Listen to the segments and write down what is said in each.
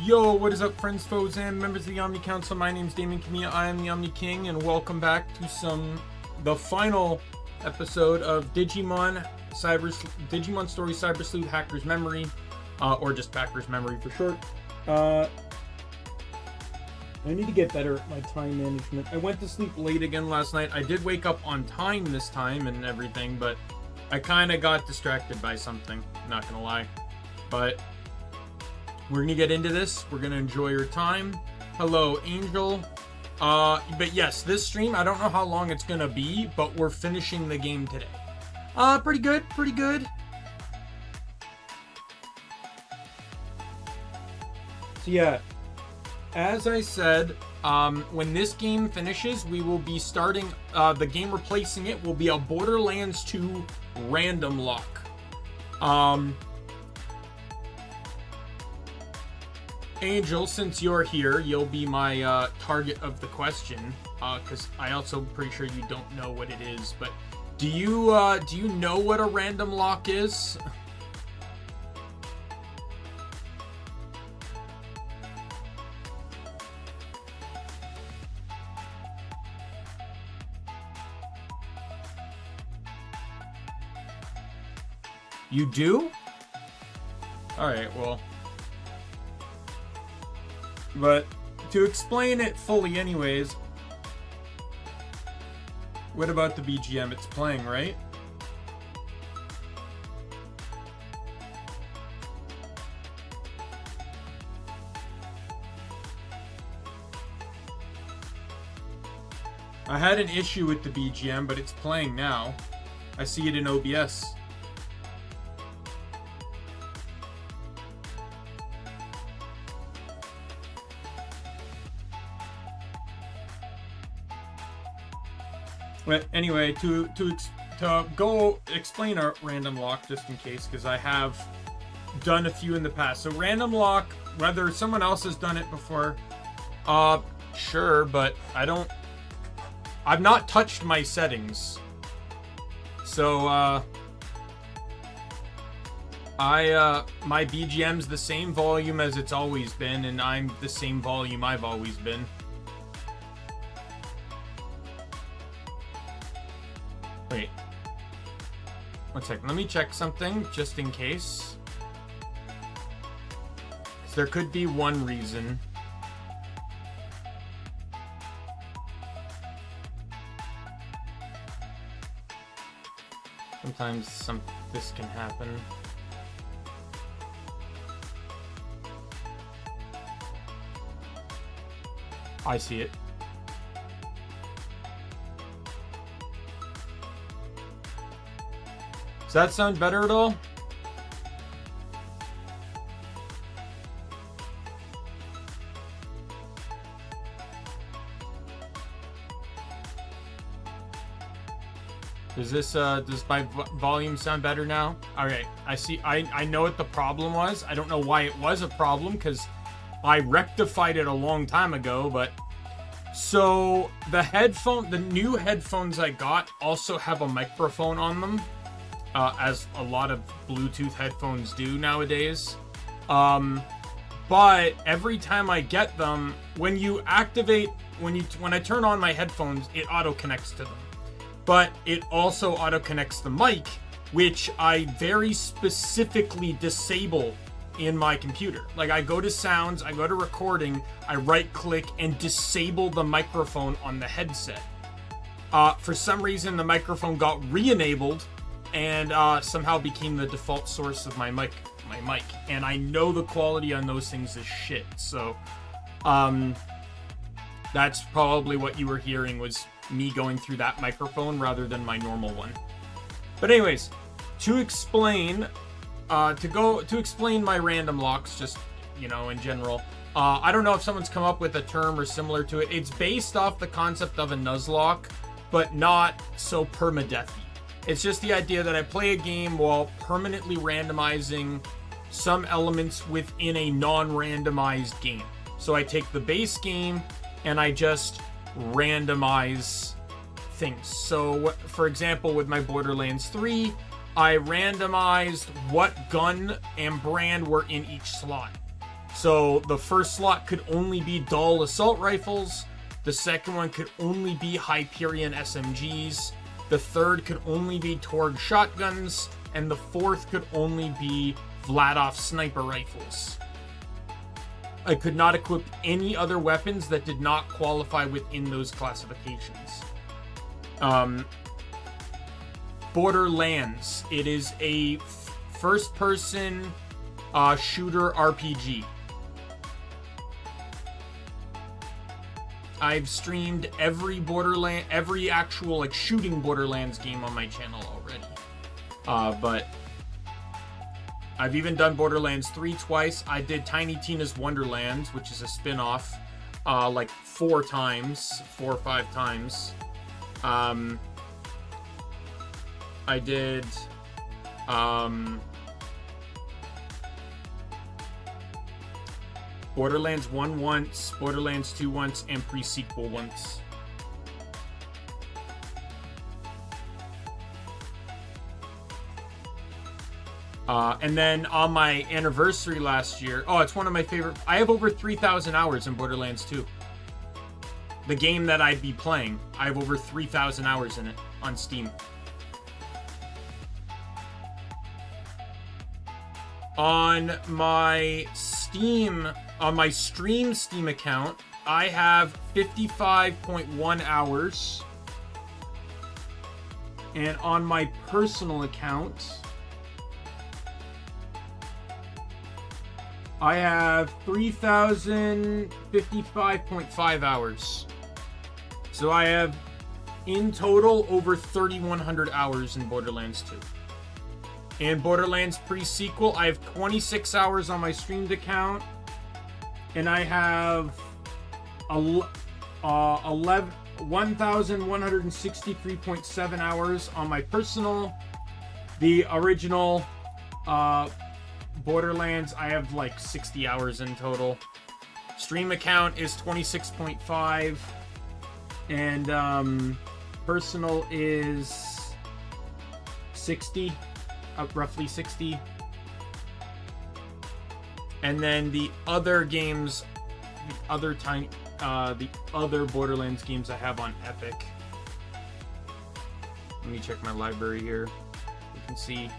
Yo, what is up, friends, foes, and members of the Omni Council? My name's Daimien Kamiya, I am the Omni King, and welcome back to the final episode of Digimon Story Cyber Sleuth Hacker's Memory, or just Hacker's Memory for short. I need to get better at my time management. I went to sleep late again last night. I did wake up on time this time and everything, but I kind of got distracted by something, not gonna lie. But we're gonna get into this. We're gonna enjoy your time. Hello, Angel. But yes, this stream, I don't know how long it's gonna be, but we're finishing the game today. Pretty good, pretty good. So yeah, as I said, when this game finishes, we will be starting, the game replacing it will be a Borderlands 2 random lock. Angel, since you're here, you'll be my target of the question, because I also pretty sure you don't know what it is. But do you know what a random lock is? You do? All right, well. But to explain it fully anyways, what about the BGM it's playing, right? I had an issue with the BGM, but it's playing now. I see it in OBS. But anyway, to go explain a random lock just in case, because I have done a few in the past. So random lock, whether someone else has done it before, sure, but I've not touched my settings. So my BGM's the same volume as it's always been, and I'm the same volume I've always been. Wait. One second. Let me check something just in case. 'Cause there could be one reason. Sometimes this can happen. I see it. Does that sound better at all? Does my volume sound better now? Alright, I see. I know what the problem was. I don't know why it was a problem, because I rectified it a long time ago, but so the new headphones I got also have a microphone on them. As a lot of Bluetooth headphones do nowadays. But every time I get them, when I turn on my headphones, it auto connects to them. But it also auto connects the mic, which I very specifically disable in my computer. Like, I go to sounds, I go to recording, I right click and disable the microphone on the headset. For some reason, the microphone got re-enabled and somehow became the default source of my mic, and I know the quality on those things is shit, so that's probably what you were hearing, was me going through that microphone rather than my normal one. But anyways, to explain my random locks, just, you know, in general, I don't know if someone's come up with a term or similar to it. It's based off the concept of a Nuzlocke, but not so permadeathy. It's just the idea that I play a game while permanently randomizing some elements within a non-randomized game. So I take the base game and I just randomize things. So, for example, with my Borderlands 3, I randomized what gun and brand were in each slot. So the first slot could only be dull assault rifles. The second one could only be Hyperion SMGs. The third could only be Torg shotguns. And the fourth could only be Vladov sniper rifles. I could not equip any other weapons that did not qualify within those classifications. Borderlands. It is a first-person shooter RPG. I've streamed every actual like shooting Borderlands game on my channel already. But I've even done Borderlands 3 twice. I did Tiny Tina's Wonderland, which is a spin-off, like 4 or 5 times. I did Borderlands 1 once, Borderlands 2 once, and pre-sequel once. And then on my anniversary last year, it's one of my favorite. I have over 3,000 hours in Borderlands 2. The game that I'd be playing, I have over 3,000 hours in it on Steam. On my stream Steam account, I have 55.1 hours. And on my personal account, I have 3,055.5 hours. So I have, in total, over 3,100 hours in Borderlands 2. And Borderlands pre-sequel, I have 26 hours on my streamed account. And I have 1,163.7 hours on my personal. The original Borderlands, I have like 60 hours in total. Stream account is 26.5. And personal is 60. Roughly 60. And then the other games, the other Borderlands games I have on Epic. Let me check my library here. You can see.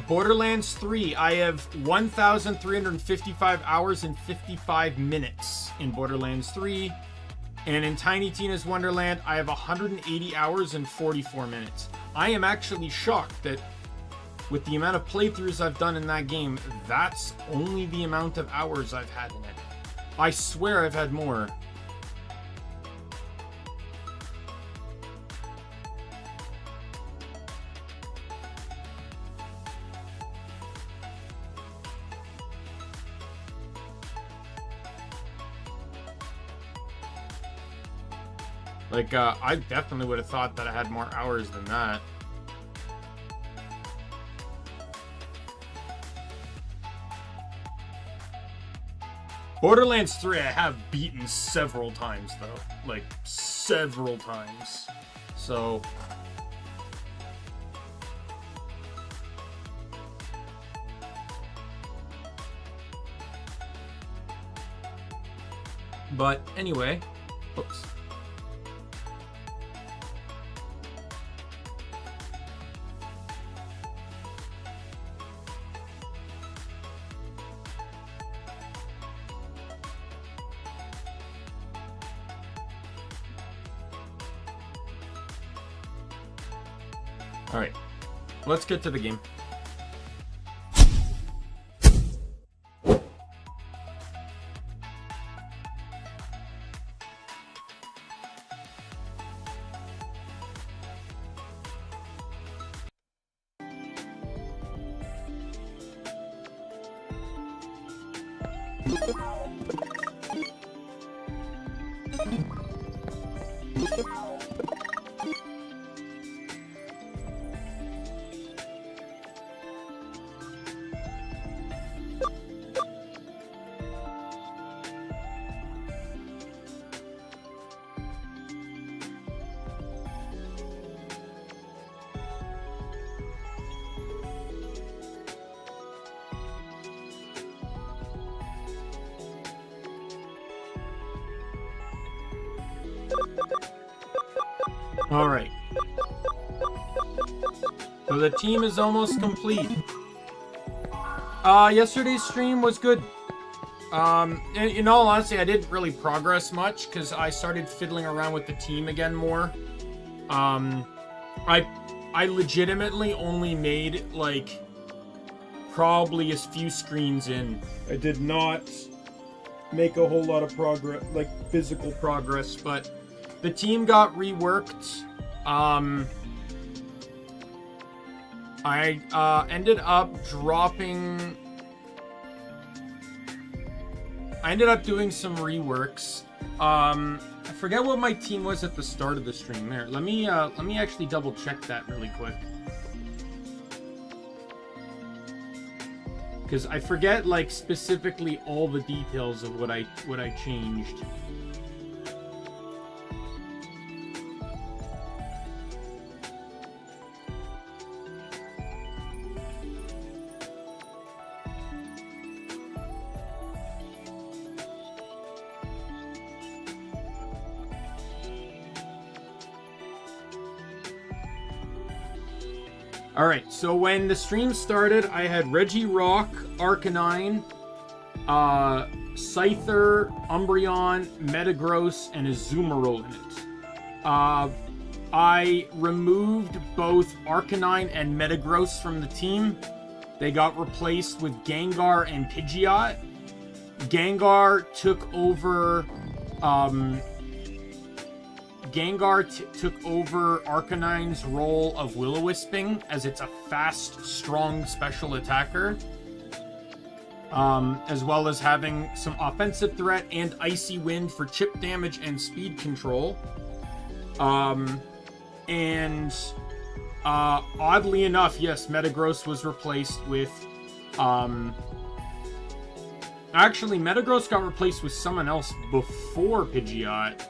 Borderlands 3, I have 1,355 hours and 55 minutes in Borderlands 3. And in Tiny Tina's Wonderland, I have 180 hours and 44 minutes. I am actually shocked that with the amount of playthroughs I've done in that game, that's only the amount of hours I've had in it. I swear I've had more. Like, I definitely would have thought that I had more hours than that. Borderlands 3 I have beaten several times, though. Like, several times. So... But, anyway... Oops. Alright, let's get to the game. Alright. So the team is almost complete. Yesterday's stream was good. In all honesty, I didn't really progress much because I started fiddling around with the team again more. I legitimately only made, like, probably a few screens in. I did not make a whole lot of progress, like, physical progress, but the team got reworked. I ended up doing some reworks. I forget what my team was at the start of the stream there. Let me actually double check that really quick. Because I forget, like, specifically all the details of what I changed. Alright, so when the stream started, I had Regirock, Arcanine, Scyther, Umbreon, Metagross, and Azumarill in it. I removed both Arcanine and Metagross from the team. They got replaced with Gengar and Pidgeot. Gengar took over... took over Arcanine's role of Will-O-Wisping, as it's a fast, strong special attacker. As well as having some offensive threat and Icy Wind for chip damage and speed control. Oddly enough, yes, Metagross was replaced with... Actually, Metagross got replaced with someone else before Pidgeot.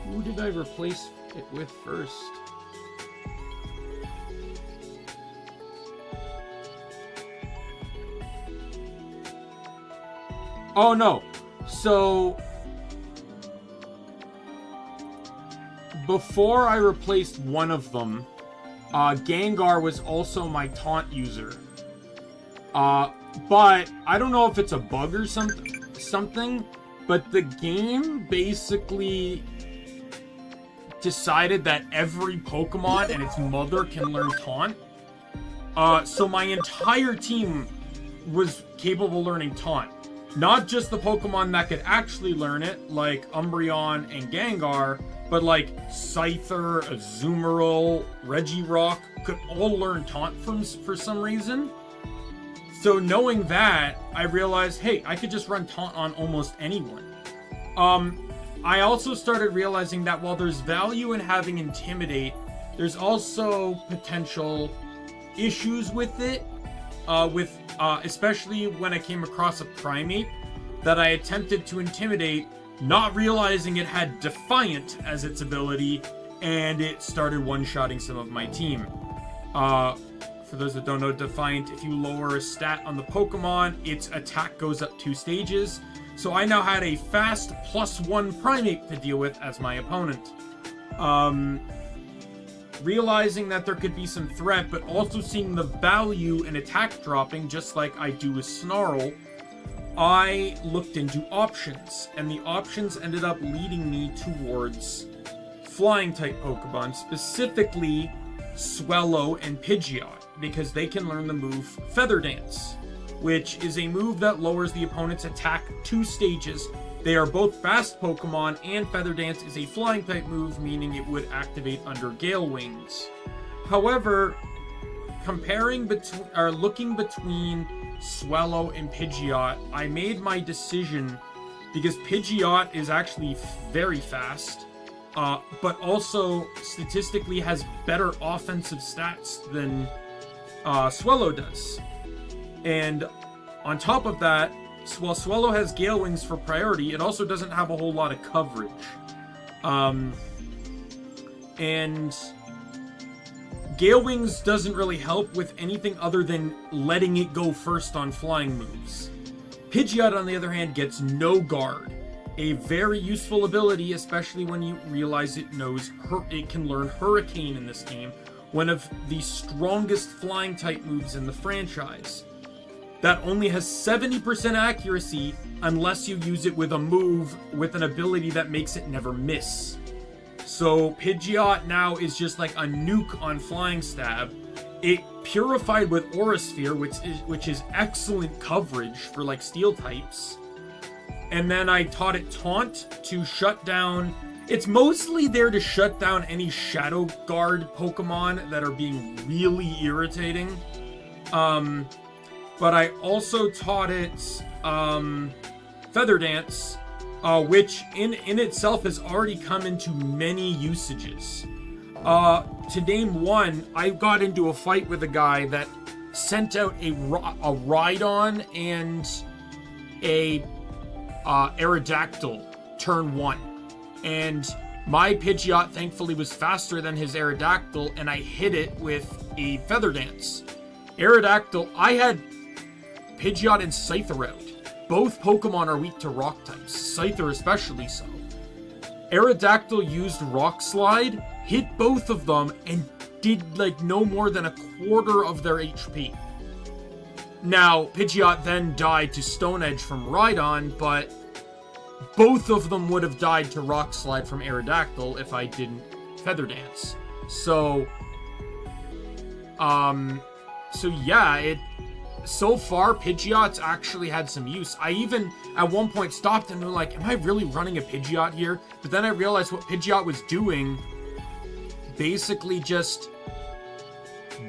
Who did I replace it with first? Oh, no. So, before I replaced one of them, Gengar was also my taunt user. But I don't know if it's a bug or something, but the game basically decided that every Pokemon and its mother can learn Taunt. So my entire team was capable of learning Taunt. Not just the Pokemon that could actually learn it, like Umbreon and Gengar, but like Scyther, Azumarill, Regirock could all learn Taunt for some reason. So knowing that, I realized, hey, I could just run Taunt on almost anyone. I also started realizing that while there's value in having Intimidate, there's also potential issues with it, especially when I came across a Primeape that I attempted to Intimidate, not realizing it had Defiant as its ability, and it started one-shotting some of my team. For those that don't know, Defiant, if you lower a stat on the Pokemon, its attack goes up 2 stages. So I now had a fast +1 Primeape to deal with as my opponent. Realizing that there could be some threat, but also seeing the value in attack dropping, just like I do with Snarl, I looked into options. And the options ended up leading me towards Flying-type Pokemon, specifically Swellow and Pidgeot, because they can learn the move Feather Dance, which is a move that lowers the opponent's attack 2 stages. They are both fast Pokemon, and Feather Dance is a flying-type move, meaning it would activate under Gale Wings. However, looking between Swellow and Pidgeot, I made my decision because Pidgeot is actually very fast, but also statistically has better offensive stats than Swellow does. And on top of that, while Swellow has Gale Wings for priority, it also doesn't have a whole lot of coverage. And Gale Wings doesn't really help with anything other than letting it go first on flying moves. Pidgeot, on the other hand, gets no guard. A very useful ability, especially when you realize it can learn Hurricane in this game, one of the strongest flying type moves in the franchise. That only has 70% accuracy unless you use it with a move with an ability that makes it never miss. So Pidgeot now is just like a nuke on Flying Stab. It purified with Aura Sphere, which is excellent coverage for like steel types. And then I taught it Taunt to shut down. It's mostly there to shut down any Shadow Guard Pokemon that are being really irritating. But I also taught it Feather Dance, which in itself has already come into many usages. To name one, I got into a fight with a guy that sent out a Rhydon and a Aerodactyl turn 1. And my Pidgeot thankfully was faster than his Aerodactyl, and I hit it with a Feather Dance. Aerodactyl, I had Pidgeot and Scyther out. Both Pokemon are weak to rock types, Scyther especially so. Aerodactyl used Rock Slide, hit both of them, and did like no more than a quarter of their HP. Now, Pidgeot then died to Stone Edge from Rhydon, but both of them would have died to Rock Slide from Aerodactyl if I didn't Feather Dance. So yeah, so far, Pidgeot's actually had some use. I even, at one point, stopped and was like, am I really running a Pidgeot here? But then I realized what Pidgeot was doing basically just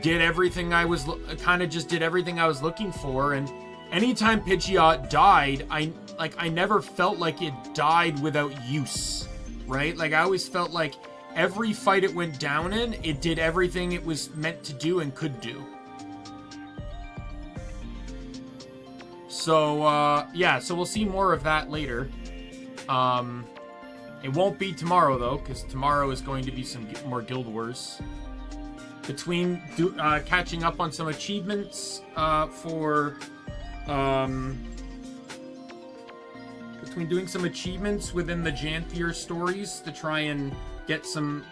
did everything I was, did everything I was looking for. And anytime Pidgeot died, I never felt like it died without use, right? Like, I always felt like every fight it went down in, it did everything it was meant to do and could do. So, yeah, so we'll see more of that later. It won't be tomorrow, though, because tomorrow is going to be some more Guild Wars. Between catching up on some achievements between doing some achievements within the Janthier stories to try and get some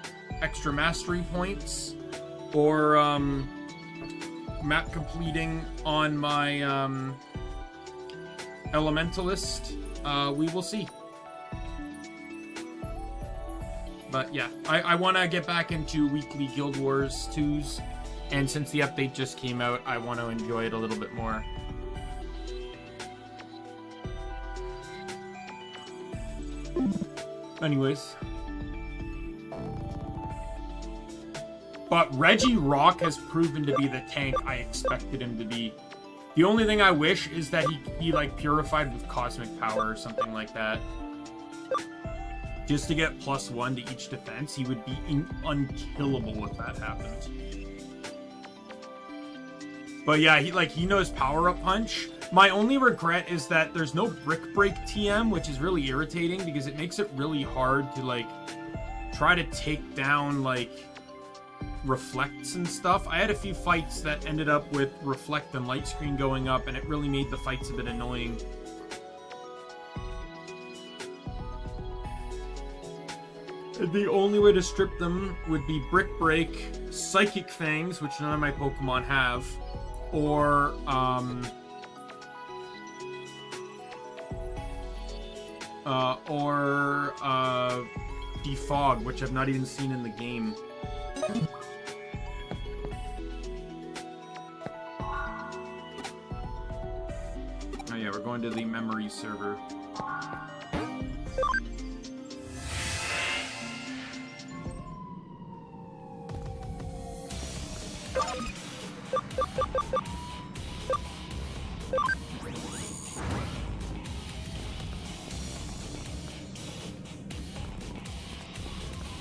extra mastery points, or map completing on my Elementalist, we will see. But yeah, I want to get back into weekly Guild Wars 2s, and since the update just came out, I want to enjoy it a little bit more. Anyways. But Regirock has proven to be the tank I expected him to be. The only thing I wish is that he like purified with Cosmic Power or something like that. Just to get +1 to each defense, he would be unkillable if that happened. But yeah, he knows Power Up Punch. My only regret is that there's no Brick Break TM, which is really irritating because it makes it really hard to like try to take down like reflects and stuff. I had a few fights that ended up with reflect and light screen going up, and it really made the fights a bit annoying. The only way to strip them would be Brick Break, Psychic Fangs, which none of my Pokemon have, or Defog, which I've not even seen in the game. Oh yeah, we're going to the memory server.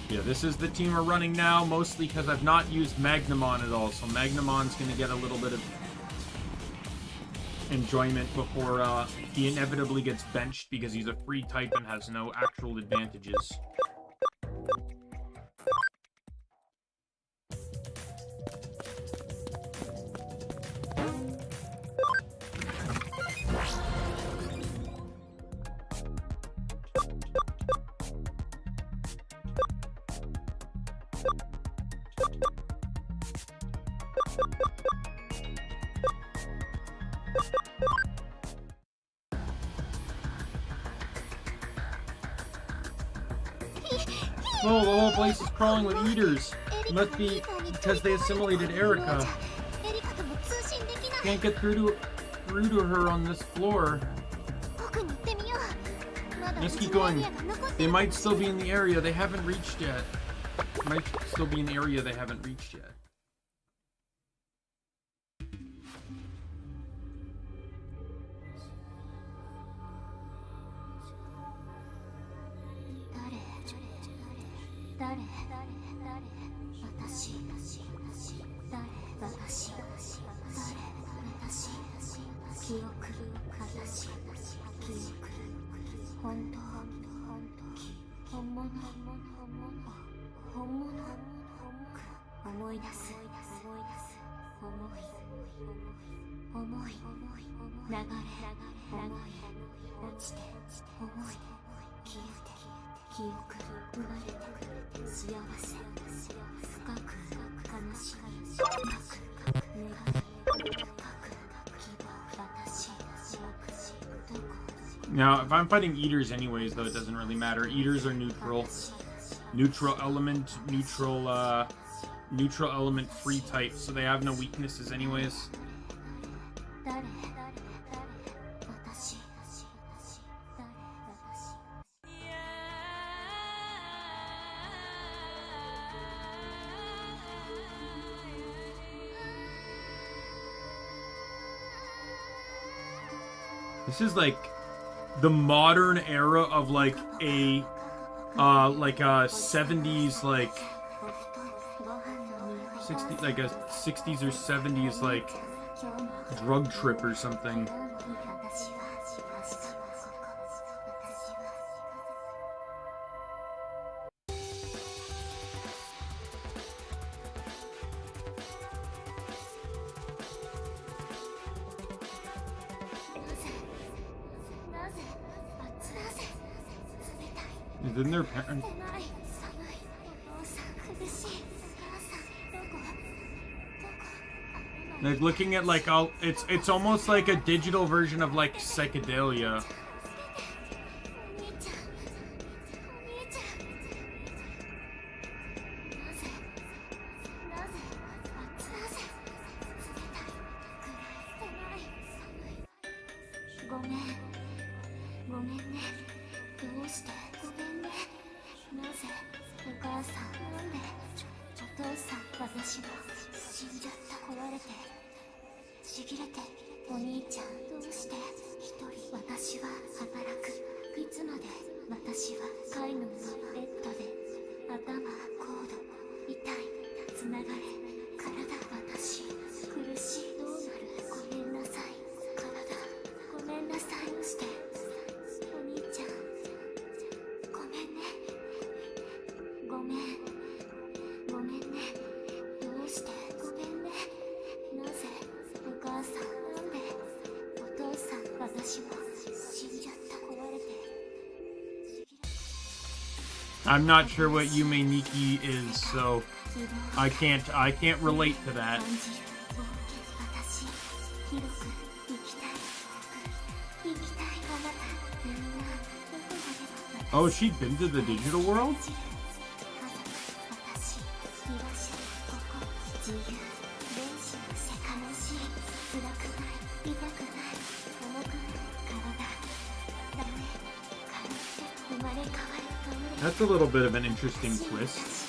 Yeah, this is the team we're running now, mostly because I've not used Magnamon at all, so Magnamon's going to get a little bit of enjoyment before he inevitably gets benched because he's a free type and has no actual advantages. Oh, the whole place is crawling with eaters. It must be because they assimilated Erica. Can't get through to her on this floor. Let's keep going. They might still be in the area they haven't reached yet. Might still be in the area they haven't reached yet. Now, if I'm fighting eaters anyways, though, it doesn't really matter. Eaters are neutral. Neutral element free type, so they have no weaknesses anyways. This is like the modern era of like a 70s like 60 like a 60s or 70s like drug trip or something. Isn't their parent? Like looking at like all, it's almost like a digital version of like psychedelia. I'm not sure what Yume Nikki is, so I can't relate to that. Oh, she'd been to the digital world? That's a little bit of an interesting twist.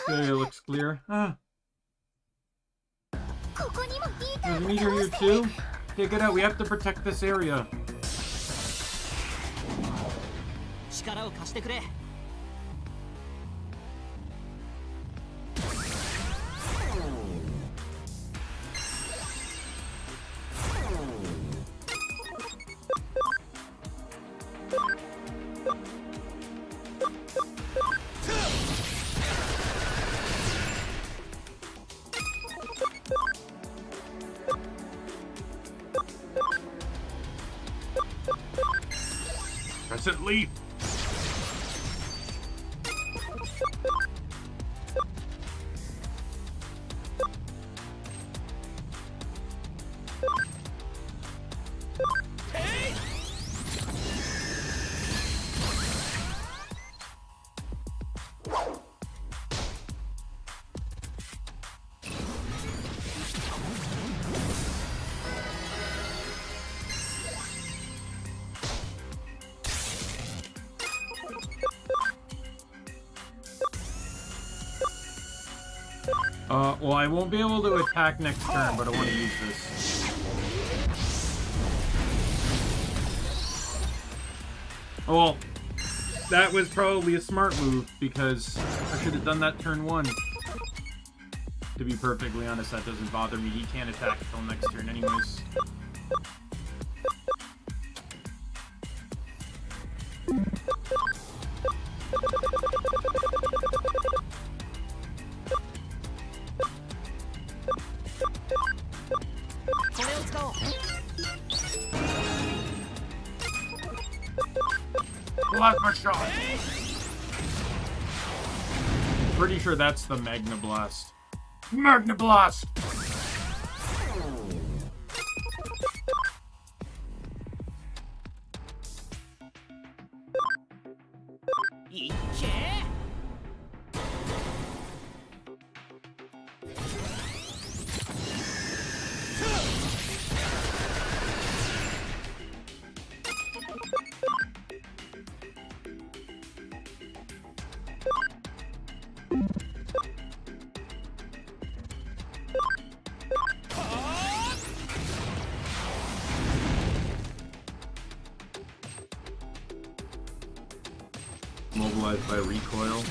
Okay, it looks clear. Ah. There's a meteor here too? Okay, get out. We have to protect this area. Press it, leap. Well, I won't be able to attack next turn, but I want to use this. Well, that was probably a smart move, because I should have done that turn 1. To be perfectly honest, that doesn't bother me. He can't attack until next turn anyways. Plasma shot! Pretty sure that's the Magna Blast. Magna Blast! Mobilized by recoil.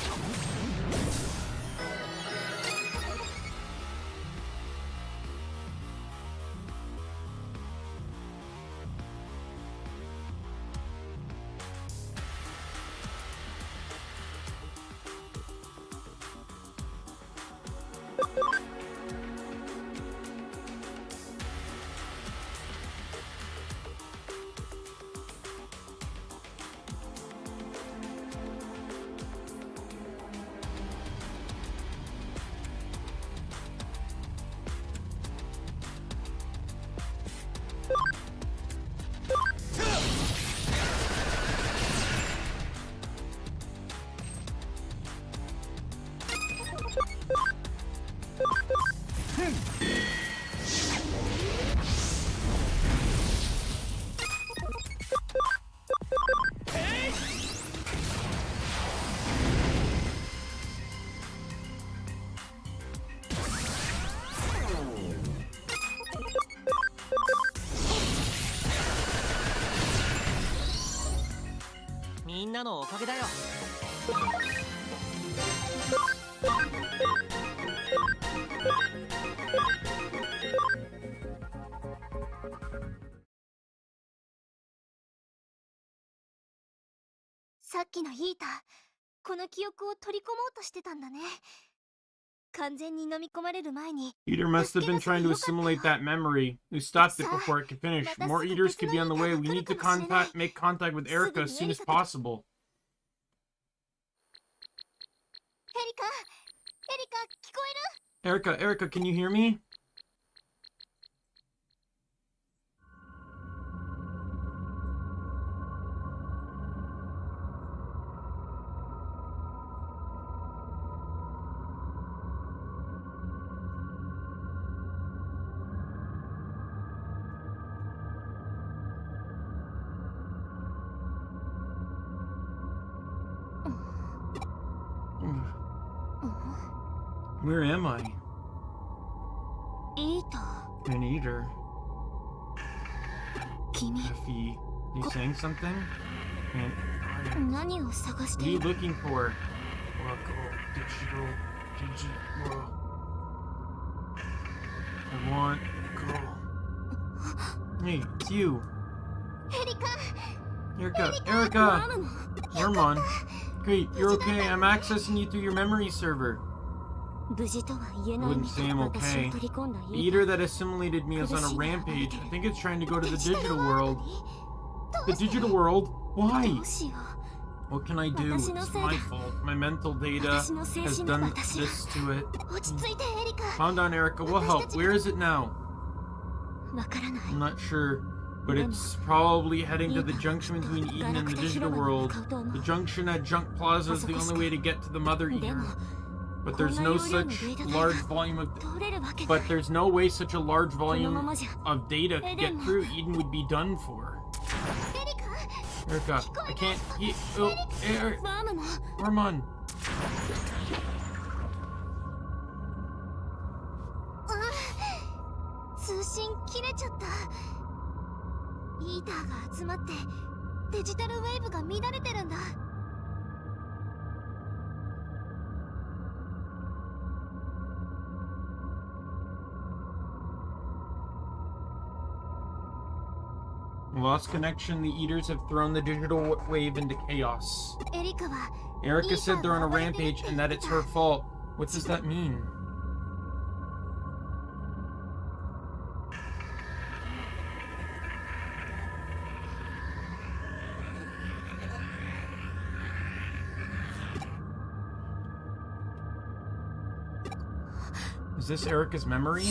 Eater must have been trying to assimilate that memory. We stopped it before it could finish. More eaters could be on the way. We need to make contact with Erica as soon as possible. Erica, can you hear me? Where am I? Ita. An eater. Kimi. Effie. You saying something? And what are you looking for? I want go. Hey, it's you. Erica! Wormon. Great, you're okay. I'm accessing you through your memory server. I wouldn't say I'm okay. The eater that assimilated me is on a rampage. I think it's trying to go to the digital world. The digital world? Why? What can I do? It's my fault. My mental data has done this to it. Calm down, Erica. We'll help. Where is it now? I'm not sure, but it's probably heading to the junction between Eden and the digital world. The junction at Junk Plaza is the only way to get to the Mother Eater. But there's no such large volume of... But there's no way such a large volume of data could get through. Eden would be done for. Erica, I can't... Wormon. Lost connection. The Eaters have thrown the digital wave into chaos. Erica said they're on a rampage and that it's her fault. What does that mean? Is this Erica's memory?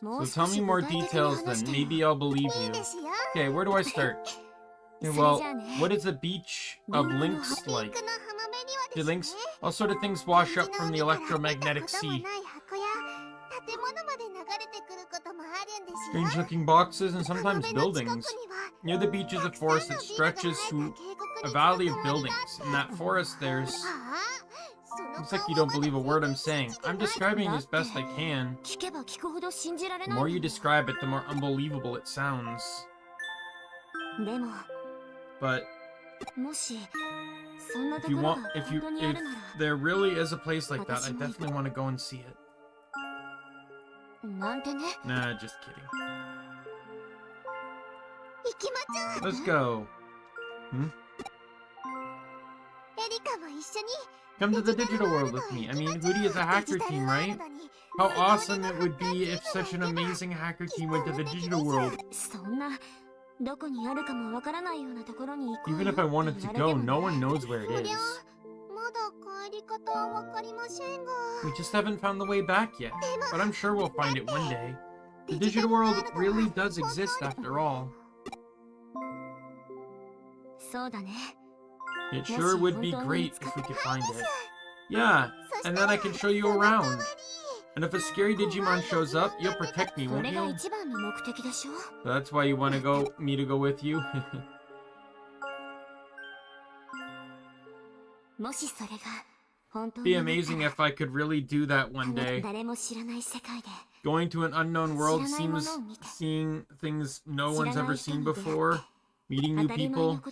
So tell me more details then. Maybe I'll believe you. Okay, where do I start? Okay, well, what is the beach of Lynx like? Do Lynx, all sort of things wash up from the electromagnetic sea. Strange looking boxes and sometimes buildings. Near the beach is a forest that stretches through a valley of buildings. In that forest there's... Looks like you don't believe a word I'm saying. I'm describing it as best I can. The more you describe it, the more unbelievable it sounds. But if there really is a place like that, I definitely want to go and see it. Nah, just kidding. Let's go. Come to the digital world with me. I mean, Hootie is a hacker team, right? How awesome it would be if such an amazing hacker team went to the digital world. Even if I wanted to go, no one knows where it is. We just haven't found the way back yet, but I'm sure we'll find it one day. The digital world really does exist after all. It sure would be great if we could find it. Yeah, and then I can show you around. And if a scary Digimon shows up, you'll protect me, won't you? So that's why you want me to go with you? Be amazing if I could really do that one day. Going to an unknown world seems seeing things no one's ever seen before. Meeting new people.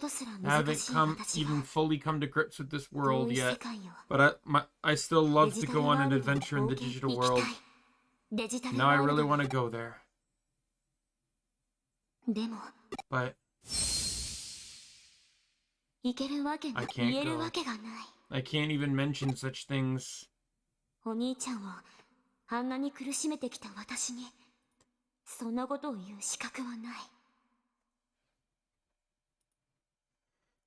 I haven't even fully come to grips with this world yet. But I still love to go on an adventure in the digital world. Now I really want to go there. But I can't go. I can't even mention such things.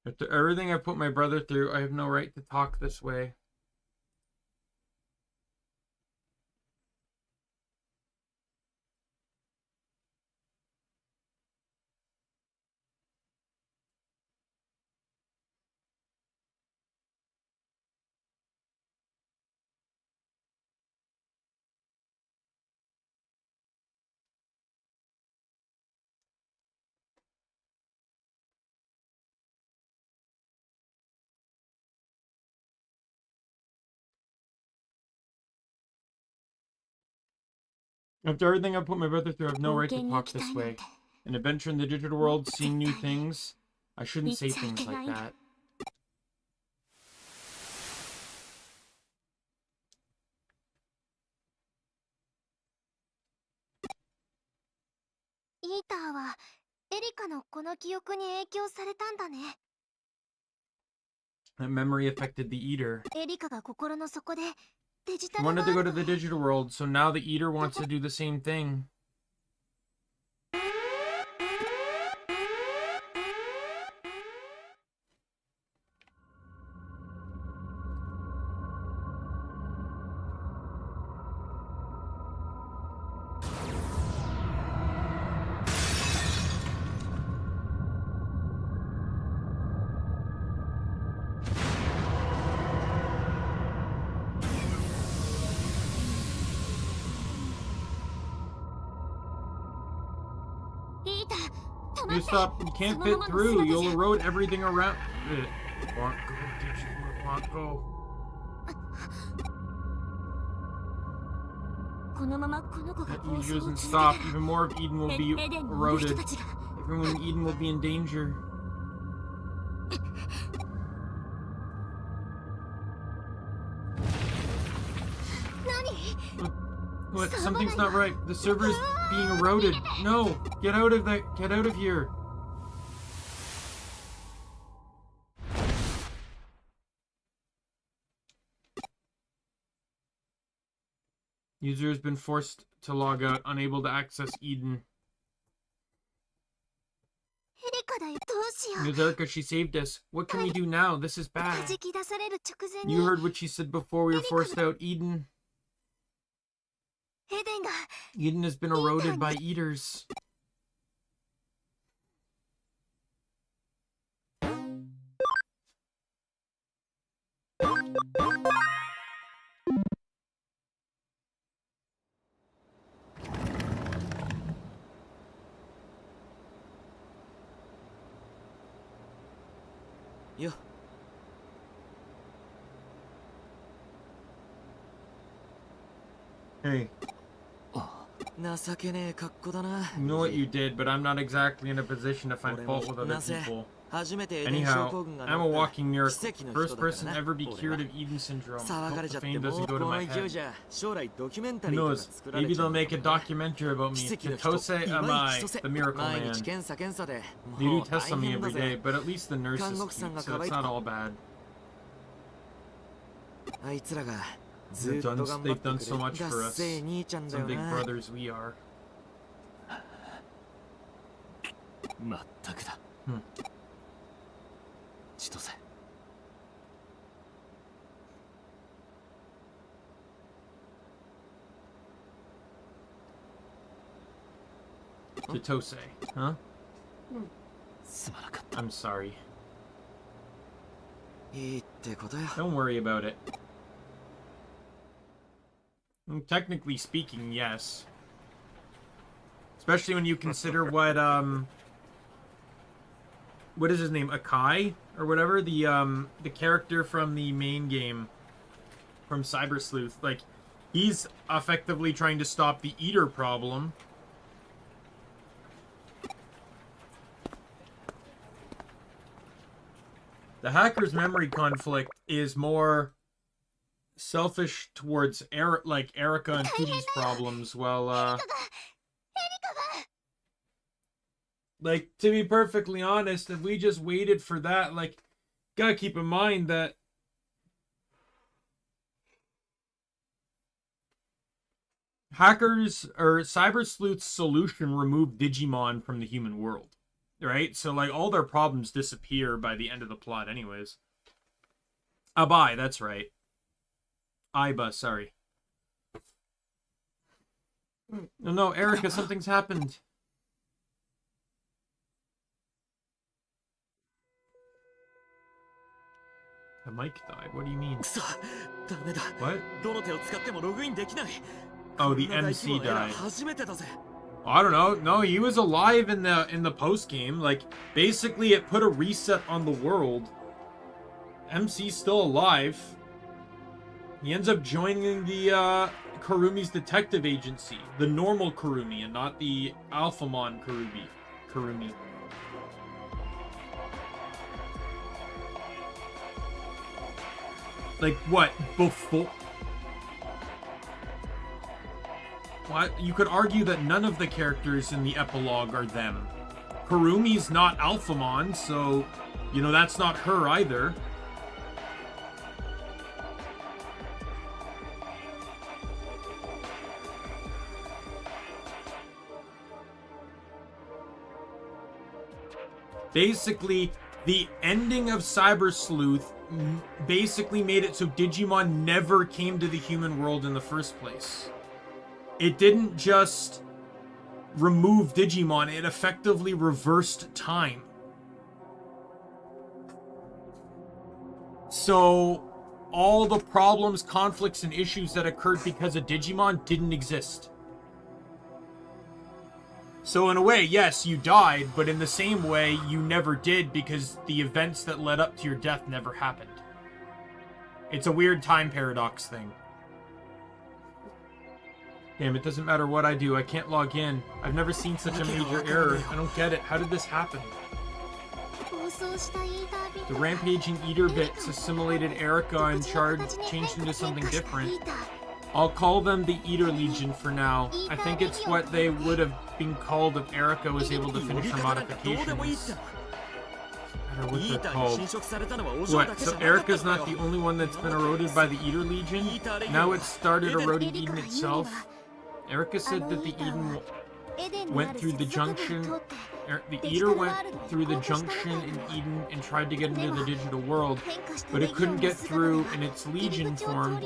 After everything I put my brother through, I have no right to talk this way. After everything I've put my brother through, I have no right to talk this way. An adventure in the digital world, seeing new things. I shouldn't say things like that. That memory affected the Eater. He wanted to go to the digital world, so now the Eater wants to do the same thing. You stop, you can't fit through, you'll erode everything around. Go. That usually doesn't stop, even more of Eden will be eroded. Everyone in Eden will be in danger. What? Something's not right. The server is being eroded. No! Get out of that. Get out of here. User has been forced to log out, unable to access Eden. Ms. Erica, she saved us. What can we do now? This is bad. You heard what she said before we were forced out, Eden. Eden has been eroded by eaters. Yo. Hey. You know what you did, but I'm not exactly in a position to find fault with other people. Anyhow, I'm a walking miracle. First person to ever be cured of Eden syndrome. Hope the fame doesn't go to my head. Who knows? Maybe they'll make a documentary about me. Kitose Amai, the miracle man. They do tests on me every day, but at least the nurse is cute, so it's not all bad. They've done so much for us. Some big brothers we are. Chitose, huh? I'm sorry. Don't worry about it. Technically speaking, yes. Especially when you consider what is his name? Akai or whatever, the character from the main game from Cyber Sleuth, like he's effectively trying to stop the Eater problem. The hacker's memory conflict is more selfish towards Erica and Pooty's problems, while like, to be perfectly honest, if we just waited for that, like, gotta keep in mind that hackers or Cyber Sleuth's solution removed Digimon from the human world, right? So like all their problems disappear by the end of the plot anyways. Abai, that's right. Iba, sorry. No, Erica, something's happened. The mic died. What do you mean? What? Oh, the MC died. I don't know. No, he was alive in the post game. Like, basically, it put a reset on the world. MC's still alive. He ends up joining the Kurumi's detective agency, the normal Kurumi, and not the Alphamon Kurumi. Like what? Before? What? You could argue that none of the characters in the epilogue are them. Kurumi's not Alphamon, so, you know, that's not her either. Basically, the ending of Cyber Sleuth basically made it so Digimon never came to the human world in the first place. It didn't just remove Digimon, it effectively reversed time. So, all the problems, conflicts, and issues that occurred because of Digimon didn't exist. So in a way, yes, you died, but in the same way, you never did because the events that led up to your death never happened. It's a weird time paradox thing. Damn, it doesn't matter what I do, I can't log in. I've never seen such a major error. I don't get it. How did this happen? The rampaging eater bits assimilated Erica and changed into something different. I'll call them the Eater Legion for now. I think it's what they would have been called if Erica was able to finish her modifications. I don't know what they're called. What, so Erica's not the only one that's been eroded by the Eater Legion? Now it's started eroding Eden itself? Erica said that the Eden went through the junction... The Eater went through the junction in Eden and tried to get into the digital world, but it couldn't get through in its Legion form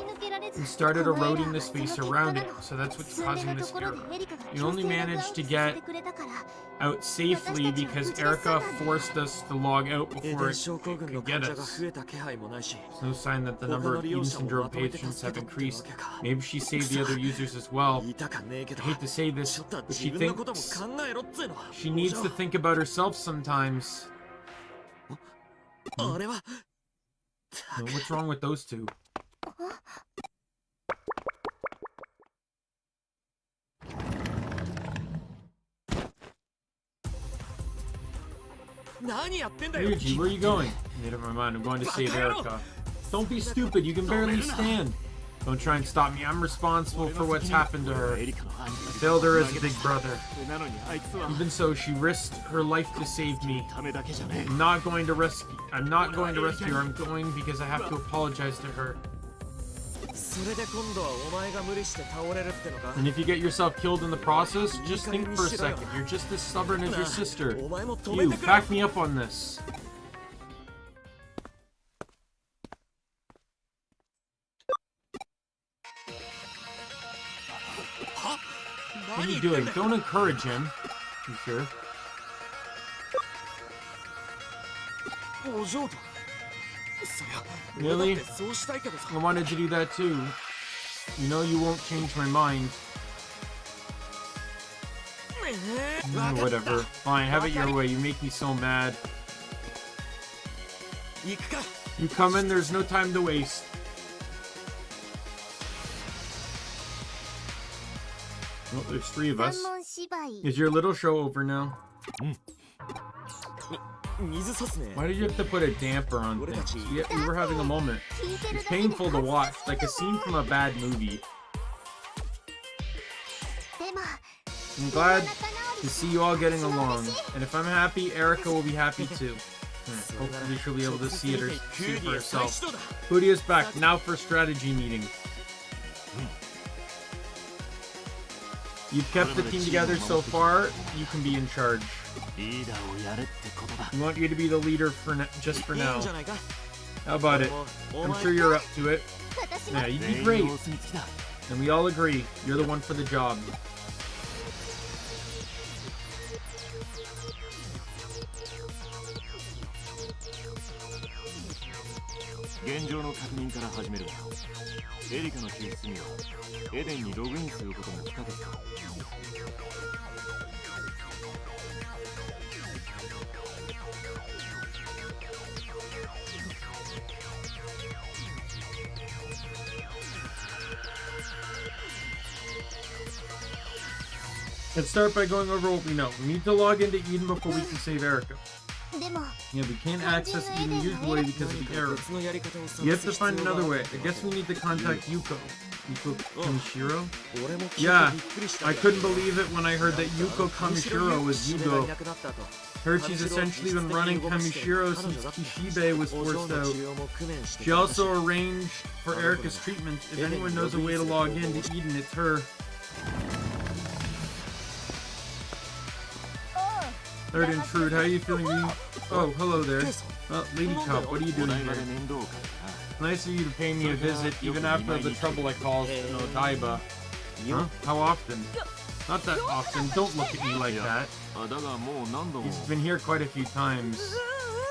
and started eroding the space around it, so that's what's causing this error. You only managed to get out safely because Erica forced us to log out before it could get us. There's no sign that the number of Eden Syndrome patients have increased. Maybe she saved the other users as well. I hate to say this, but she thinks she needs to think about herself sometimes. Well, what's wrong with those two? Ryuji, where are you going? Made up my mind, I'm going to save Erica. Don't be stupid, you can barely stand. Don't try and stop me, I'm responsible for what's happened to her. I failed her as a big brother. Even so, she risked her life to save me. I'm not going to rescue her, I'm going because I have to apologize to her. And if you get yourself killed in the process, just think for a second. You're just as stubborn as your sister. You, back me up on this. What are you doing? Don't encourage him. You sure? Really? I wanted to do that too. You know you won't change my mind. Whatever. Fine, have it your way. You make me so mad. You come in, there's no time to waste. Oh, there's 3 of us. Is your little show over now? Why did you have to put a damper on things? We were having a moment. It's painful to watch, like a scene from a bad movie. I'm glad to see you all getting along, and if I'm happy, Erica will be happy too. Hopefully she'll be able to see it for herself. Hudia's back, now for strategy meeting. You've kept the team together so far, you can be in charge. I want you to be the leader just for now. How about it? I'm sure you're up to it. Yeah, you'd be great. And we all agree, you're the one for the job. Let's start by going over what we know. We need to log into Eden before we can save Erica. Yeah, we can't access Eden usually because of the error. You have to find another way. I guess we need to contact Yuko. Yuko Kamishiro? Yeah, I couldn't believe it when I heard that Yuko Kamishiro was Yugo. Heard she's essentially been running Kamishiro since Kishibe was forced out. She also arranged for Erica's treatment. If anyone knows a way to log in to Eden, it's her. Third intrude, how are you feeling? Oh, hello there. Oh, Lady Cop, what are you doing here? Nice of you to pay me a visit, even after the trouble I caused in Odaiba. Huh? How often? Not that often, don't look at me like that. You've been here quite a few times.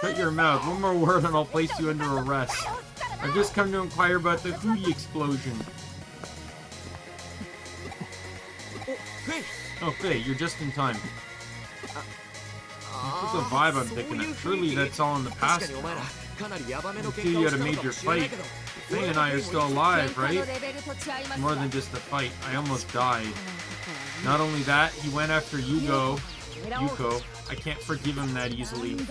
Shut your mouth, one more word and I'll place you under arrest. I've just come to inquire about the Hootie explosion. Oh, Faye, you're just in time. What's the vibe I'm picking up? Surely that's all in the past now. Until you had a major fight. Faye and I are still alive, right? More than just a fight. I almost died. Not only that, he went after Yuko. I can't forgive him that easily. You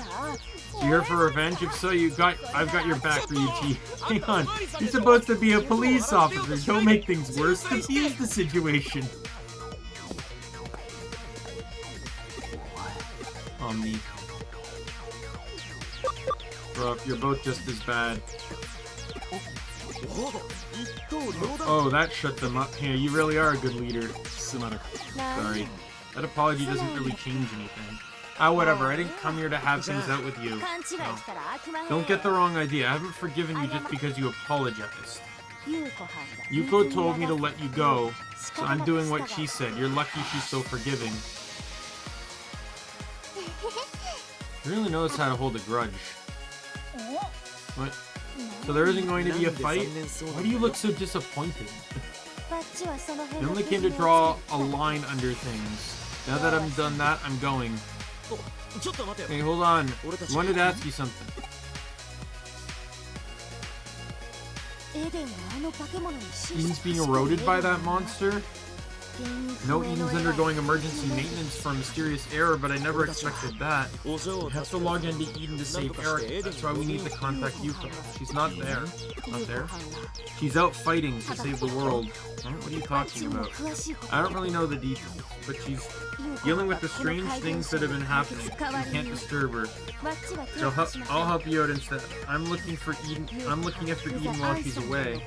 here for revenge? If so, I've got your back, Ryuji. Hang on, you're supposed to be a police officer. Don't make things worse. Defuse the situation. Omni. Bro, you're both just as bad. Oh, that shut them up. Yeah, you really are a good leader. Sorry. That apology doesn't really change anything. Ah, whatever. I didn't come here to have things out with you. No. Don't get the wrong idea. I haven't forgiven you just because you apologized. Yuko told me to let you go, so I'm doing what she said. You're lucky she's so forgiving. He really knows how to hold a grudge. What? So there isn't going to be a fight? Why do you look so disappointed? I only came to draw a line under things. Now that I've done that, I'm going. Hey, hold on. I wanted to ask you something. Eden's being eroded by that monster? No, Eden's undergoing emergency maintenance for a mysterious error, but I never expected that. We have to log into Eden to save Eric. That's why we need to contact Yuko. She's not there. Not there? She's out fighting to save the world. Huh? What are you talking about? I don't really know the details, but she's dealing with the strange things that have been happening. We can't disturb her. So I'll help you out instead. I'm looking after Eden while she's away.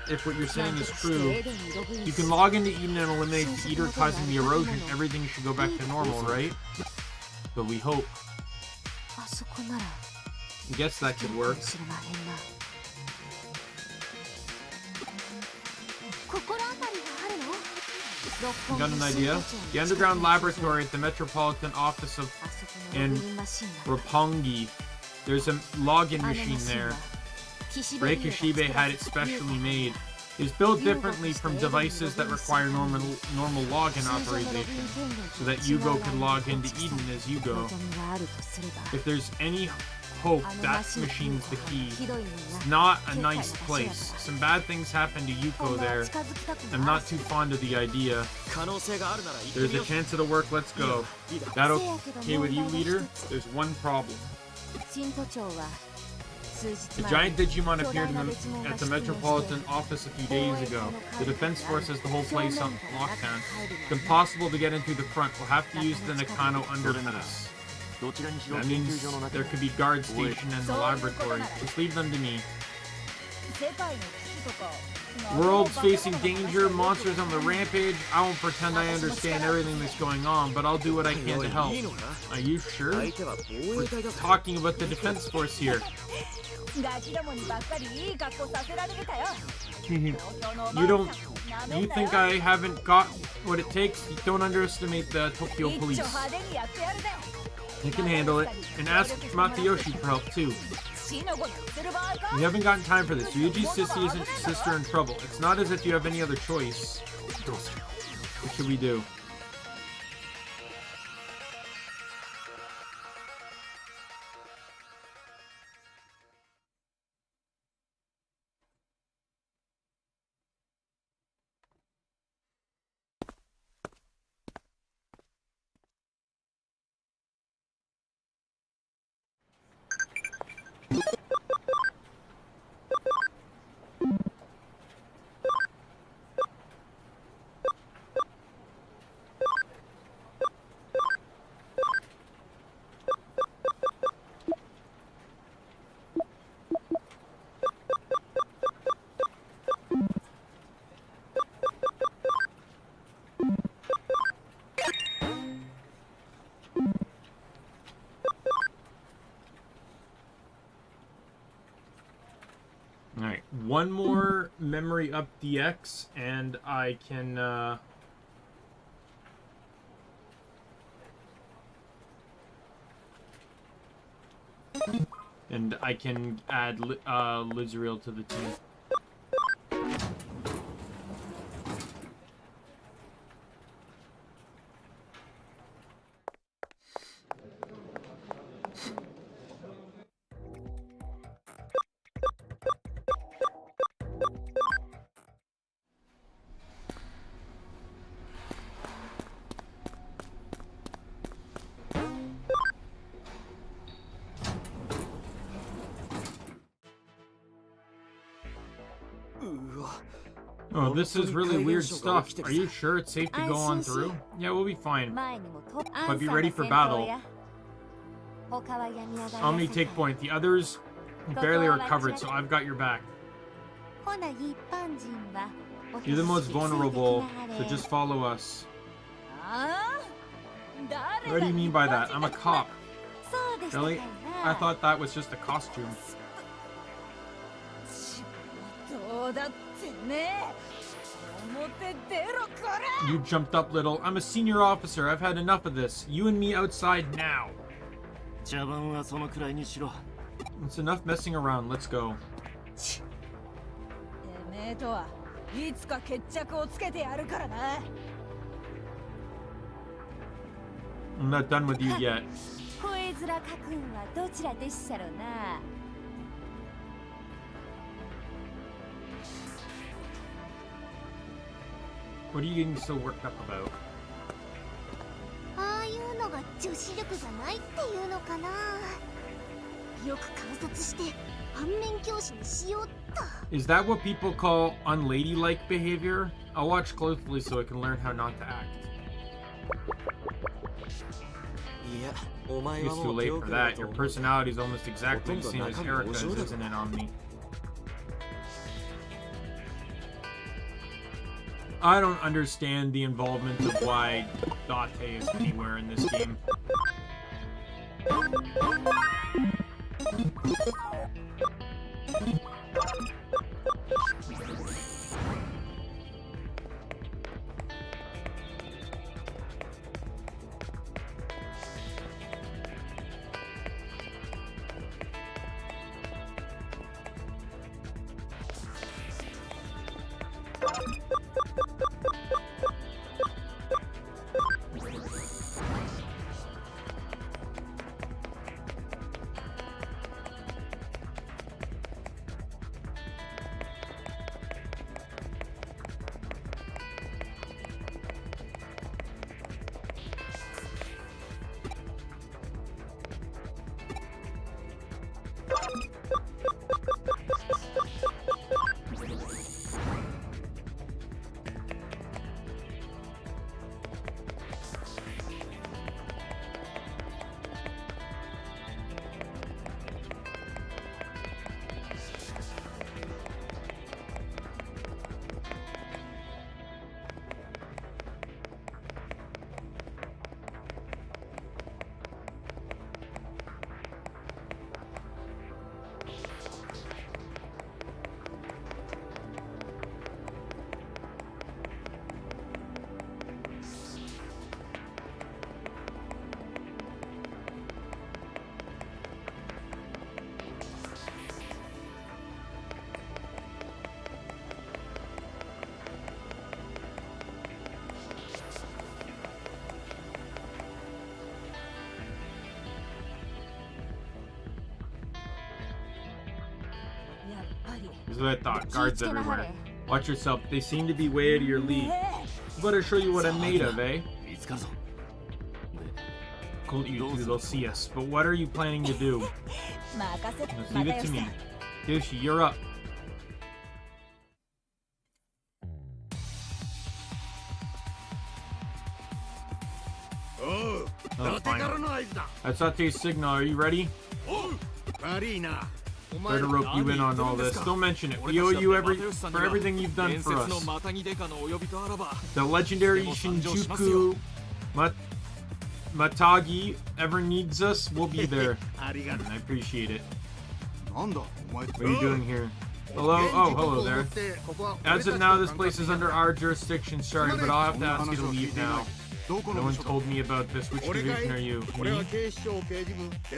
If what you're saying is true, you can log into Eden and eliminate the eater causing the erosion. Everything should go back to normal, right? But we hope. I guess that could work. You got an idea? The underground laboratory at the Metropolitan Office in Roppongi. There's a login machine there. Ray Kishibe had it specially made. It's built differently from devices that require normal login authorization, so that Yugo can log into Eden as Yugo. If there's any hope, that machine's the key. It's not a nice place. Some bad things happen to Yuko there. I'm not too fond of the idea. There's a chance it'll work, let's go. That okay with you, leader? There's one problem. A giant Digimon appeared at the Metropolitan Office a few days ago. The Defense Force has the whole place on lockdown. It's impossible to get into the front. We'll have to use the Nakano underpass. That means there could be guards stationed in the laboratory. Just leave them to me. World's facing danger, monsters on the rampage. I won't pretend I understand everything that's going on, but I'll do what I can to help. Are you sure? We're talking about the Defense Force here. You think I haven't got what it takes? Don't underestimate the Tokyo police. They can handle it. And ask Matayoshi for help too. We haven't gotten time for this. Ryuji's sister in trouble. It's not as if you have any other choice. What should we do? one more memory up DX, and I can, add Lizrael to the team. Oh, this is really weird stuff. Are you sure it's safe to go on through? Yeah, we'll be fine. But be ready for battle. Omni, take point. The others barely recovered, so I've got your back. You're the most vulnerable, so just follow us. What do you mean by that? I'm a cop. Really? I thought that was just a costume. You jumped up, little. I'm a senior officer. I've had enough of this. You and me outside now. It's enough messing around. Let's go. I'm not done with you yet. What are you getting so worked up about? Is that what people call unladylike behavior? I'll watch closely so I can learn how not to act. It's too late for that. Your personality is almost exactly the same as Erica's, isn't it, Omni? I don't understand the involvement of why Date is anywhere in this game. This is what I thought. Guards everywhere. Watch yourself. They seem to be way out of your league. Better show you what I'm made of, eh? Cool, you two, they'll see us. But what are you planning to do? Just leave it to me. Yoshi, you're up. Oh, finally. That's Date's signal. Are you ready? Try to rope you in on all this. Don't mention it. We owe you for everything you've done for us. The legendary Shinjuku Matagi ever needs us, we'll be there. I appreciate it. What are you doing here? Hello? Oh, hello there. As of now, this place is under our jurisdiction. Sorry, but I'll have to ask you to leave now. No one told me about this. Which division are you? Me?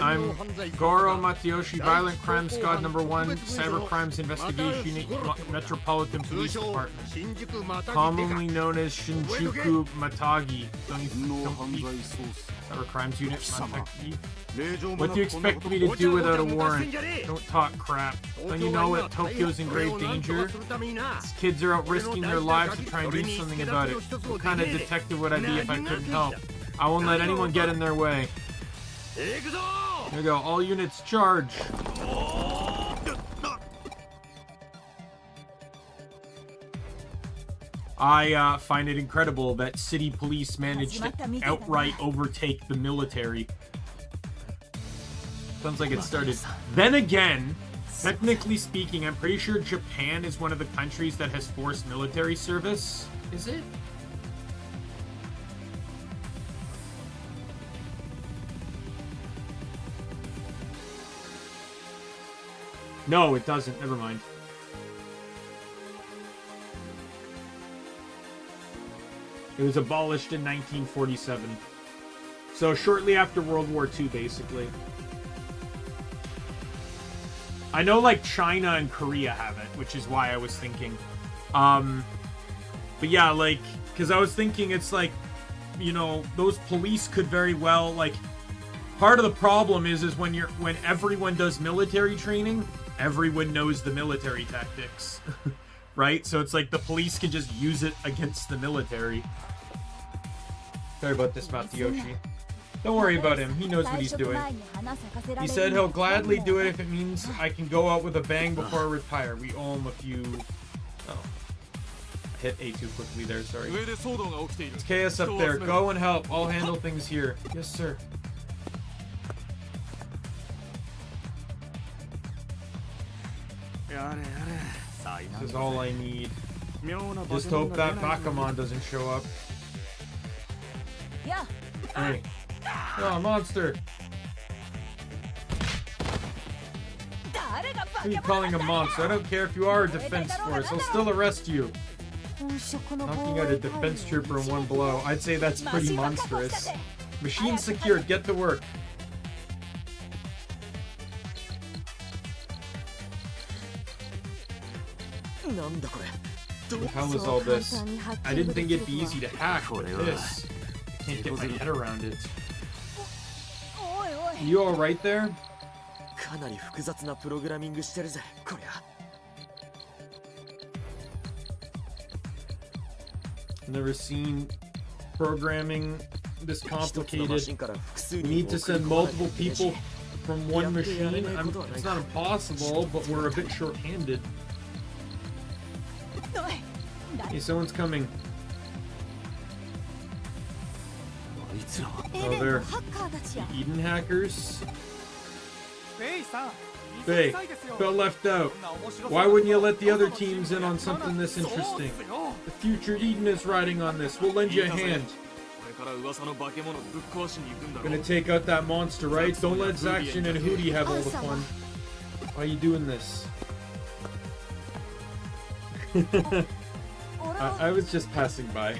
I'm Goro Matayoshi, Violent Crime Squad #1, Cyber Crimes Investigation Unit, Metropolitan Police Department. Commonly known as Shinjuku Matagi. Cyber Crimes Unit, Matagi. What do you expect me to do without a warrant? Don't talk crap. Don't you know that Tokyo's in grave danger? These kids are out risking their lives to try and do something about it. What kind of detective would I be if I couldn't help? I won't let anyone get in their way. There you go. All units charge. I find it incredible that city police managed to outright overtake the military. Sounds like it started. Then again, technically speaking, I'm pretty sure Japan is one of the countries that has forced military service. Is it? No, it doesn't. Never mind. It was abolished in 1947. So shortly after World War II, basically. I know, like, China and Korea have it, which is why I was thinking. But yeah, like, because I was thinking it's like, you know, those police could very well, like, part of the problem is when everyone does military training, everyone knows the military tactics, right? So it's like the police can just use it against the military. Sorry about this, Matayoshi. Don't worry about him. He knows what he's doing. He said he'll gladly do it if it means I can go out with a bang before I retire. We owe him a few... Oh. I hit A too quickly there, sorry. It's chaos up there. Go and help. I'll handle things here. Yes, sir. This is all I need. Just hope that Bakamon doesn't show up. Hey. Oh, monster! Who are you calling a monster? I don't care if you are a defense force. I'll still arrest you. Knocking out a defense trooper in one blow. I'd say that's pretty monstrous. Machine secured. Get to work. What the hell is all this? I didn't think it'd be easy to hack, but this... I can't get my head around it. You alright there? Never seen programming this complicated. We need to send multiple people from one machine. It's not impossible, but we're a bit short-handed. Hey, someone's coming. Oh, they're the Eden hackers. Faye, felt left out. Why wouldn't you let the other teams in on something this interesting? The future Eden is riding on this. We'll lend you a hand. Gonna take out that monster, right? Don't let Zakshin and Hootie have all the fun. Why are you doing this? I was just passing by.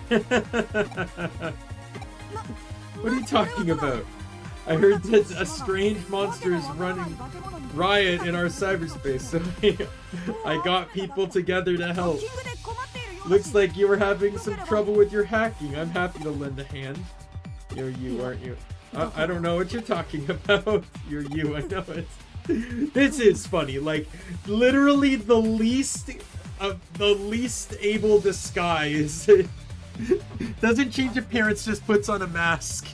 What are you talking about? I heard that a strange monster is running riot in our cyberspace, so I got people together to help. Looks like you were having some trouble with your hacking. I'm happy to lend a hand. You're you, aren't you? I don't know what you're talking about. You're you, I know it. This is funny. Like, literally the least able disguise. Doesn't change appearance, just puts on a mask.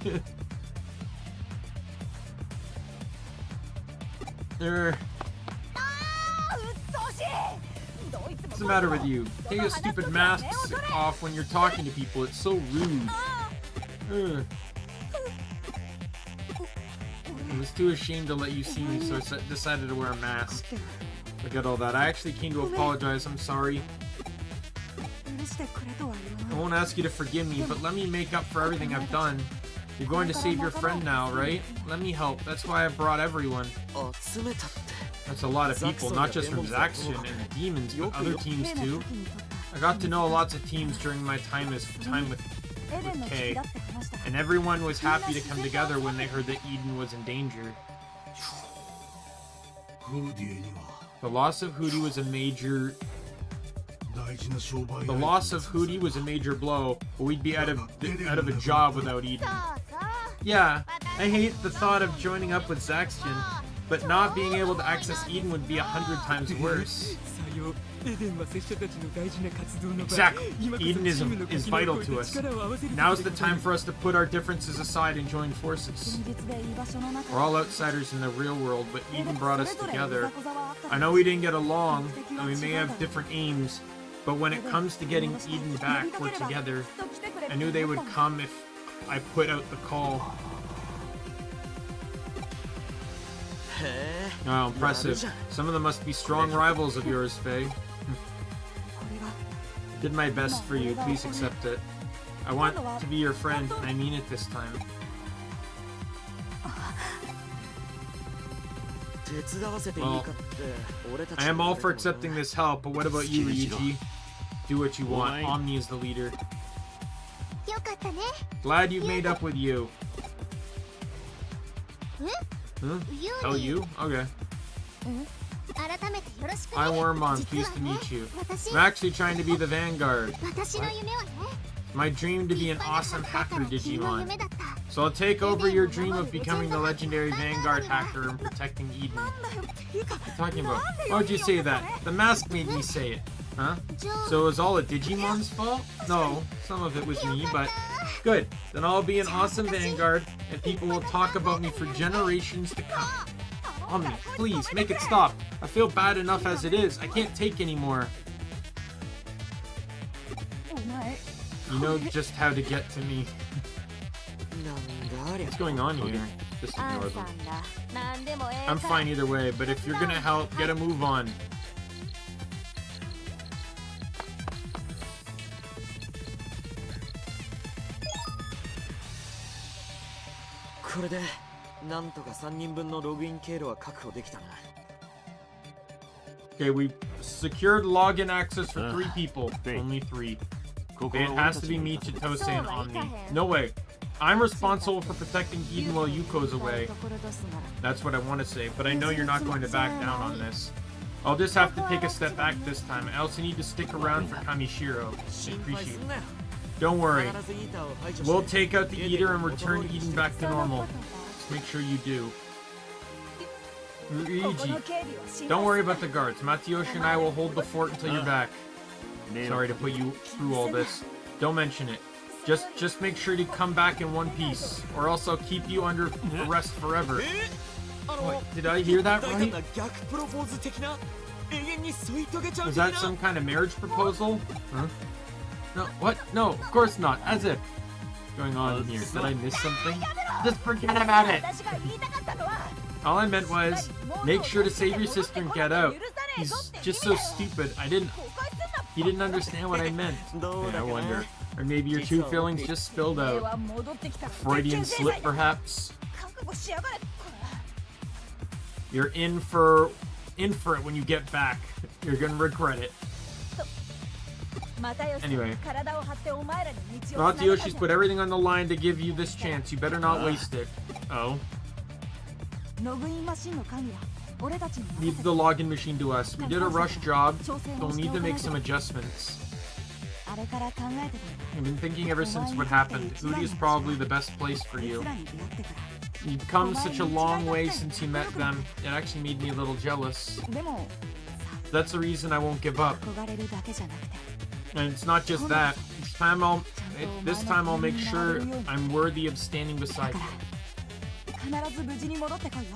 What's the matter with you? Take your stupid masks off when you're talking to people. It's so rude. I was too ashamed to let you see me, so I decided to wear a mask. Forget all that. I actually came to apologize. I'm sorry. I won't ask you to forgive me, but let me make up for everything I've done. You're going to save your friend now, right? Let me help. That's why I brought everyone. That's a lot of people, not just from Zaxxon and the Demons, but other teams too. I got to know lots of teams during my time with Kay, and everyone was happy to come together when they heard that Eden was in danger. The loss of Hootie was a major blow, but we'd be out of a job without Eden. Yeah, I hate the thought of joining up with Zaxxon, but not being able to access Eden would be 100 times worse. Exactly. Eden is vital to us. Now's the time for us to put our differences aside and join forces. We're all outsiders in the real world, but Eden brought us together. I know we didn't get along, and we may have different aims, but when it comes to getting Eden back, we're together. I knew they would come if I put out the call. Oh, impressive. Some of them must be strong rivals of yours, Faye. Did my best for you. Please accept it. I want to be your friend, and I mean it this time. Well, I am all for accepting this help, but what about you, Ryuji? Do what you want. Omni is the leader. Glad you've made up with you. Huh? Tell you? Okay. Hi, Wormmon. Pleased to meet you. I'm actually trying to be the Vanguard. My dream to be an awesome hacker Digimon. So I'll take over your dream of becoming the legendary Vanguard hacker and protecting Eden. What are you talking about? Why would you say that? The mask made me say it. Huh? So it was all a Digimon's fault? No, some of it was me, but good. Then I'll be an awesome Vanguard, and people will talk about me for generations to come. Omni, please, make it stop. I feel bad enough as it is. I can't take anymore. You know just how to get to me. What's going on here? Just ignore them. I'm fine either way, but if you're gonna help, get a move on. Okay, we secured login access for 3 people. Only 3. It has to be me, Chitose, and Omni. No way. I'm responsible for protecting Eden while Yuko's away. That's what I want to say, but I know you're not going to back down on this. I'll just have to take a step back this time. I also need to stick around for Kamishiro. I appreciate it. Don't worry. We'll take out the Eater and return Eden back to normal. Just make sure you do. Ryuji, don't worry about the guards. Matsuyoshi and I will hold the fort until you're back. Sorry to put you through all this. Don't mention it. Just make sure to come back in one piece, or else I'll keep you under arrest forever. What, did I hear that right? Was that some kind of marriage proposal? Huh? No, what? No, of course not. As if. What's going on here? Did I miss something? Just forget about it. All I meant was, make sure to save your sister and get out. He's just so stupid. He didn't understand what I meant. Yeah, I wonder. Or maybe your true feelings just spilled out. Freudian slip, perhaps? You're in for it when you get back. You're gonna regret it. Anyway, Matsuyoshi's put everything on the line to give you this chance. You better not waste it. Oh. Leave the login machine to us. We did a rush job, so we'll need to make some adjustments. I've been thinking ever since what happened. Udi is probably the best place for you. You've come such a long way since you met them. It actually made me a little jealous. That's the reason I won't give up. And it's not just that. This time I'll make sure I'm worthy of standing beside you.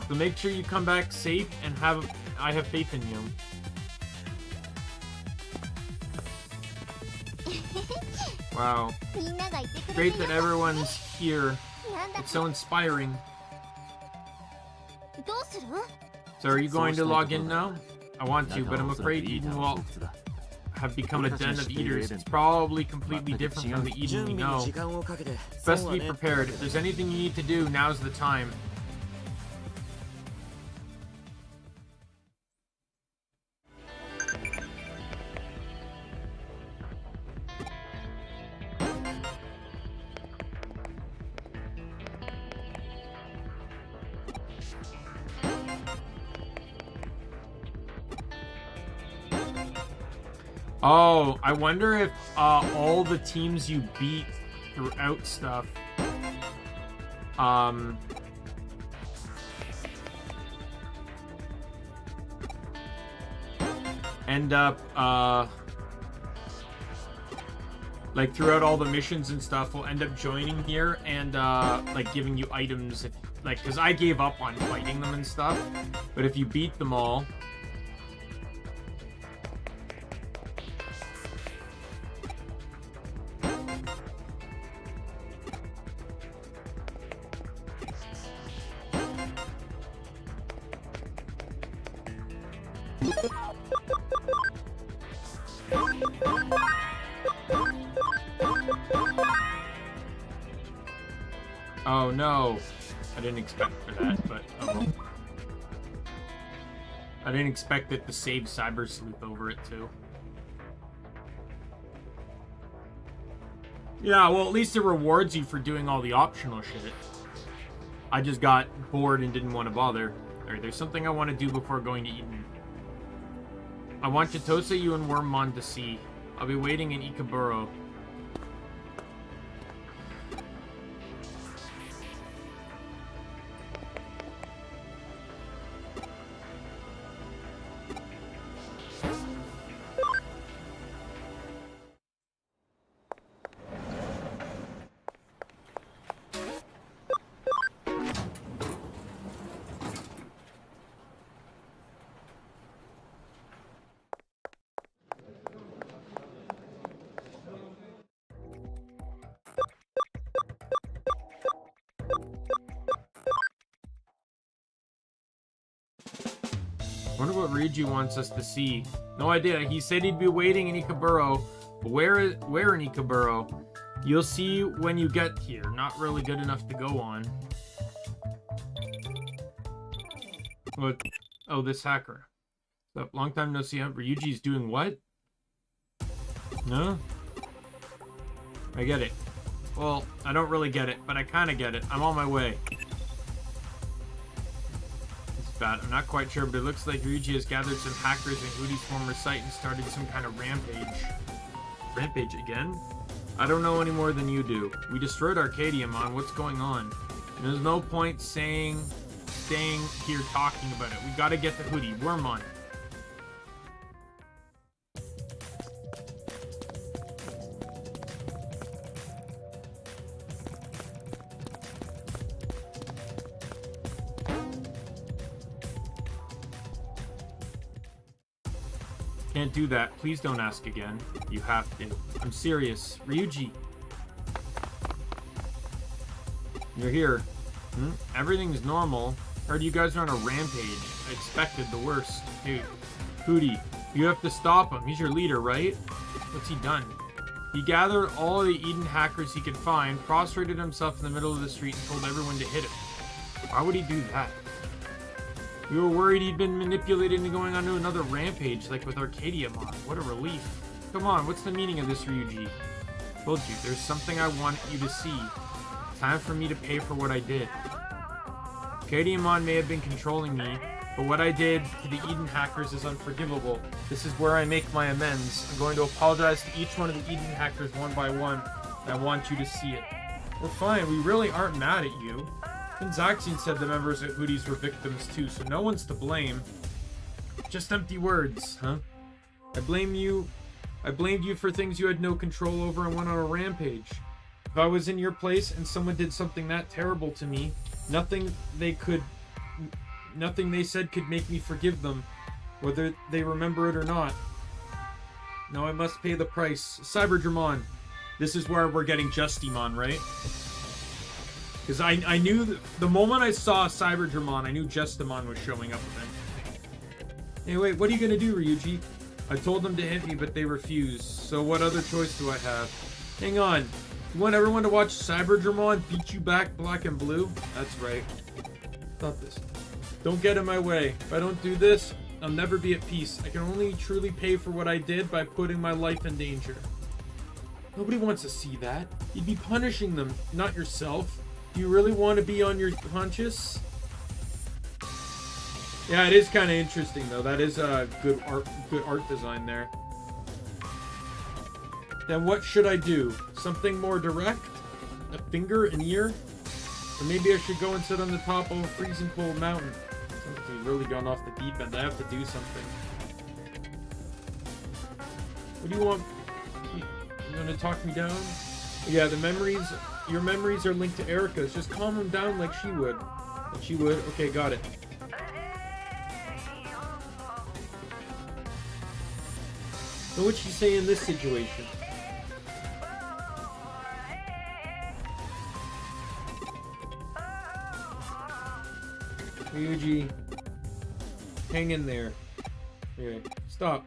So make sure you come back safe and I have faith in you. Wow. Great that everyone's here. It's so inspiring. So are you going to log in now? I want to, but I'm afraid Eden will have become a den of eaters. It's probably completely different from the Eden we know. Best be prepared. If there's anything you need to do, now's the time. Oh, I wonder if all the teams you beat throughout stuff end up like throughout all the missions and stuff will end up joining here and like giving you items if, like, because I gave up on fighting them and stuff, but if you beat them all, oh no, I didn't expect for that, but oh well. I didn't expect it to save Cyber Sleuth over it too. Yeah, well, at least it rewards you for doing all the optional shit. I just got bored and didn't want to bother. Alright, there's something I want to do before going to Eden. I want Chitose, you, and Wormmon to see. I'll be waiting in Ikeburo. Wonder what Ryuji wants us to see. No idea. He said he'd be waiting in Ikeburo. Where in Ikeburo? You'll see when you get here. Not really good enough to go on. What? Oh, this hacker. So, long time no see. Ryuji's doing what? No? I get it. Well, I don't really get it, but I kind of get it. I'm on my way. I'm not quite sure, but it looks like Ryuji has gathered some hackers in Hooty's former site and started some kind of rampage. Rampage again? I don't know any more than you do. We destroyed Arcadiamon. What's going on? And there's no point staying here talking about it. We gotta get to Hooty. Wormmon. Can't do that. Please don't ask again. You have to. I'm serious. Ryuji. You're here. Everything's normal. Heard you guys are on a rampage. I expected the worst. Hey, Hooty, you have to stop him. He's your leader, right? What's he done? He gathered all the Eden hackers he could find, prostrated himself in the middle of the street, and told everyone to hit him. Why would he do that? We were worried he'd been manipulated into going on to another rampage, like with Arcadiamon. What a relief. Come on, what's the meaning of this, Ryuji? Told you, there's something I want you to see. Time for me to pay for what I did. Arcadiamon may have been controlling me, but what I did to the Eden hackers is unforgivable. This is where I make my amends. I'm going to apologize to each one of the Eden hackers one by one, and I want you to see it. We're fine, we really aren't mad at you. And Zaxian said the members at Hooty's were victims too, so no one's to blame. Just empty words, huh? I blamed you for things you had no control over and went on a rampage. If I was in your place and someone did something that terrible to me, nothing they said could make me forgive them, whether they remember it or not. Now I must pay the price. Cyberdramon. This is where we're getting Justimon, right? Because I knew the moment I saw Cyberdramon, I knew Justimon was showing up then. Hey, wait, what are you gonna do, Ryuji? I told them to hit me, but they refused. So what other choice do I have? Hang on. You want everyone to watch Cyberdramon beat you back black and blue? That's right. Stop this. Don't get in my way. If I don't do this, I'll never be at peace. I can only truly pay for what I did by putting my life in danger. Nobody wants to see that. You'd be punishing them, not yourself. Do you really want to be on your conscience? Yeah, it is kind of interesting though. That is a good art design there. Then what should I do? Something more direct? A finger, an ear? Or maybe I should go and sit on the top of a freezing cold mountain. Something's really gone off the deep end. I have to do something. What do you want? You gonna talk me down? Yeah, the memories, your memories are linked to Erica's. Just calm them down like she would. Like she would? Okay, got it. What would she say in this situation? Ryuji, hang in there. Okay, stop.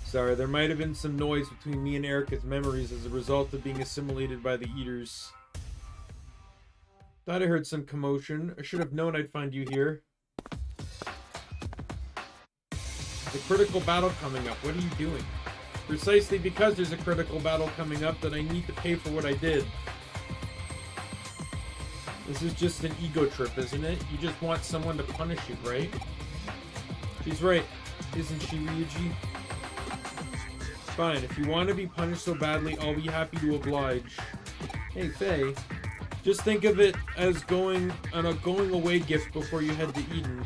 Sorry, there might have been some noise between me and Erica's memories as a result of being assimilated by the eaters. Thought I heard some commotion. I should have known I'd find you here. The critical battle coming up. What are you doing? Precisely because there's a critical battle coming up that I need to pay for what I did. This is just an ego trip, isn't it? You just want someone to punish you, right? She's right. Isn't she, Ryuji? Fine, if you want to be punished so badly, I'll be happy to oblige. Hey, Faye. Just think of it as going on a going away gift before you head to Eden.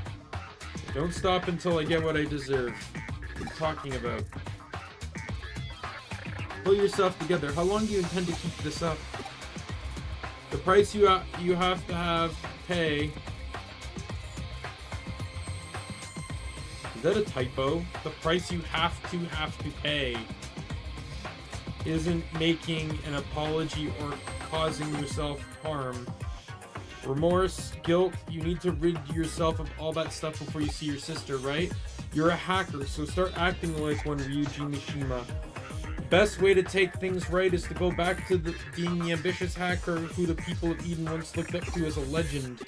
Don't stop until I get what I deserve. What are you talking about? Pull yourself together. How long do you intend to keep this up? The price you have to pay. Is that a typo? The price you have to pay isn't making an apology or causing yourself harm. Remorse, guilt, you need to rid yourself of all that stuff before you see your sister, right? You're a hacker, so start acting like one, Ryuji Mishima. The best way to take things right is to go back to being the ambitious hacker who the people of Eden once looked up to as a legend.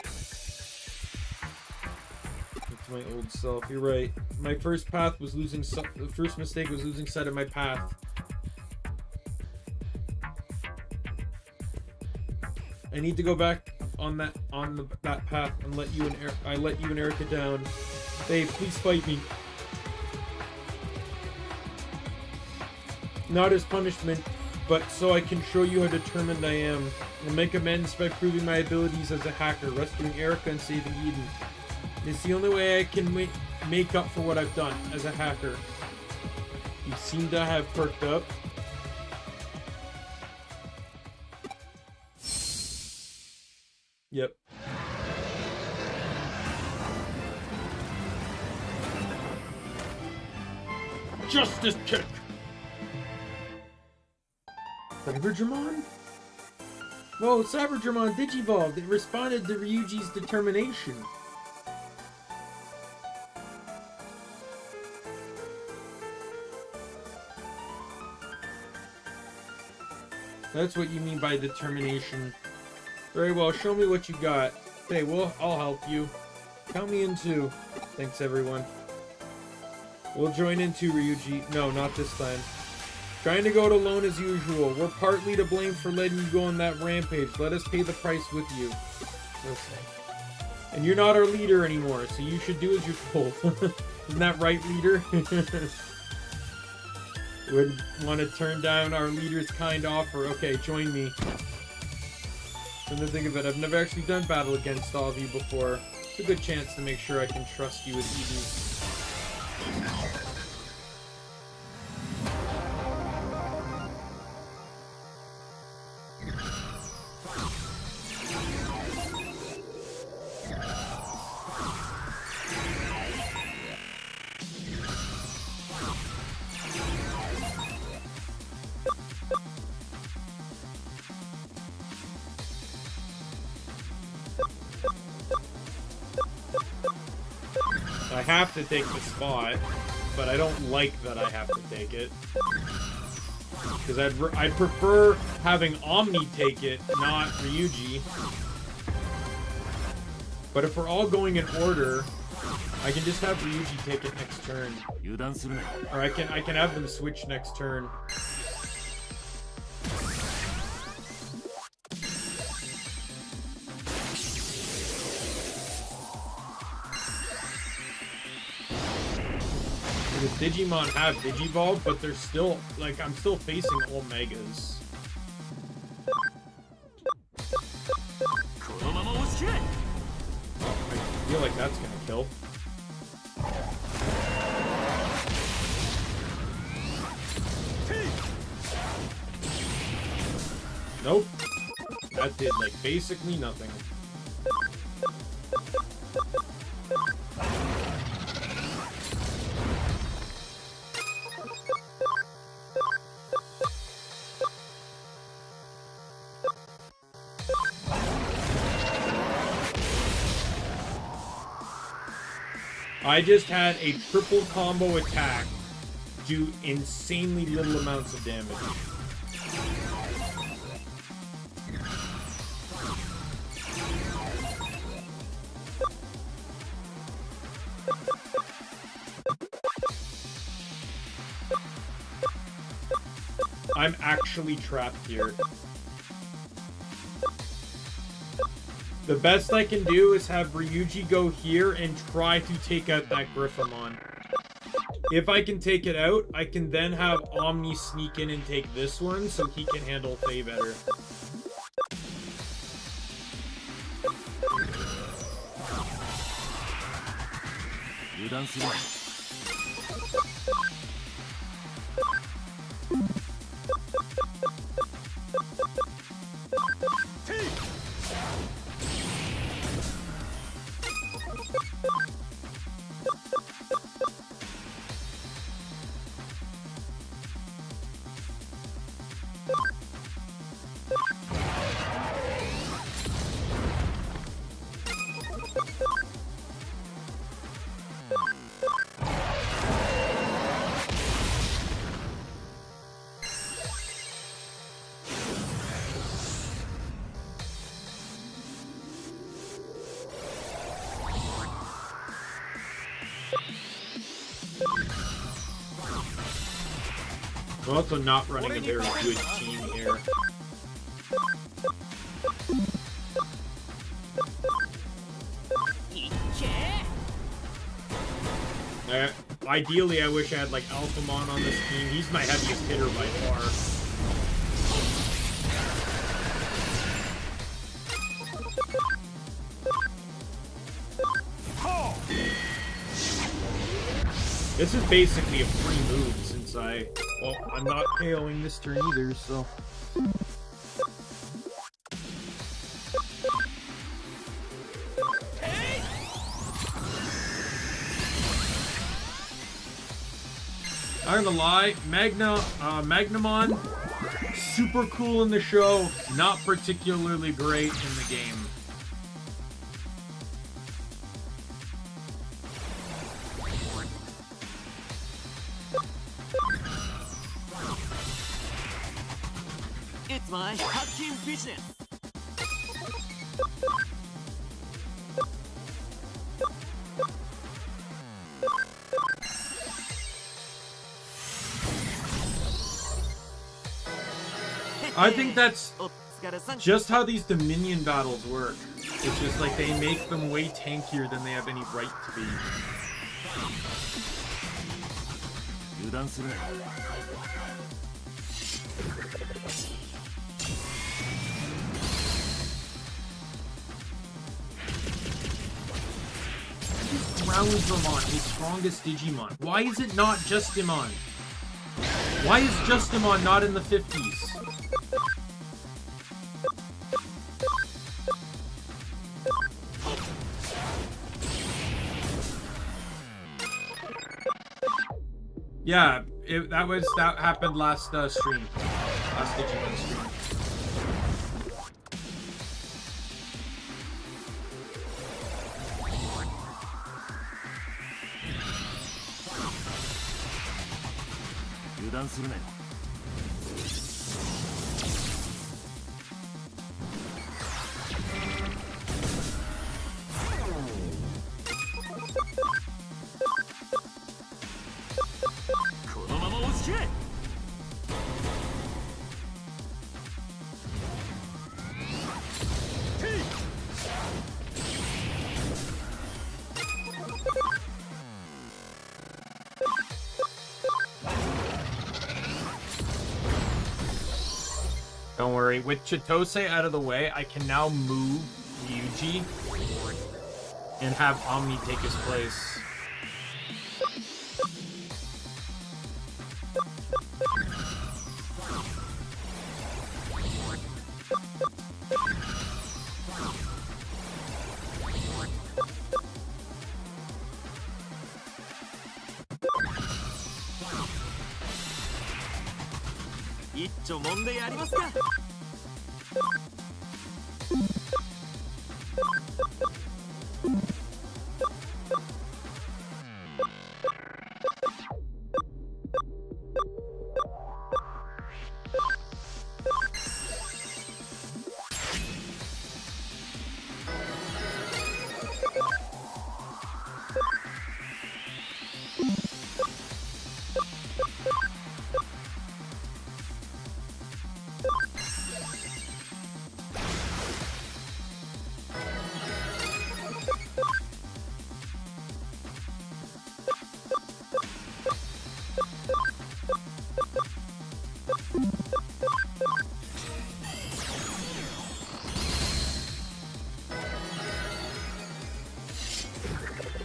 That's my old self, you're right. My first path was the first mistake was losing sight of my path. I need to go back on that path and let you and Erica down. Babe, please fight me. Not as punishment, but so I can show you how determined I am. I'll make amends by proving my abilities as a hacker, rescuing Erica and saving Eden. It's the only way I can make up for what I've done as a hacker. You seem to have perked up. Yep. Justice kick! Cybergermon? Whoa, Cybergermon digivolved. It responded to Ryuji's determination. That's what you mean by determination. Very well, show me what you got. Hey, I'll help you. Count me in too. Thanks, everyone. We'll join in too, Ryuji. No, not this time. Trying to go it alone as usual. We're partly to blame for letting you go on that rampage. Let us pay the price with you. Okay. And you're not our leader anymore, so you should do as you're told. Isn't that right, leader? Would want to turn down our leader's kind offer. Okay, join me. Come to think of it, I've never actually done battle against all of you before. It's a good chance to make sure I can trust you with Eden. I have to take the spot, but I don't like that I have to take it. Because I'd prefer having Omni take it, not Ryuji. But if we're all going in order, I can just have Ryuji take it next turn. Or I can have them switch next turn. Because Digimon have Digivolve, but they're still, like, I'm still facing all Megas. Oh, I feel like that's gonna kill. Nope. That did, like, basically nothing. I just had a triple combo attack do insanely little amounts of damage. I'm actually trapped here. The best I can do is have Ryuji go here and try to take out that Griffamon. If I can take it out, I can then have Omni sneak in and take this one so he can handle Faye better. I'm also not running a very good team here. Ideally, I wish I had, like, Alphamon on this team. He's my heaviest hitter by far. This is basically a free move since well, I'm not KOing this turn either, so... I'm not gonna lie, Magnamon, super cool in the show, not particularly great in the game. It's my hacking business. I think that's just how these Dominion battles work. It's just like they make them way tankier than they have any right to be. Groundvermont, his strongest Digimon. Why is it not Justimon? Why is Justimon not in the 50s? Yeah, that happened last stream. Last Digimon stream. Don't worry. With Chitose out of the way, I can now move Ryuji and have Omni take his place.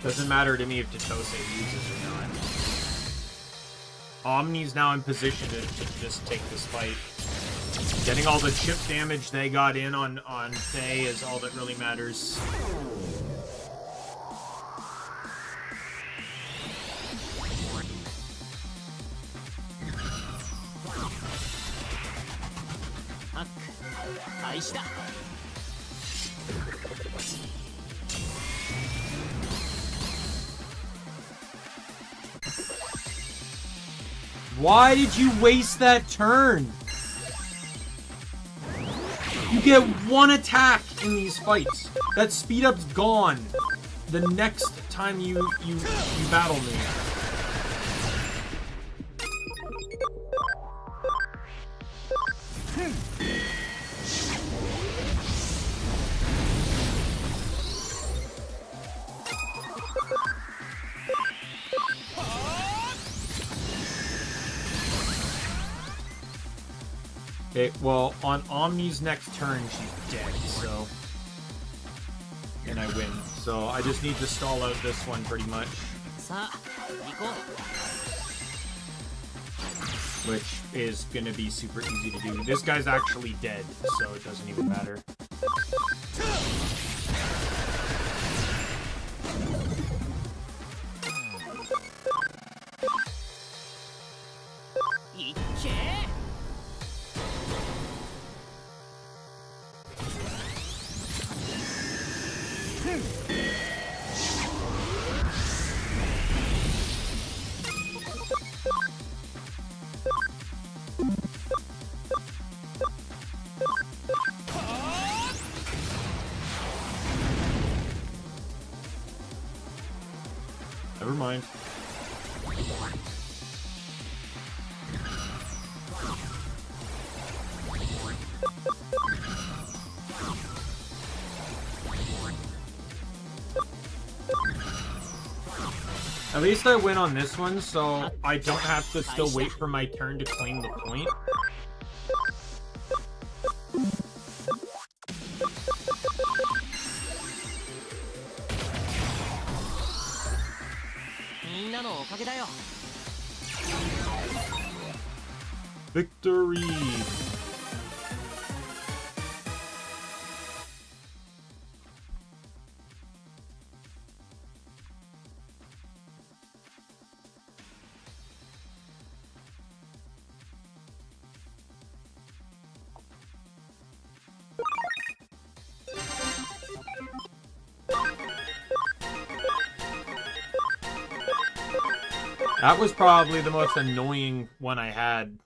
Doesn't matter to me if Chitose uses or not. Omni's now in position to just take this fight. Getting all the chip damage they got in on Faye is all that really matters. Why did you waste that turn? You get one attack in these fights. That speed up's gone the next time you battle me. Okay, well, on Omni's next turn, she's dead, so... And I win. So I just need to stall out this one, pretty much. Which is gonna be super easy to do. This guy's actually dead, so it doesn't even matter. Never mind. At least I win on this one, so I don't have to still wait for my turn to claim the point. Victory! That was probably the most annoying one I had.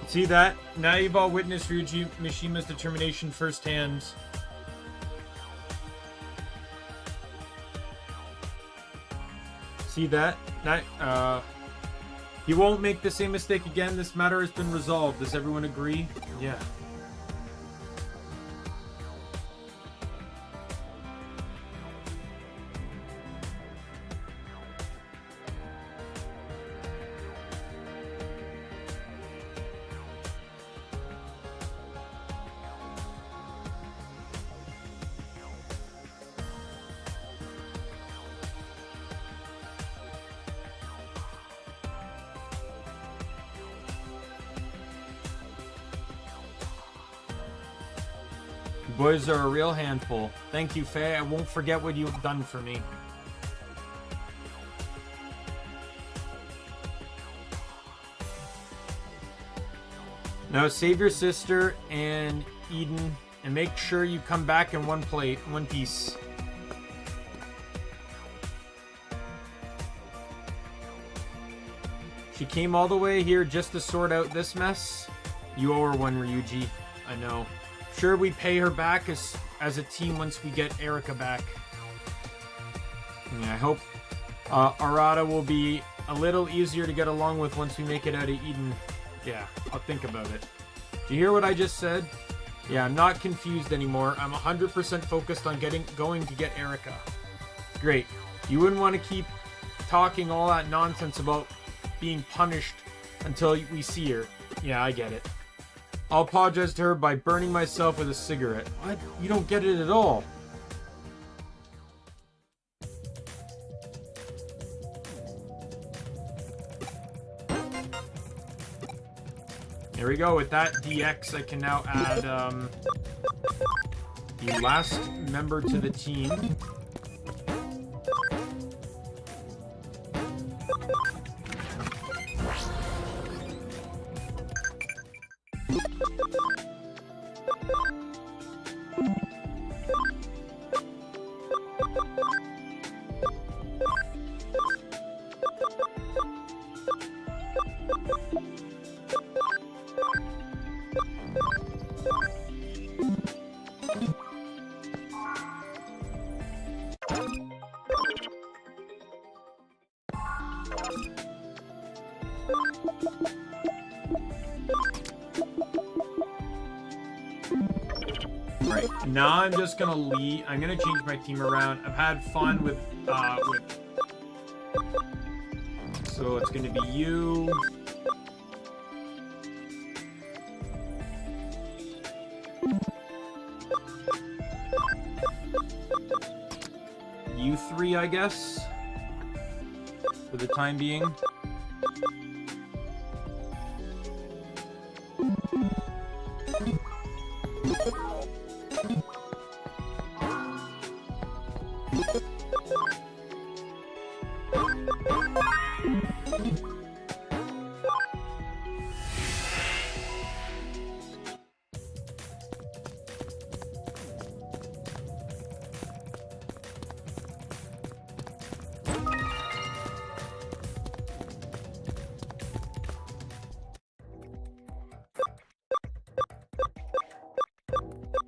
See that? Now you've all witnessed Ryuji Mishima's determination firsthand. See that? He won't make the same mistake again. This matter has been resolved. Does everyone agree? Yeah. Boys are a real handful. Thank you, Faye. I won't forget what you've done for me. Now save your sister and Eden, and make sure you come back in one piece. She came all the way here just to sort out this mess. You owe her one, Ryuji. I know. Sure, we pay her back as a team once we get Erica back. Yeah, I hope Arata will be a little easier to get along with once we make it out of Eden. Yeah, I'll think about it. Do you hear what I just said? Yeah, I'm not confused anymore. I'm 100% focused on going to get Erica. Great. You wouldn't want to keep talking all that nonsense about being punished until we see her. Yeah, I get it. I'll apologize to her by burning myself with a cigarette. What? You don't get it at all. There we go. With that DX, I can now add the last member to the team. Now I'm just gonna leave. I'm gonna change my team around. I've had fun with so it's gonna be you. You three, I guess, for the time being.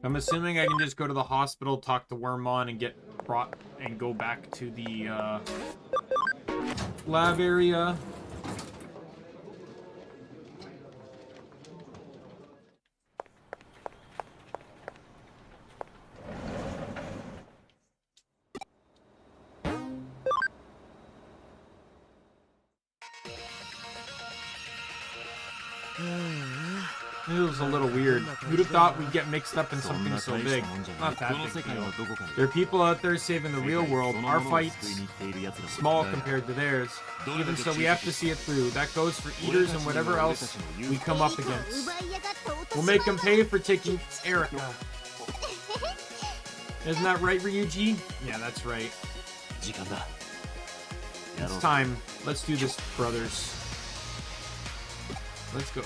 I'm assuming I can just go to the hospital, talk to Wormmon, and get brought and go back to the lab area. It was a little weird. Who'd have thought we'd get mixed up in something so big? Not that big deal. There are people out there saving the real world. Our fight's small compared to theirs. Even so, we have to see it through. That goes for eaters and whatever else we come up against. We'll make them pay for taking Erica. Isn't that right, Ryuji? Yeah, that's right. It's time. Let's do this, brothers. Let's go.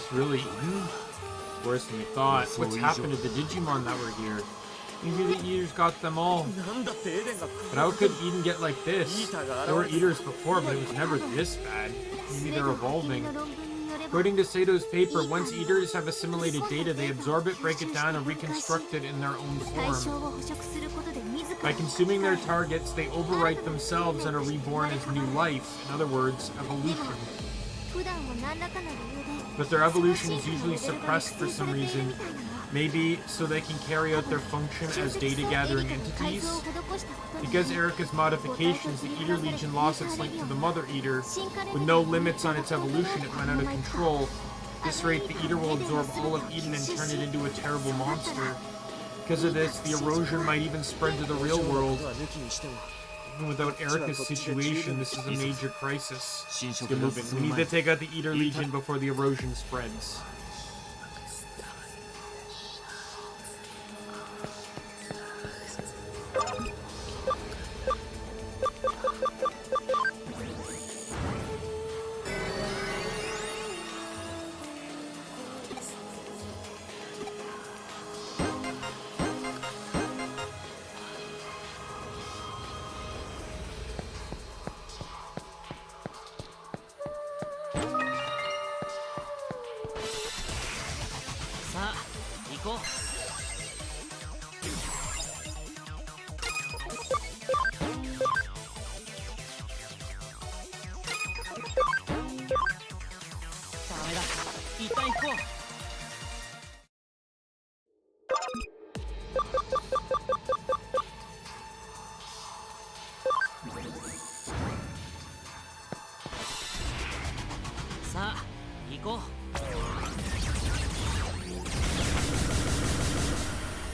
this really Eden? Worse than we thought. What's happened to the Digimon that were here? Maybe the Eaters got them all. But how could Eden get like this? There were Eaters before, but it was never this bad. Maybe they're evolving. According to Sato's paper, once Eaters have assimilated data, they absorb it, break it down, and reconstruct it in their own form. By consuming their targets, they overwrite themselves and are reborn as new life. In other words, evolution. But their evolution is usually suppressed for some reason. Maybe so they can carry out their function as data-gathering entities. Because Erica's modifications, the Eater Legion lost its link to the Mother Eater. With no limits on its evolution, it went out of control. At this rate, the Eater will absorb all of Eden and turn it into a terrible monster. Because of this, the erosion might even spread to the real world. Even without Erica's situation, this is a major crisis. Let's get moving. We need to take out the Eater Legion before the erosion spreads.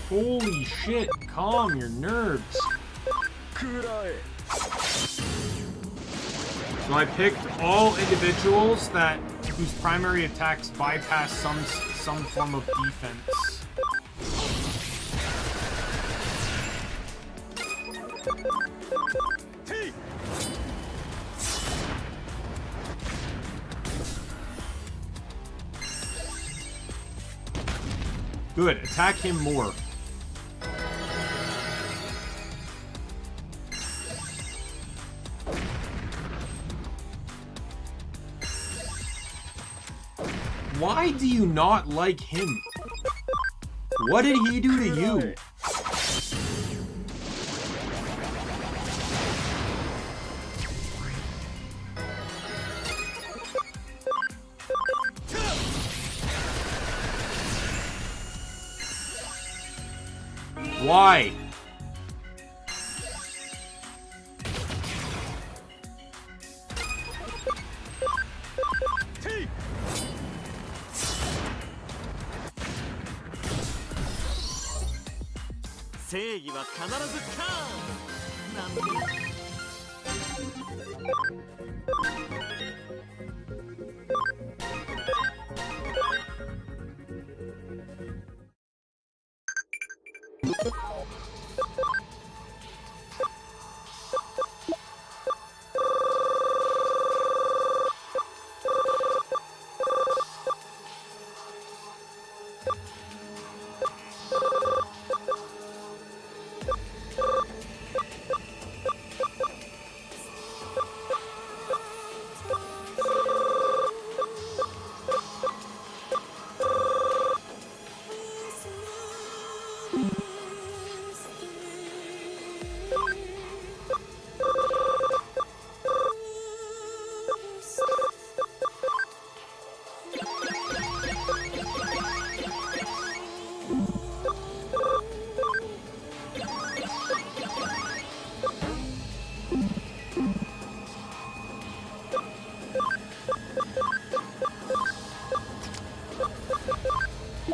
Holy shit, calm your nerves. So I picked all individuals whose primary attacks bypass some form of defense. Good, attack him more. Why do you not like him? What did he do to you? Why?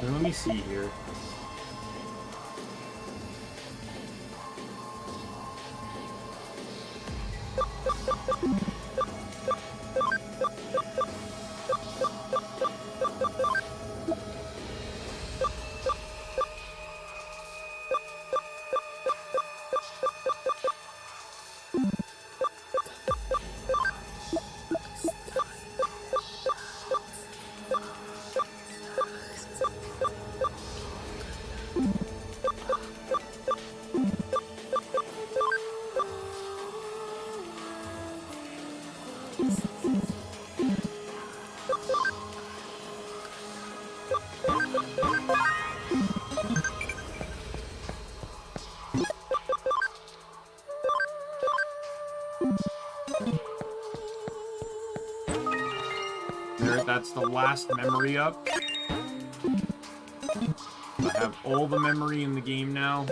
Let me see here. the last memory up. I have all the memory in the game now.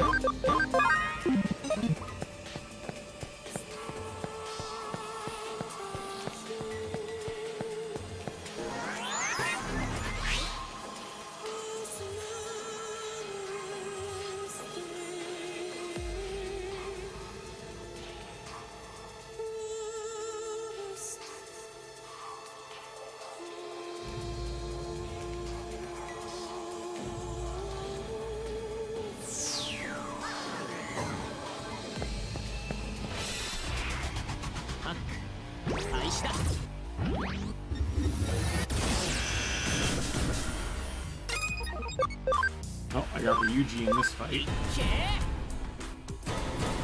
Oh, I got Ryuji in this fight.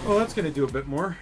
Oh, that's gonna do a bit more.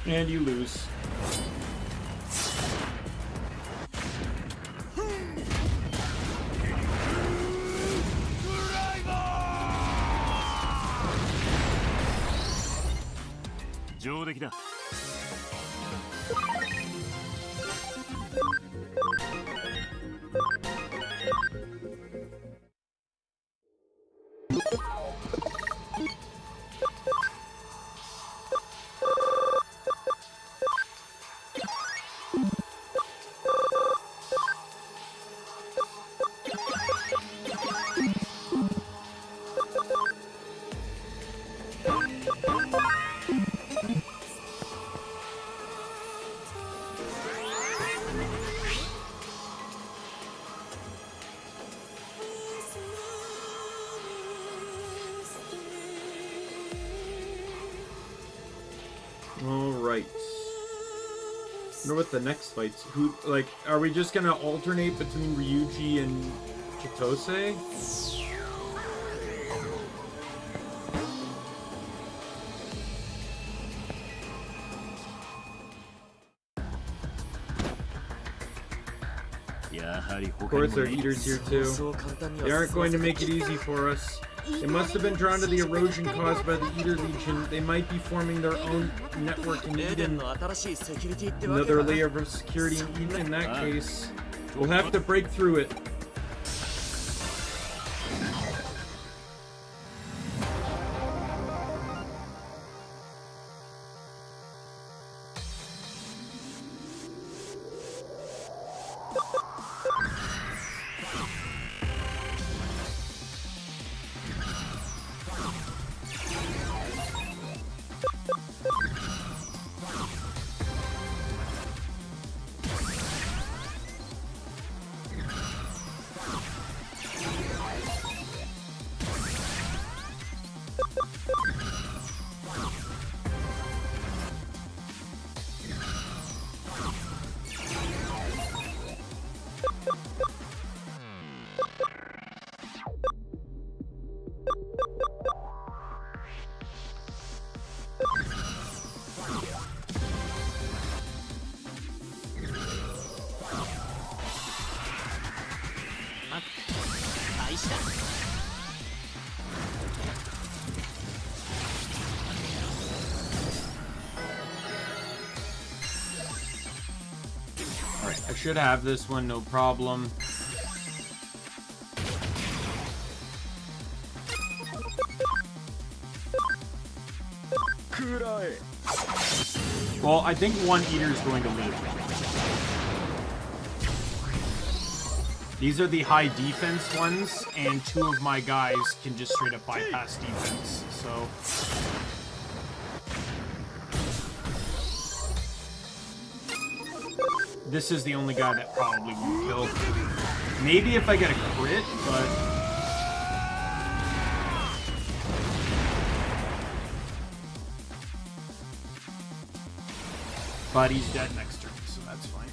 And you lose. Alright. Wonder what the next fight's. Who, like, are we just gonna alternate between Ryuji and Chitose? Of course, there are eaters here too. They aren't going to make it easy for us. They must have been drawn to the erosion caused by the Eater Legion. They might be forming their own network in Eden. Another layer of security in Eden. In that case, we'll have to break through it. Alright, I should have this one, no problem. Well, I think one eater is going to live. These are the high defense ones, and two of my guys can just straight up bypass defense, so... This is the only guy that probably won't kill. Maybe if I get a crit, but... But he's dead next turn, so that's fine.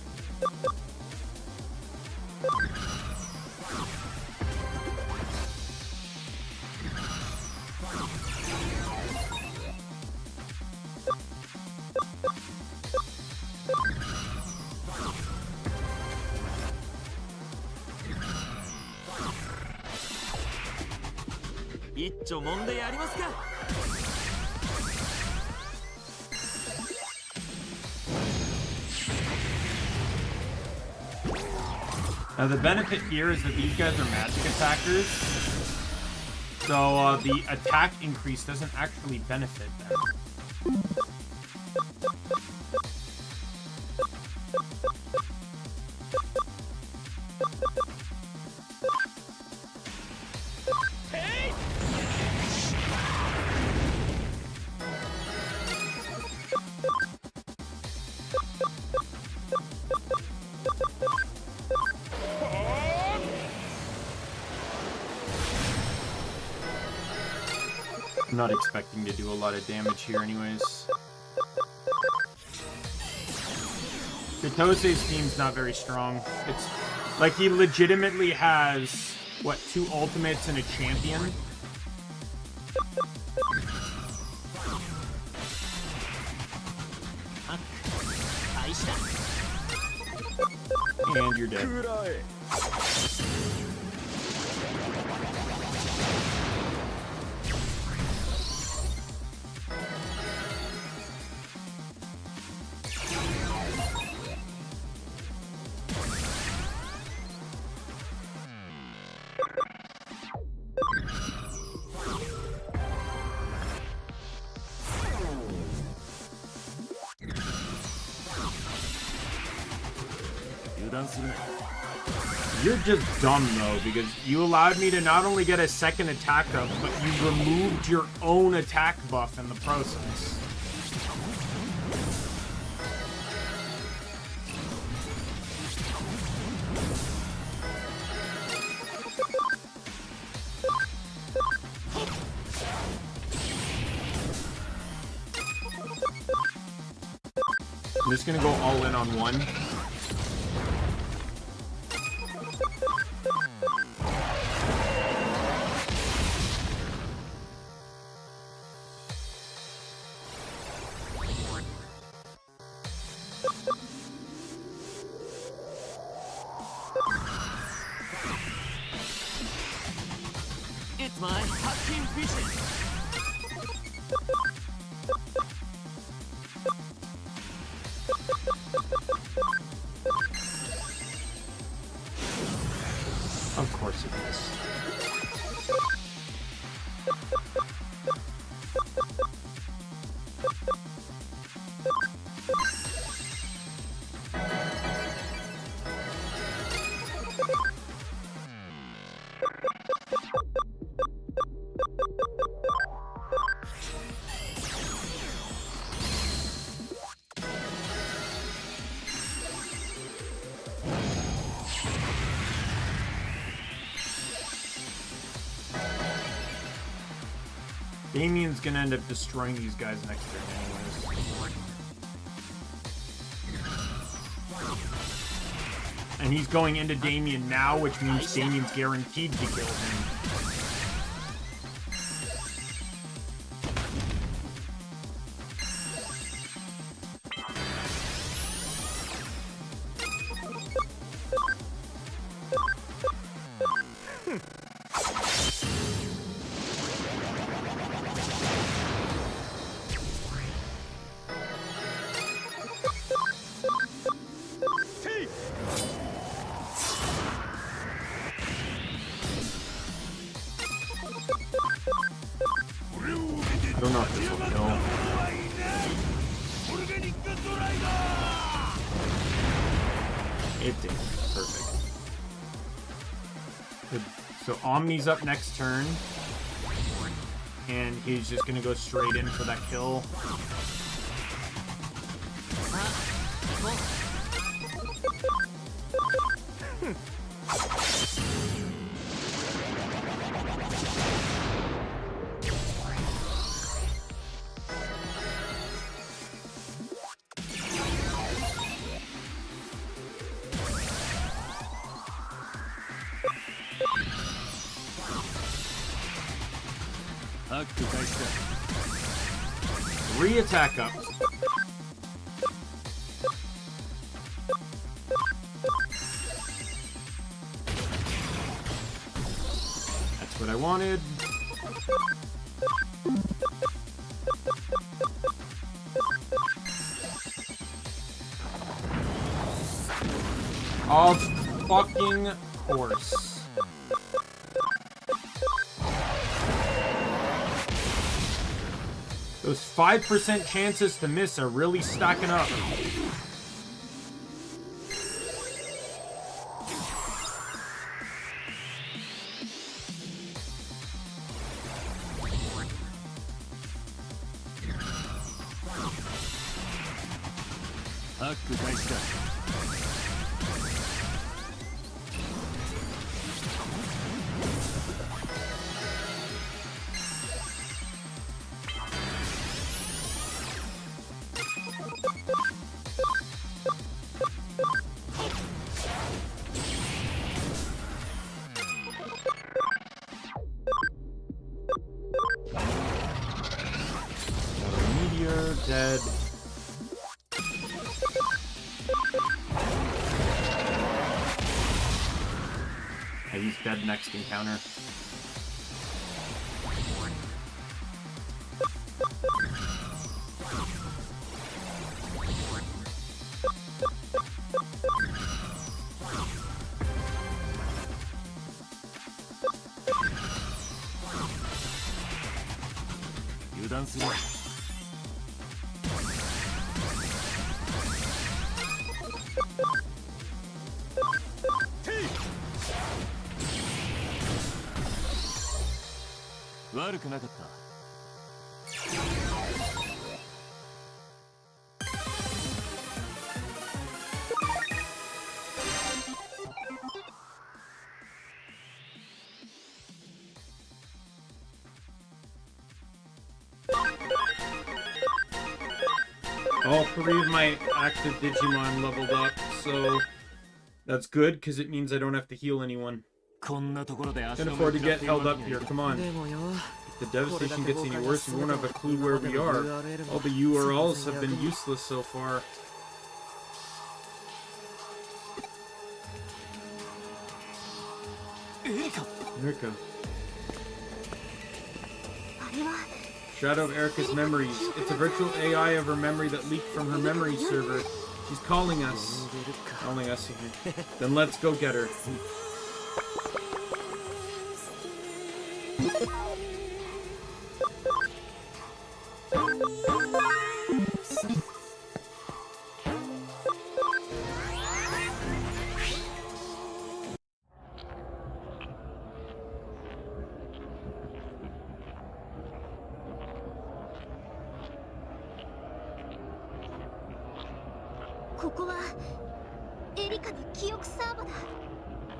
Now the benefit here is that these guys are magic attackers, so the attack increase doesn't actually benefit them. I'm not expecting to do a lot of damage here anyways. Katose's team's not very strong. It's like he legitimately has, what, 2 ultimates and a champion? And you're dead. You're just dumb, though, because you allowed me to not only get a second attack up, but you removed your own attack buff in the process. I'm just gonna go all in on one. It's my hacking vision. Of course it is. Damien's gonna end up destroying these guys next turn anyways. And he's going into Daimien now, which means Damien's guaranteed to kill him. It did. Perfect. Good. So Omni's up next turn. And he's just gonna go straight in for that kill. Re-attack up. That's what I wanted. Of fucking course. Those 5% chances to miss are really stacking up. Dead. Yeah, he's dead next encounter. All 3 of my active Digimon leveled up, so that's good, because it means I don't have to heal anyone. Can't afford to get held up here, come on. If the devastation gets any worse, we won't have a clue where we are. All the URLs have been useless so far. Erika. Shadow of Erika's memories. It's a virtual AI of her memory that leaked from her memory server. She's calling us. Calling us here. Then let's go get her.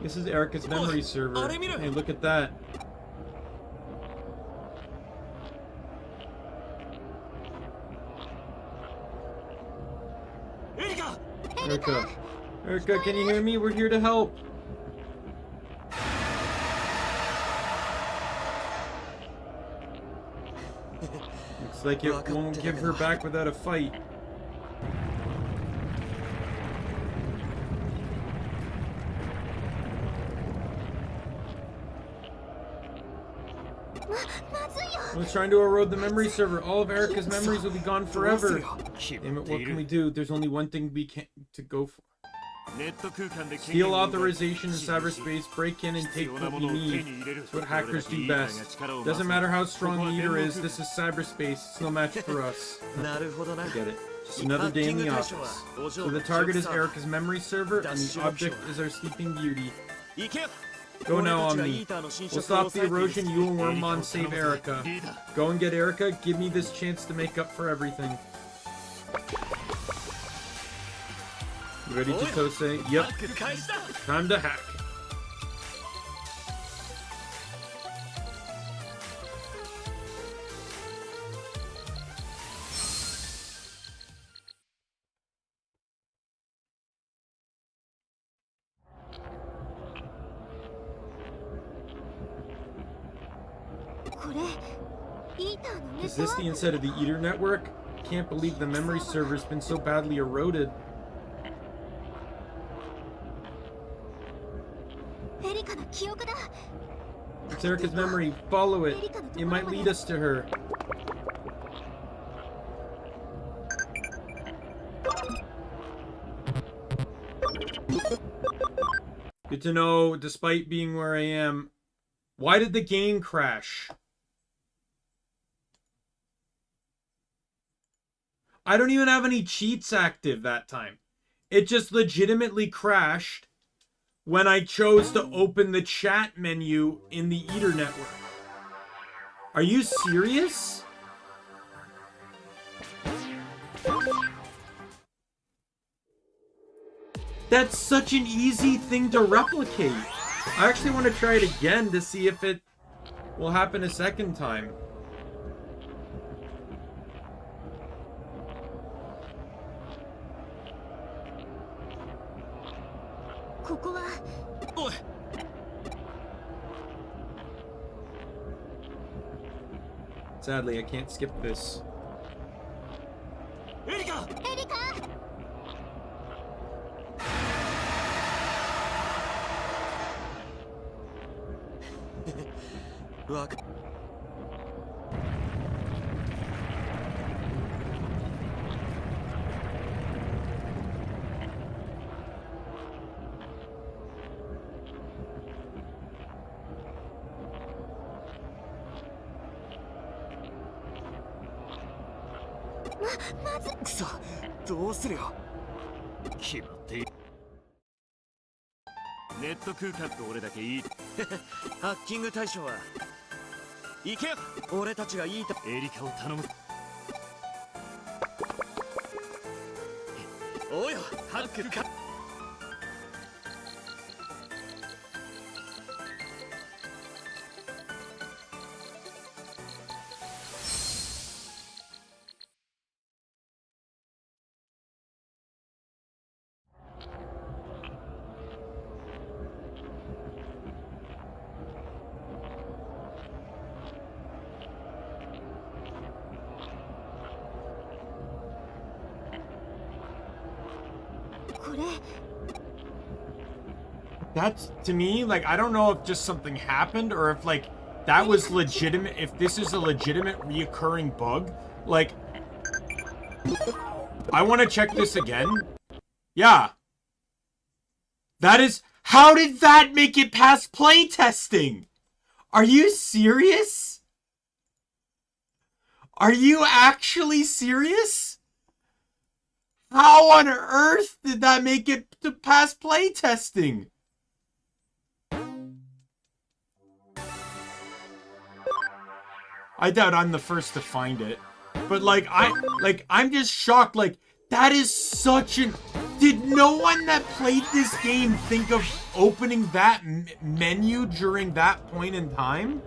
This is Erika's memory server. Hey, look at that. Erika. Erika, can you hear me? We're here to help. Looks like it won't give her back without a fight. I was trying to erode the memory server. All of Erika's memories will be gone forever. Damn it, what can we do? There's only one thing we can to go for. Steal authorization in cyberspace, break in and take what we need. It's what hackers do best. Doesn't matter how strong the eater is, this is cyberspace. It's no match for us. I get it. Just another day in the office. So the target is Erica's memory server, and the object is our sleeping beauty. Go now, Omni. We'll stop the erosion, you and Wormmon save Erica. Go and get Erica, give me this chance to make up for everything. You ready, Chitose? Yep. Time to hack. Is this the inside of the Eater network? Can't believe the memory server's been so badly eroded. It's Erica's memory. Follow it. It might lead us to her. Good to know, despite being where I am. Why did the game crash? I don't even have any cheats active that time. It just legitimately crashed when I chose to open the chat menu in the Eater network. Are you serious? That's such an easy thing to replicate. I actually want to try it again to see if it will happen a second time. Sadly, I can't skip this. Erika!くそ、どうするよ。決まっている。ネット空間と俺だけいい。ハッキング対象は行けよ。俺たちがいいと。エリカを頼む。おうよ、ハックか。That's, to me, like, I don't know if just something happened or if, like, that was legitimate, if this is a legitimate reoccurring bug. Like, I want to check this again. Yeah. That is, how did that make it past playtesting? Are you serious? Are you actually serious? How on earth did that make it to past playtesting? I doubt I'm the first to find it. But I'm just shocked. Like, that is such an... Did no one that played this game think of opening that menu during that point in time?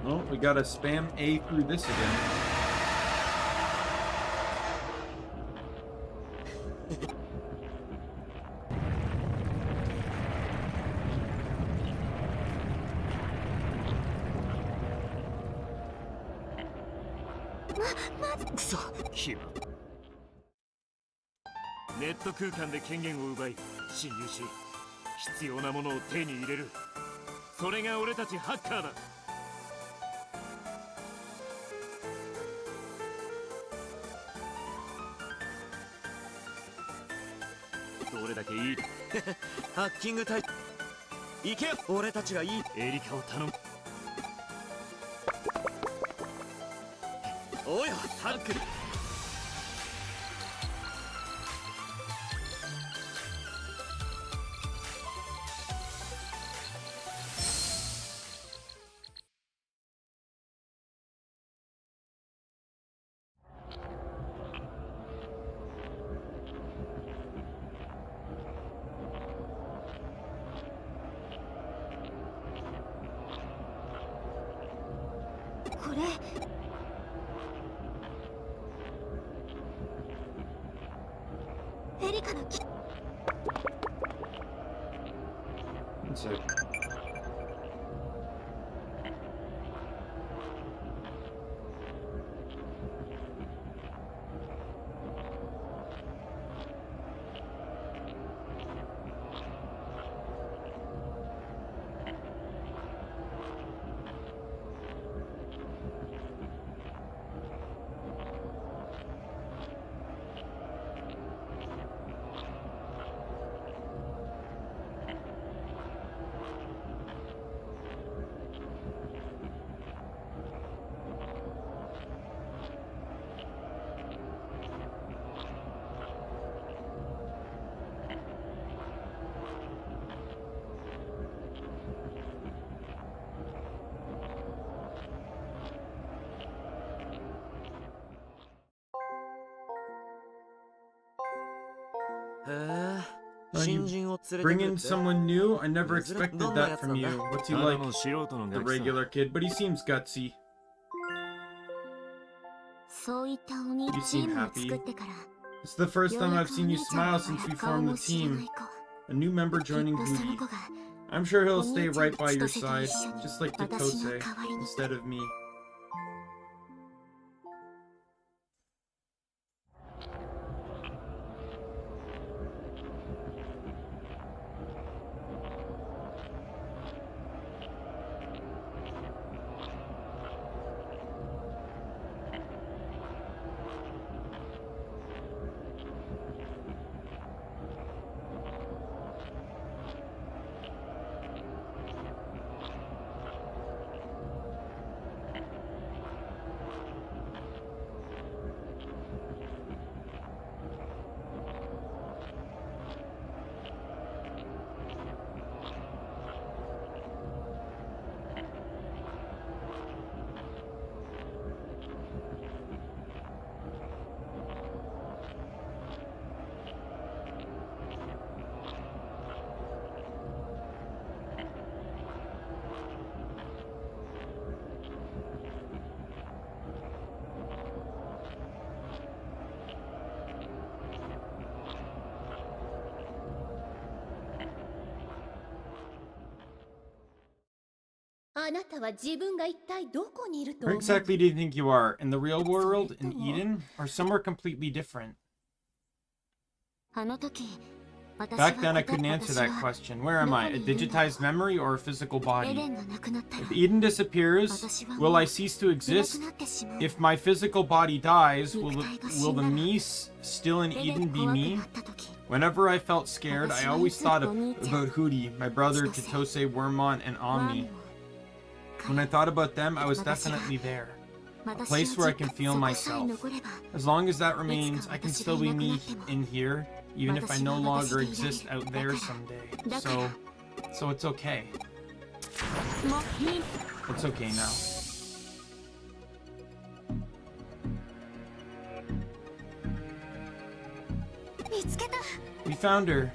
Oh, we gotta spam A through this again. ネット空間で権限を奪い侵入し必要なものを手に入れる。それが俺たちハッカーだ。どれだけいいハッキング隊行けよ。俺たちがいいエリカを頼む。おいハックル。これエリカの木。 One sec. Bring in someone new? I never expected that from you. What's he like? The regular kid, but he seems gutsy. そういった鬼 You チ seem ームを happy. 作ってから It's the first time I've seen you smile since we 顔 formed も the 知らな team. い子 A new member きっ joining とその Booty. 子が I'm sure he'll stay お兄ちゃん right by と your 千歳と side, 一緒に just like 私の Totose, 代わりに instead of me. Where exactly do you think you are? In the real world? In Eden? Or somewhere completely different? あの時 Back then I couldn't answer that question. Where am I? A digitized memory or a physical エレ body? ンが亡くなったら If Eden disappears, will I cease to いなく exist? なってしまう If my physical body dies, will the me still in エレン Eden be 怖く me? なった時 Whenever I felt scared, I always thought about Hootie, my brother, Totose, Wormmon, and ワン Omni. も When I thought about them, I was definitely there. A place where I can feel myself. As long as that remains, I can still be me in here, even if I no longer exist out there someday. So it's okay. もういい It's okay now. We found her.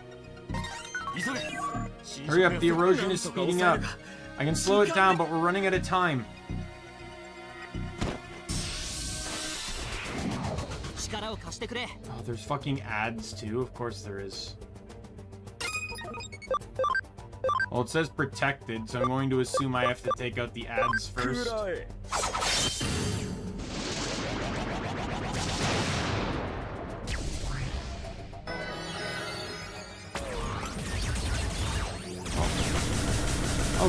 Hurry up, the erosion is speeding up. I can slow it down, but we're running out of time. Oh, there's fucking ads too. Of course there is. Well, it says protected, so I'm going to assume I have to take out the ads first.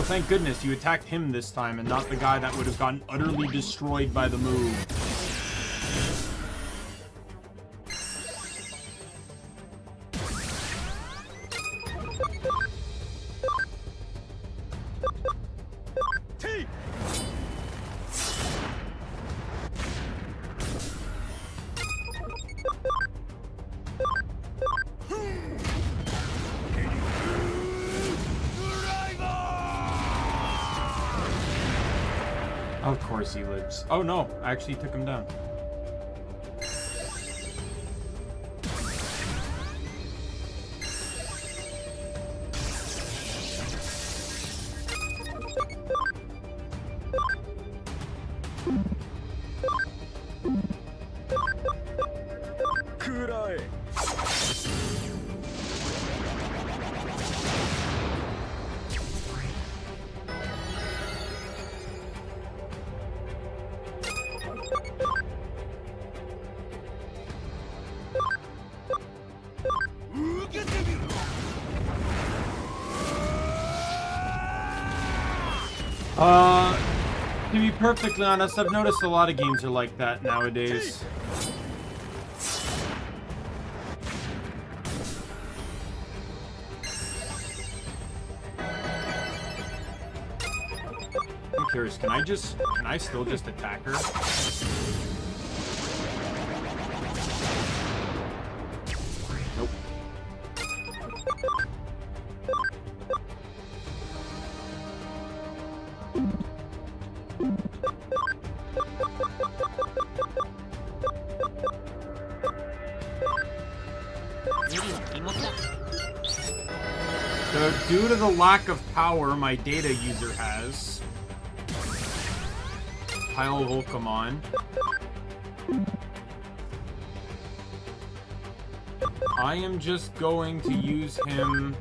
thank goodness you attacked him this time and not the guy that would have gotten utterly destroyed by the move. Of course he lives. Oh no, I actually took him down. To be perfectly honest, I've noticed a lot of games are like that nowadays. I'm curious, can I still just attack her? Nope. So, due to the lack of power my data user has, Pile Volcamon, I am just going to use him.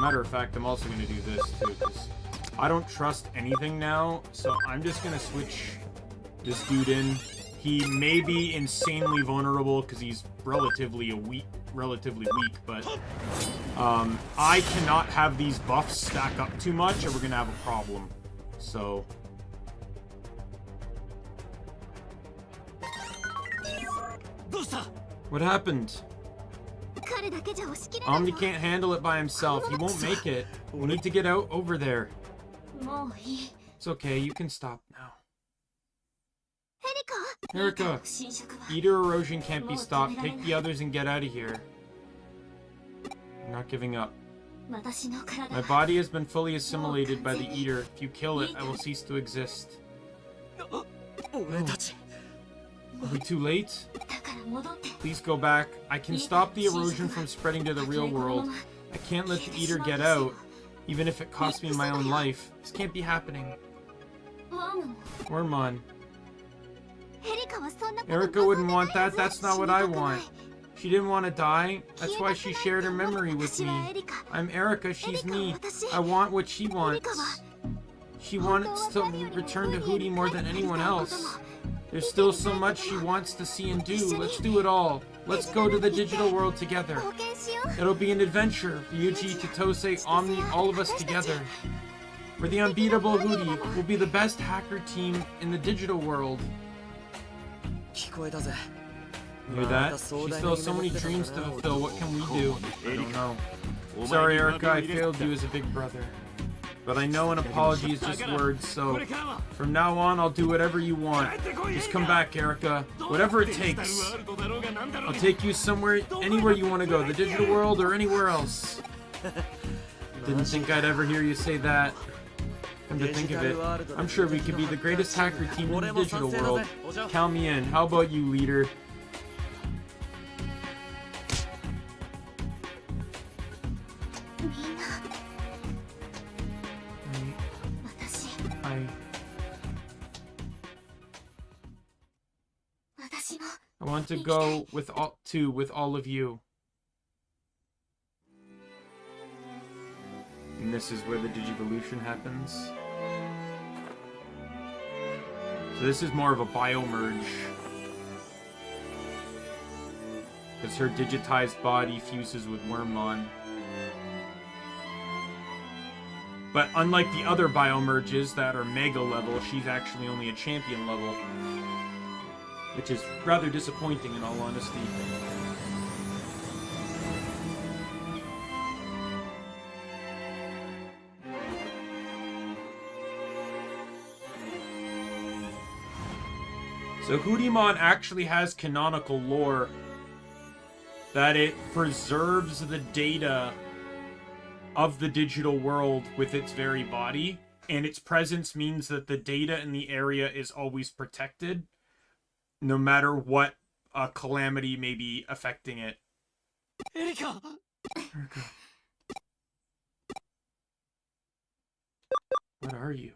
Matter of fact, I'm also going to do this too, because I don't trust anything now, so I'm just going to switch this dude in. He may be insanely vulnerable because he's relatively weak, but I cannot have these buffs stack up too much or we're gonna have a problem. So what happened? Omni can't handle it by himself. He won't make it. We need to get out over there. It's okay, you can stop now. Erika, Eater erosion can't be stopped. Take the others and get out of here. I'm not giving up. My body has been fully assimilated by the Eater. If you kill it, I will cease to exist. Oh. Are we too late? Please go back. I can stop the erosion from spreading to the real world. I can't let the Eater get out, even if it costs me my own life. This can't be happening. Wormmon. Erika wouldn't want that. That's not what I want. She didn't want to die. That's why she shared her memory with me. I'm Erika. She's me. I want what she wants. She wants to return to Hootie more than anyone else. There's still so much she wants to see and do. Let's do it all. Let's go to the digital world together. It'll be an adventure. Ryuji, Totose, Omni, all of us together. We're the unbeatable Hootie. We'll be the best hacker team in the digital world. Hear that? She still has so many dreams to fulfill. What can we do? I don't know. Sorry, Erika, I failed you as a big brother. But I know an apology is just words, so from now on, I'll do whatever you want. Just come back, Erika. Whatever it takes. I'll take you somewhere, anywhere you want to go. The digital world or anywhere else. Didn't think I'd ever hear you say that. Come to think of it, I'm sure we could be the greatest hacker team in the digital world. Count me in. How about you, leader? I want to go with all of you. And this is where the Digivolution happens. So this is more of a bio-merge. Because her digitized body fuses with Wormmon. But unlike the other biomerges that are mega level, she's actually only a champion level. Which is rather disappointing in all honesty. So Digimon actually has canonical lore that it preserves the data of the digital world with its very body, and its presence means that the data in the area is always protected, no matter what calamity may be affecting it. Erika! What are you?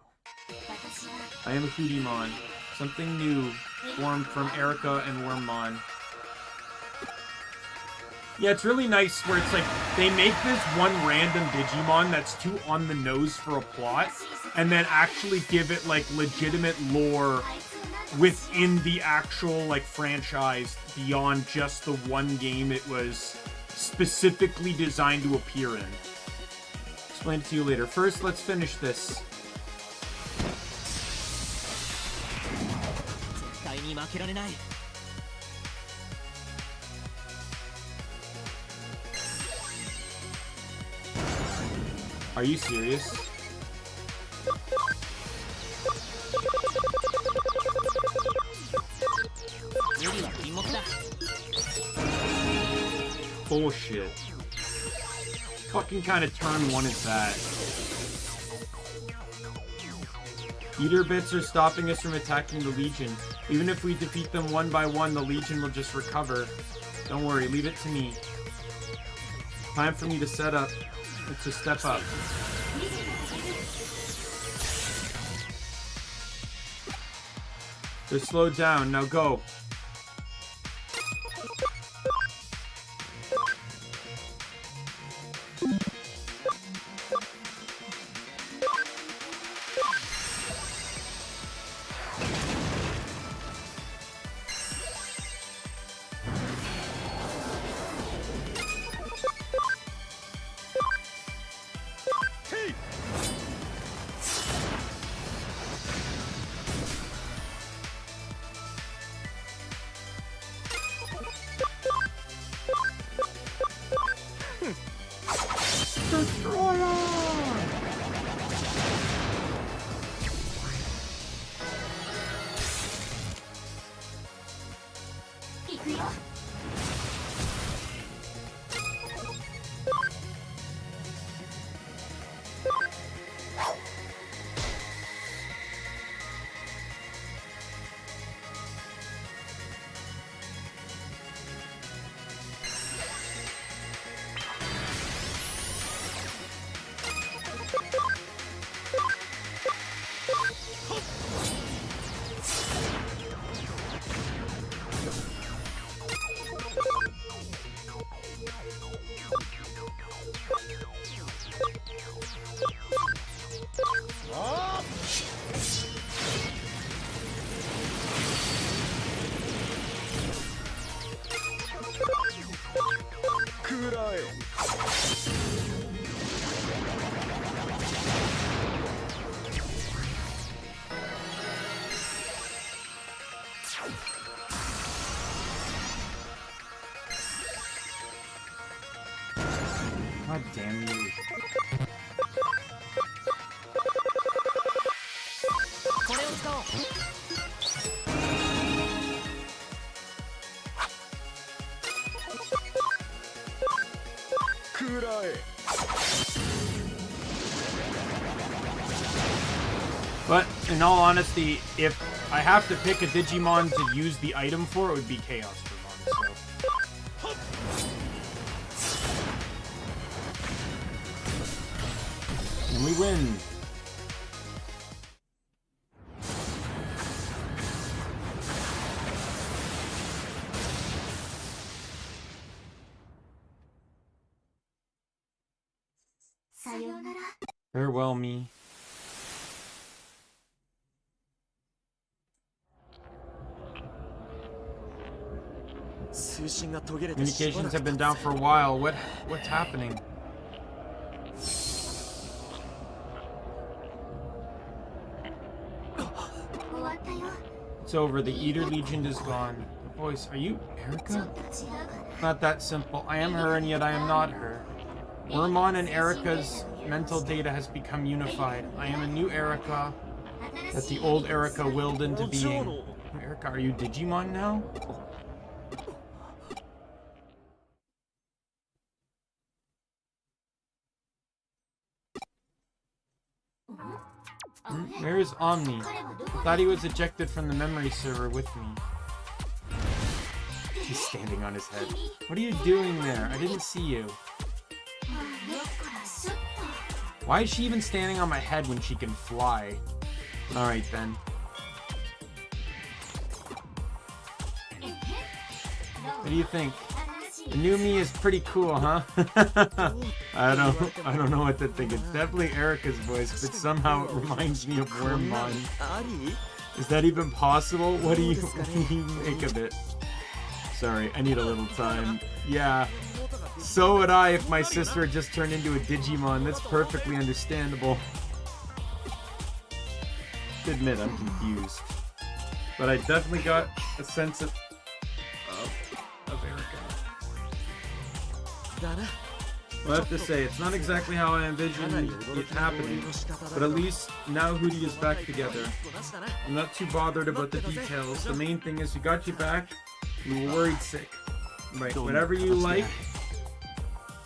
I am a Digimon. Something new, formed from Erika and Wormmon. Yeah, it's really nice where it's like, they make this one random Digimon that's too on the nose for a plot, and then actually give it, like, legitimate lore within the actual, like, franchise beyond just the one game it was specifically designed to appear in. Explain it to you later. First, let's finish this. Are you serious? Bullshit. Fucking kind of turn one is that? Eater bits are stopping us from attacking the Legion. Even if we defeat them one by one, the Legion will just recover. Don't worry, leave it to me. Time for me to set up. Let's just step up. They're slowed down, now go. God damn you. But in all honesty, if I have to pick a Digimon to use the item for, it would be Chaos Digimon, so. And we win. Farewell, me. Communications have been down for a while. What's happening? It's over. The Eater Legion is gone. Voice, are you Erica? Not that simple. I am her, and yet I am not her. Wormmon and Erica's mental data has become unified. I am a new Erica that the old Erica willed into being. Erica, are you Digimon now? Where is Omni? Thought he was ejected from the memory server with me. He's standing on his head. What are you doing there? I didn't see you. Why is she even standing on my head when she can fly? Alright then. What do you think? The new me is pretty cool, huh? I don't know what to think. It's definitely Erica's voice, but somehow it reminds me of Wormmon. Is that even possible? What do you make of it? Sorry, I need a little time. Yeah. So would I if my sister had just turned into a Digimon. That's perfectly understandable. To admit, I'm confused. But I definitely got a sense of Erica. Well, I have to say, it's not exactly how I envisioned it happening, but at least now Hootie is back together. I'm not too bothered about the details. The main thing is we got you back. We were worried sick. Right, whatever you like,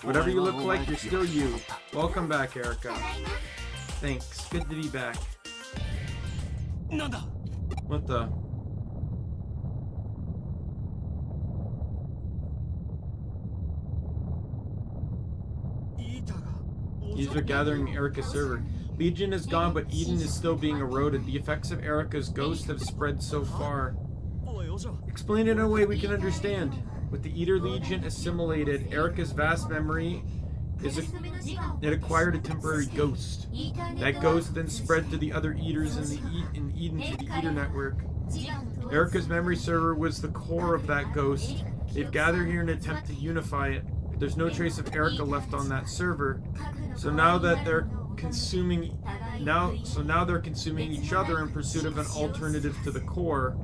whatever you look like, you're still you. Welcome back, Erica. Thanks. Good to be back. What the? These are gathering Erica's server. Legion is gone, but Eden is still being eroded. The effects of Erica's ghost have spread so far. Explain it in a way we can understand. With the Eater Legion assimilated, Erica's vast memory it acquired a temporary ghost. That ghost then spread to the other Eaters in Eden to the Eater network. Erica's memory server was the core of that ghost. They've gathered here in an attempt to unify it. There's no trace of Erica left on that server. So now they're consuming each other in pursuit of an alternative to the core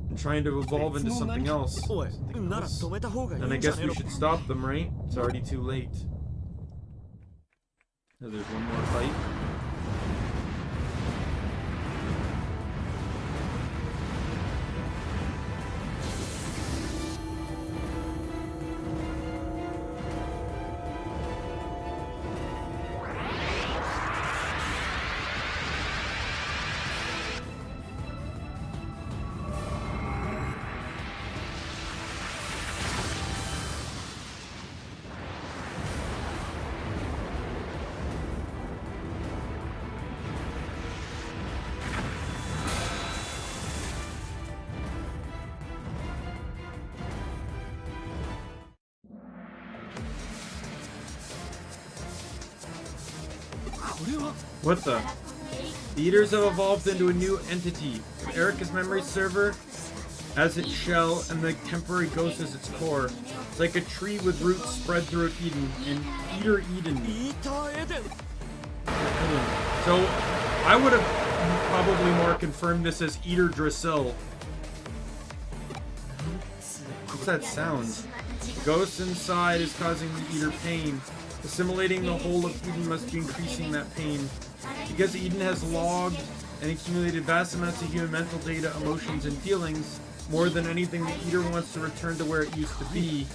and trying to evolve into something else. And I guess we should stop them, right? It's already too late. Now there's one more fight. What the? The Eaters have evolved into a new entity. With Erica's memory server as its shell and the temporary ghost as its core. It's like a tree with roots spread throughout Eden. And Eater Eden. So I would have probably more confirmed this as Eater Drasil. What's that sound? The ghost inside is causing the Eater pain. Assimilating the whole of Eden must be increasing that pain. Because Eden has logged and accumulated vast amounts of human mental data, emotions, and feelings, more than anything, the Eater wants to return to where it used to be.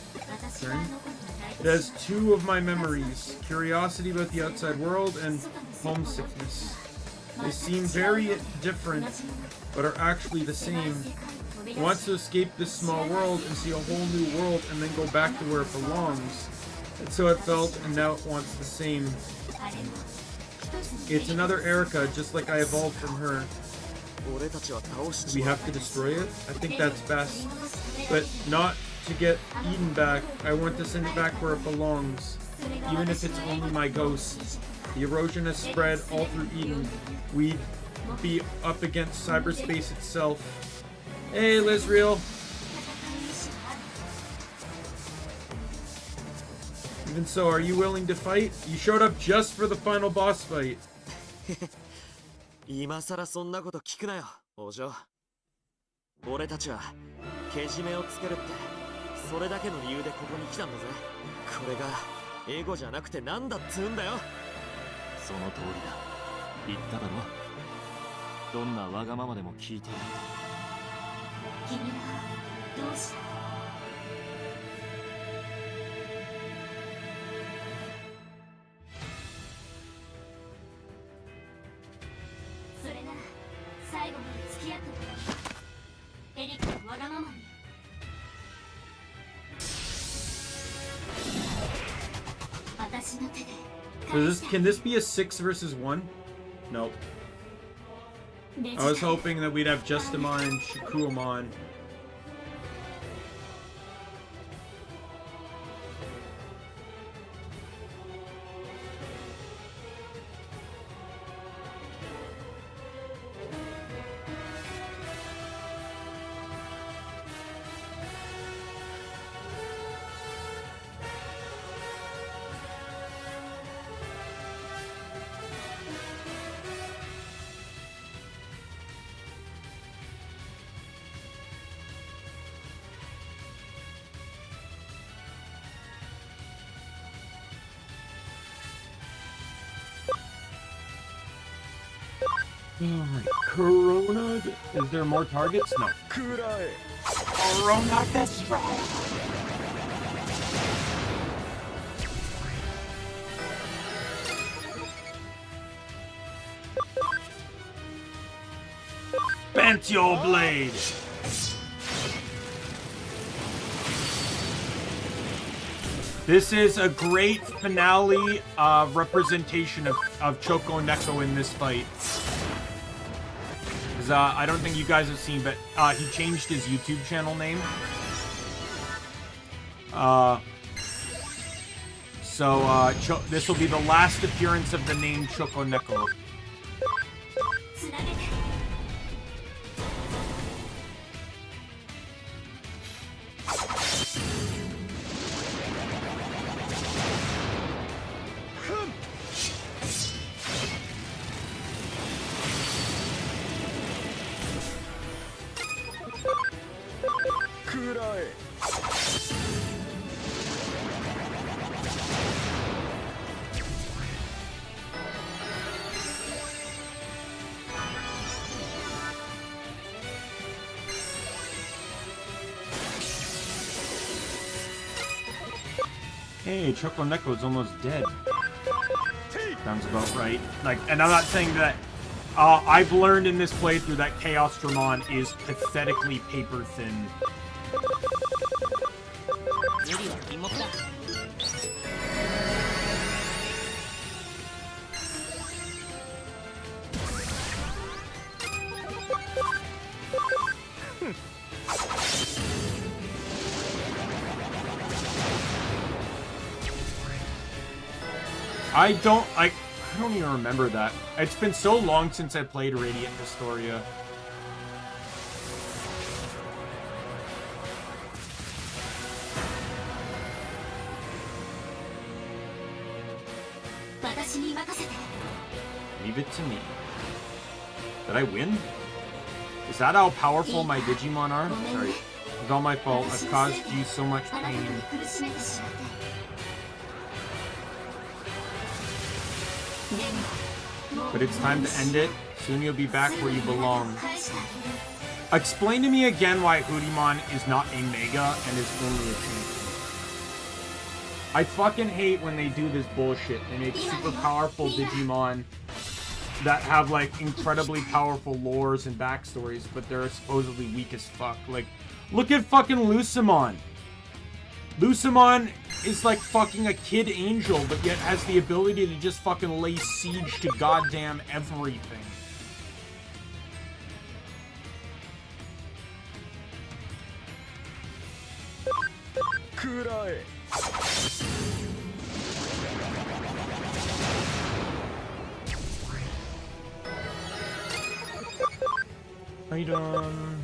It has two of my memories, curiosity about the outside world and homesickness. They seem very different, but are actually the same. It wants to escape this small world and see a whole new world and then go back to where it belongs. That's how it felt, and now it wants the same. It's another Erica, just like I evolved from her. We have to destroy it? I think that's best. But not to get Eden back. I want to send it back where it belongs. Even if it's only my ghost. The erosion has spread all through Eden. We'd be up against cyberspace itself. Hey, Lizreal. Even so, are you willing to fight? You showed up just for the final boss fight. 俺たちはけじめをつけるってそれだけの理由でここに来たんだぜ。これがエゴじゃなくてなんだっつうんだよ。その通りだ。言っただろ。どんなわがままでも聞いてやる。君はどうした？それなら最後まで付き合ってくれ。エリカのわがままに。私の手で。So can this be a 6 versus 1? Nope. I was hoping that we'd have Justimon and Shikuamon. Alright, Corona. Is there more targets? No. Corona, that's right. Bent your blade. This is a great finale representation of Choco Neko in this fight. I don't think you guys have seen, but he changed his YouTube channel name. This will be the last appearance of the name Choco Neko. Hey, Choco Neko is almost dead. Sounds about right. Like, and I'm not saying that. I've learned in this playthrough that Chaos Dramon is pathetically paper thin. I don't even remember that. It's been so long since I played Radiant Historia. Leave it to me. Did I win? Is that how powerful my Digimon are? Sorry. It's all my fault. I've caused you so much pain. But it's time to end it. Soon you'll be back where you belong. Explain to me again why Hoodimon is not a Mega and is only a champion. I fucking hate when they do this bullshit. They make super powerful Digimon that have like incredibly powerful lores and backstories, but they're supposedly weak as fuck. Like, look at fucking Lucemon. Lucemon is like fucking a kid angel, but yet has the ability to just fucking lay siege to goddamn everything. Kurai. Item.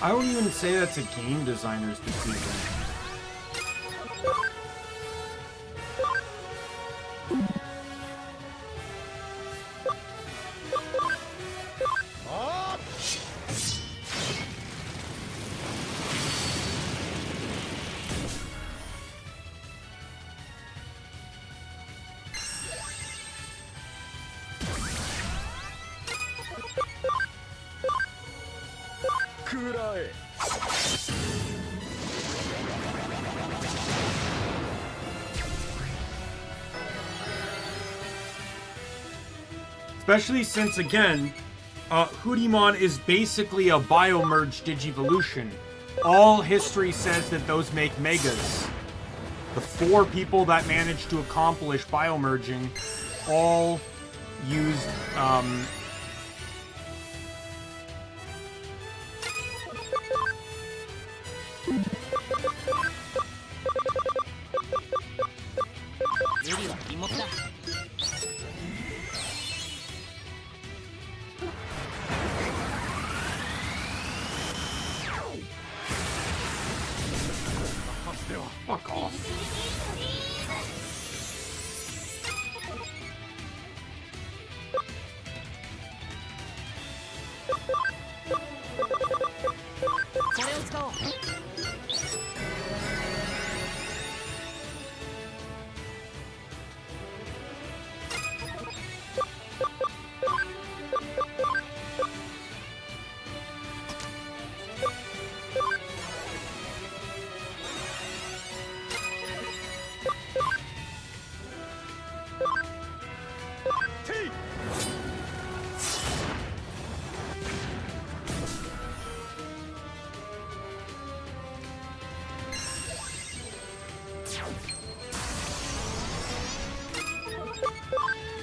I wouldn't even say that's a game designer's decision. Especially since, again, Digimon is basically a biomerged Digivolution. All history says that those make Megas. The 4 people that managed to accomplish biomerging all used, Fuck off.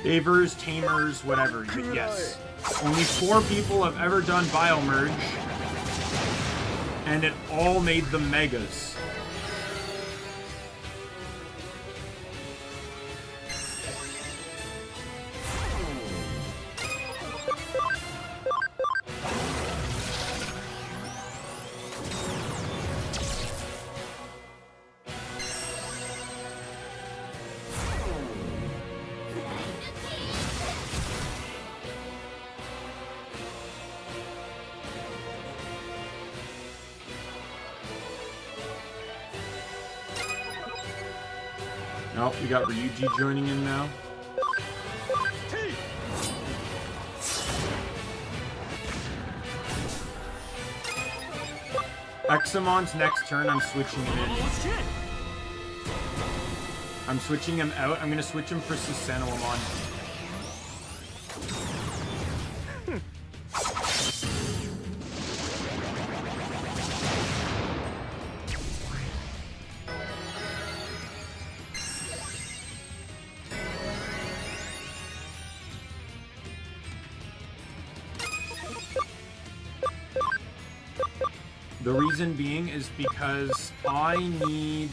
Davers, Tamers, whatever. Yes. Only 4 people have ever done Biomerge, and it all made them Megas. Nope, we got Ryuji joining in now. Examon's next turn, I'm switching him in. I'm switching him out. I'm gonna switch him for Susanoo-amon. The reason being is because I need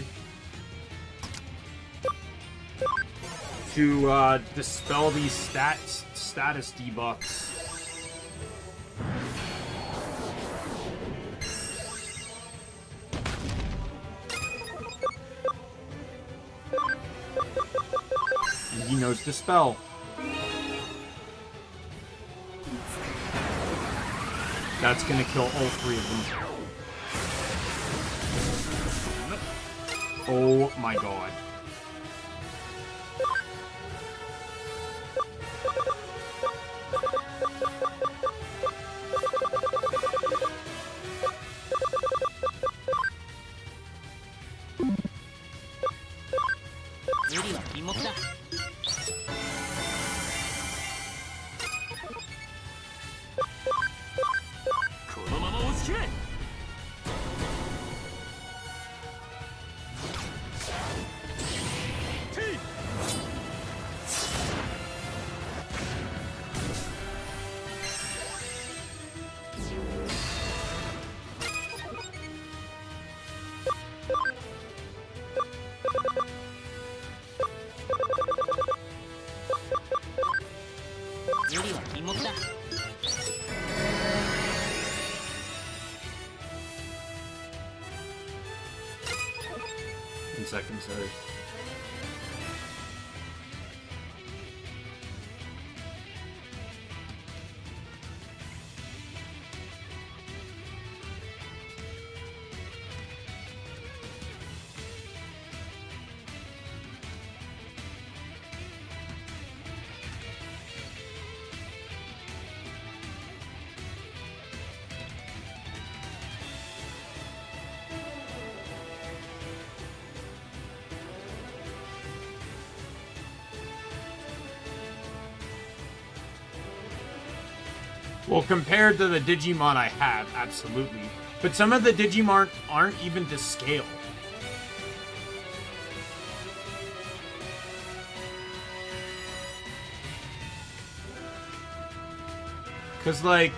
to dispel these status debuffs. And he knows Dispel. That's gonna kill all 3 of them. Oh my god. 2 seconds, sorry. Well, compared to the Digimon I have, absolutely. But some of the Digimon aren't even to scale. Because, like,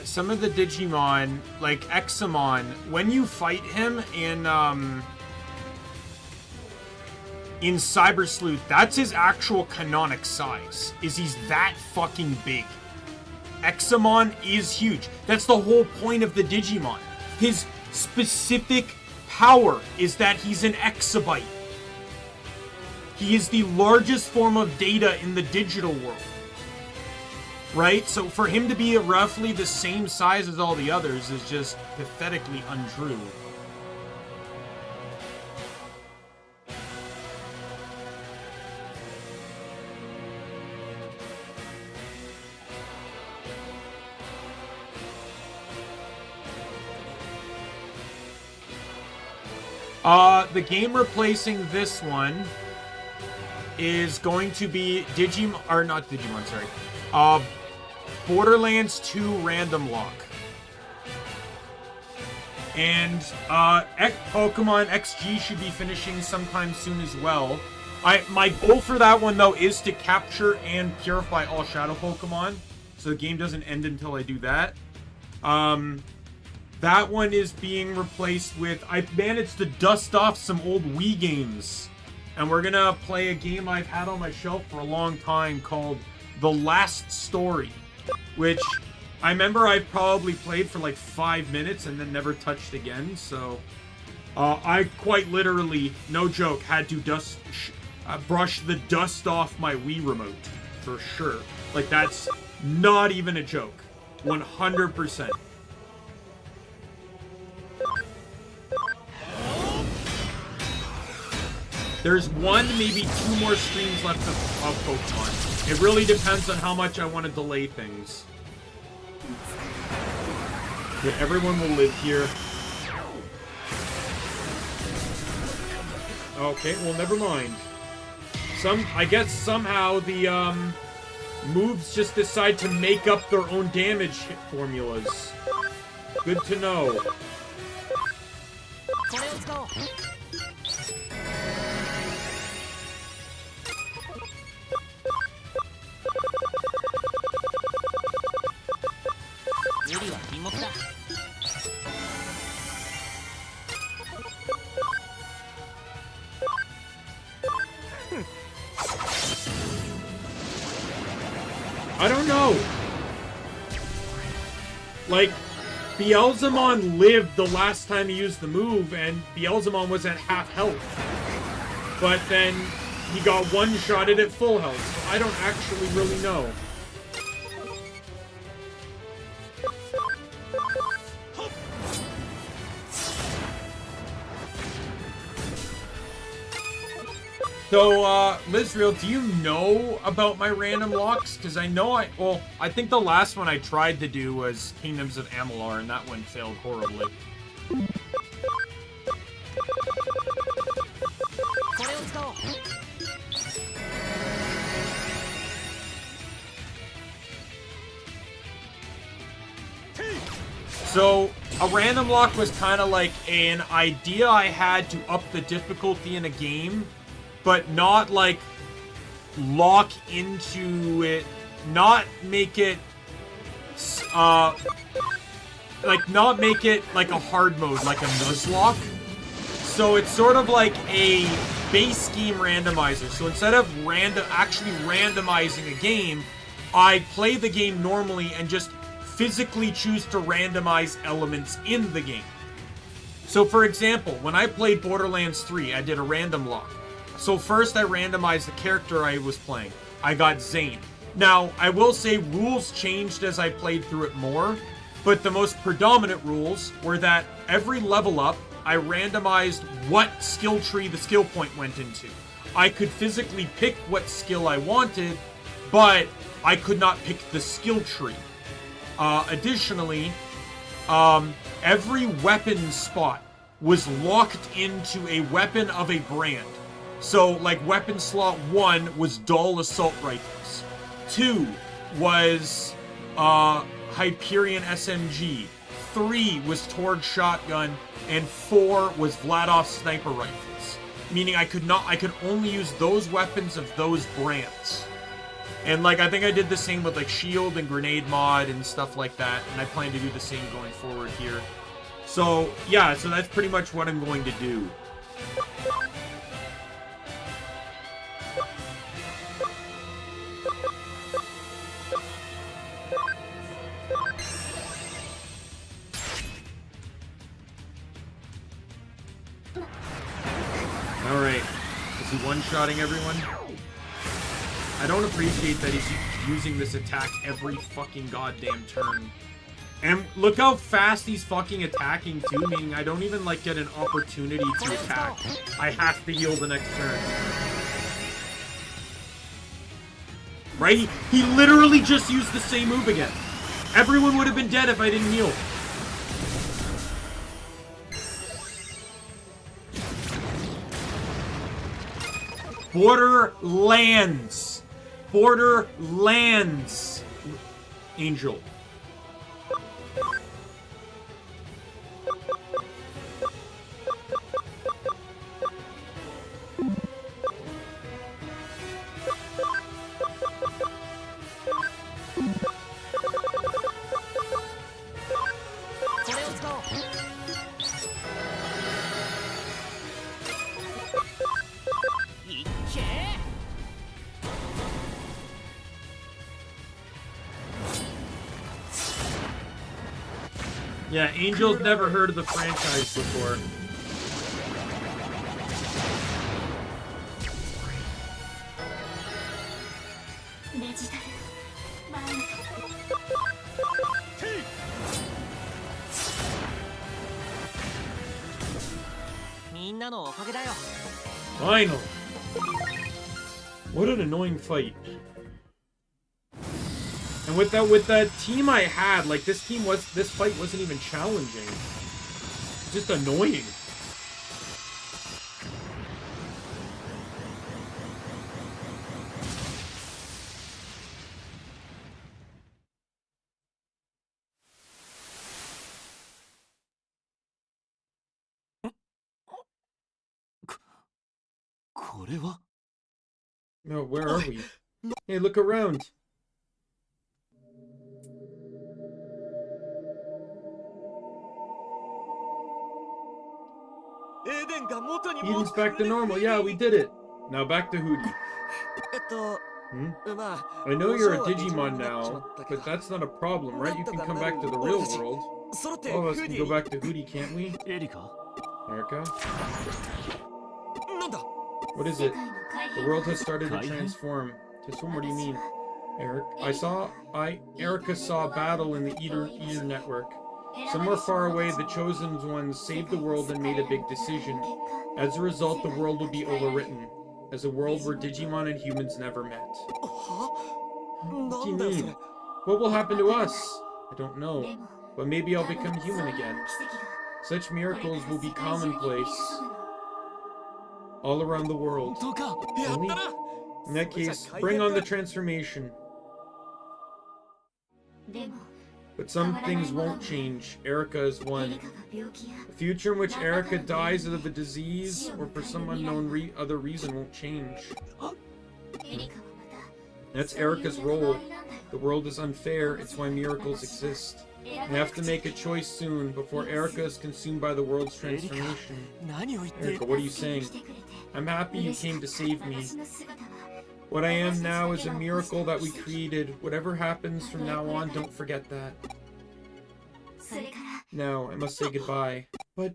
some of the Digimon, like Examon, when you fight him in Cyber Sleuth, that's his actual canonic size. He's that fucking big. Examon is huge. That's the whole point of the Digimon. His specific power is that he's an exabyte. He is the largest form of data in the digital world. Right? So for him to be roughly the same size as all the others is just pathetically untrue. The game replacing this one is going to be Borderlands 2 Random Lock. And Pokemon XG should be finishing sometime soon as well. My goal for that one, though, is to capture and purify all Shadow Pokemon, so the game doesn't end until I do that. That one is being replaced with... I managed to dust off some old Wii games. And we're gonna play a game I've had on my shelf for a long time called The Last Story. Which, I remember I probably played for like 5 minutes and then never touched again, so... I quite literally, no joke, had to brush the dust off my Wii remote. For sure. Like, that's not even a joke. 100%. There's 1, maybe 2 more streams left of Pokemon. It really depends on how much I want to delay things. Yeah, everyone will live here. Okay, well, never mind. I guess somehow the moves just decide to make up their own damage formulas. Good to know. I don't know. Like, Beelzemon lived the last time he used the move, and Beelzemon was at half health. But then he got one-shotted at full health, so I don't actually really know. So, Lizreal, do you know about my random locks? Because I know I think the last one I tried to do was Kingdoms of Amalur, and that one failed horribly. So, a random lock was kind of like an idea I had to up the difficulty in a game, but not, like, lock into it, not make it, not make it, like, a hard mode, like a Nuzlocke. So it's sort of like a base game randomizer. So instead of actually randomizing a game, I play the game normally and just physically choose to randomize elements in the game. So for example, when I played Borderlands 3, I did a random lock. So first I randomized the character I was playing. I got Zane. Now, I will say rules changed as I played through it more, but the most predominant rules were that every level up, I randomized what skill tree the skill point went into. I could physically pick what skill I wanted, but I could not pick the skill tree. Additionally, every weapon spot was locked into a weapon of a brand. So, like, weapon slot 1 was dull assault rifles. 2 was Hyperion SMG. 3 was Torg shotgun, and 4 was Vladov sniper rifles. Meaning I could only use those weapons of those brands. And like I think I did the same with like shield and grenade mod and stuff like that, and I plan to do the same going forward here. So yeah, so that's pretty much what I'm going to do. Alright. Is he one-shotting everyone? I don't appreciate that he's using this attack every fucking goddamn turn. And look how fast he's fucking attacking too, meaning I don't even like get an opportunity to attack. I have to heal the next turn. Right? He literally just used the same move again. Everyone would have been dead if I didn't heal. Borderlands. Borderlands. Angel. Yeah, Angel's never heard of the franchise before. Finally! What an annoying fight. And with that team I had, like this fight wasn't even challenging. It's just annoying. No, where are we? Hey, look around. Eden's back to normal. Yeah, we did it. Now back to Hootie. I know you're a Digimon now, but that's not a problem, right? You can come back to the real world. All of us can go back to Hootie, can't we? Erika? What is it? The world has started to transform. What do you mean? Eric? Erika saw a battle in the Eater network. Somewhere far away, the Chosen Ones saved the world and made a big decision. As a result, the world will be overwritten, as a world where Digimon and humans never met. What do you mean? What will happen to us? I don't know, but maybe I'll become human again. Such miracles will be commonplace all around the world. Really? In that case, bring on the transformation. But some things won't change. Erika is one. A future in which Erika dies of a disease or for some unknown other reason won't change. That's Erika's role. The world is unfair, it's why miracles exist. I have to make a choice soon before Erika is consumed by the world's transformation. Erika, what are you saying? I'm happy you came to save me. What I am now is a miracle that we created. Whatever happens from now on, don't forget that. Now, I must say goodbye. But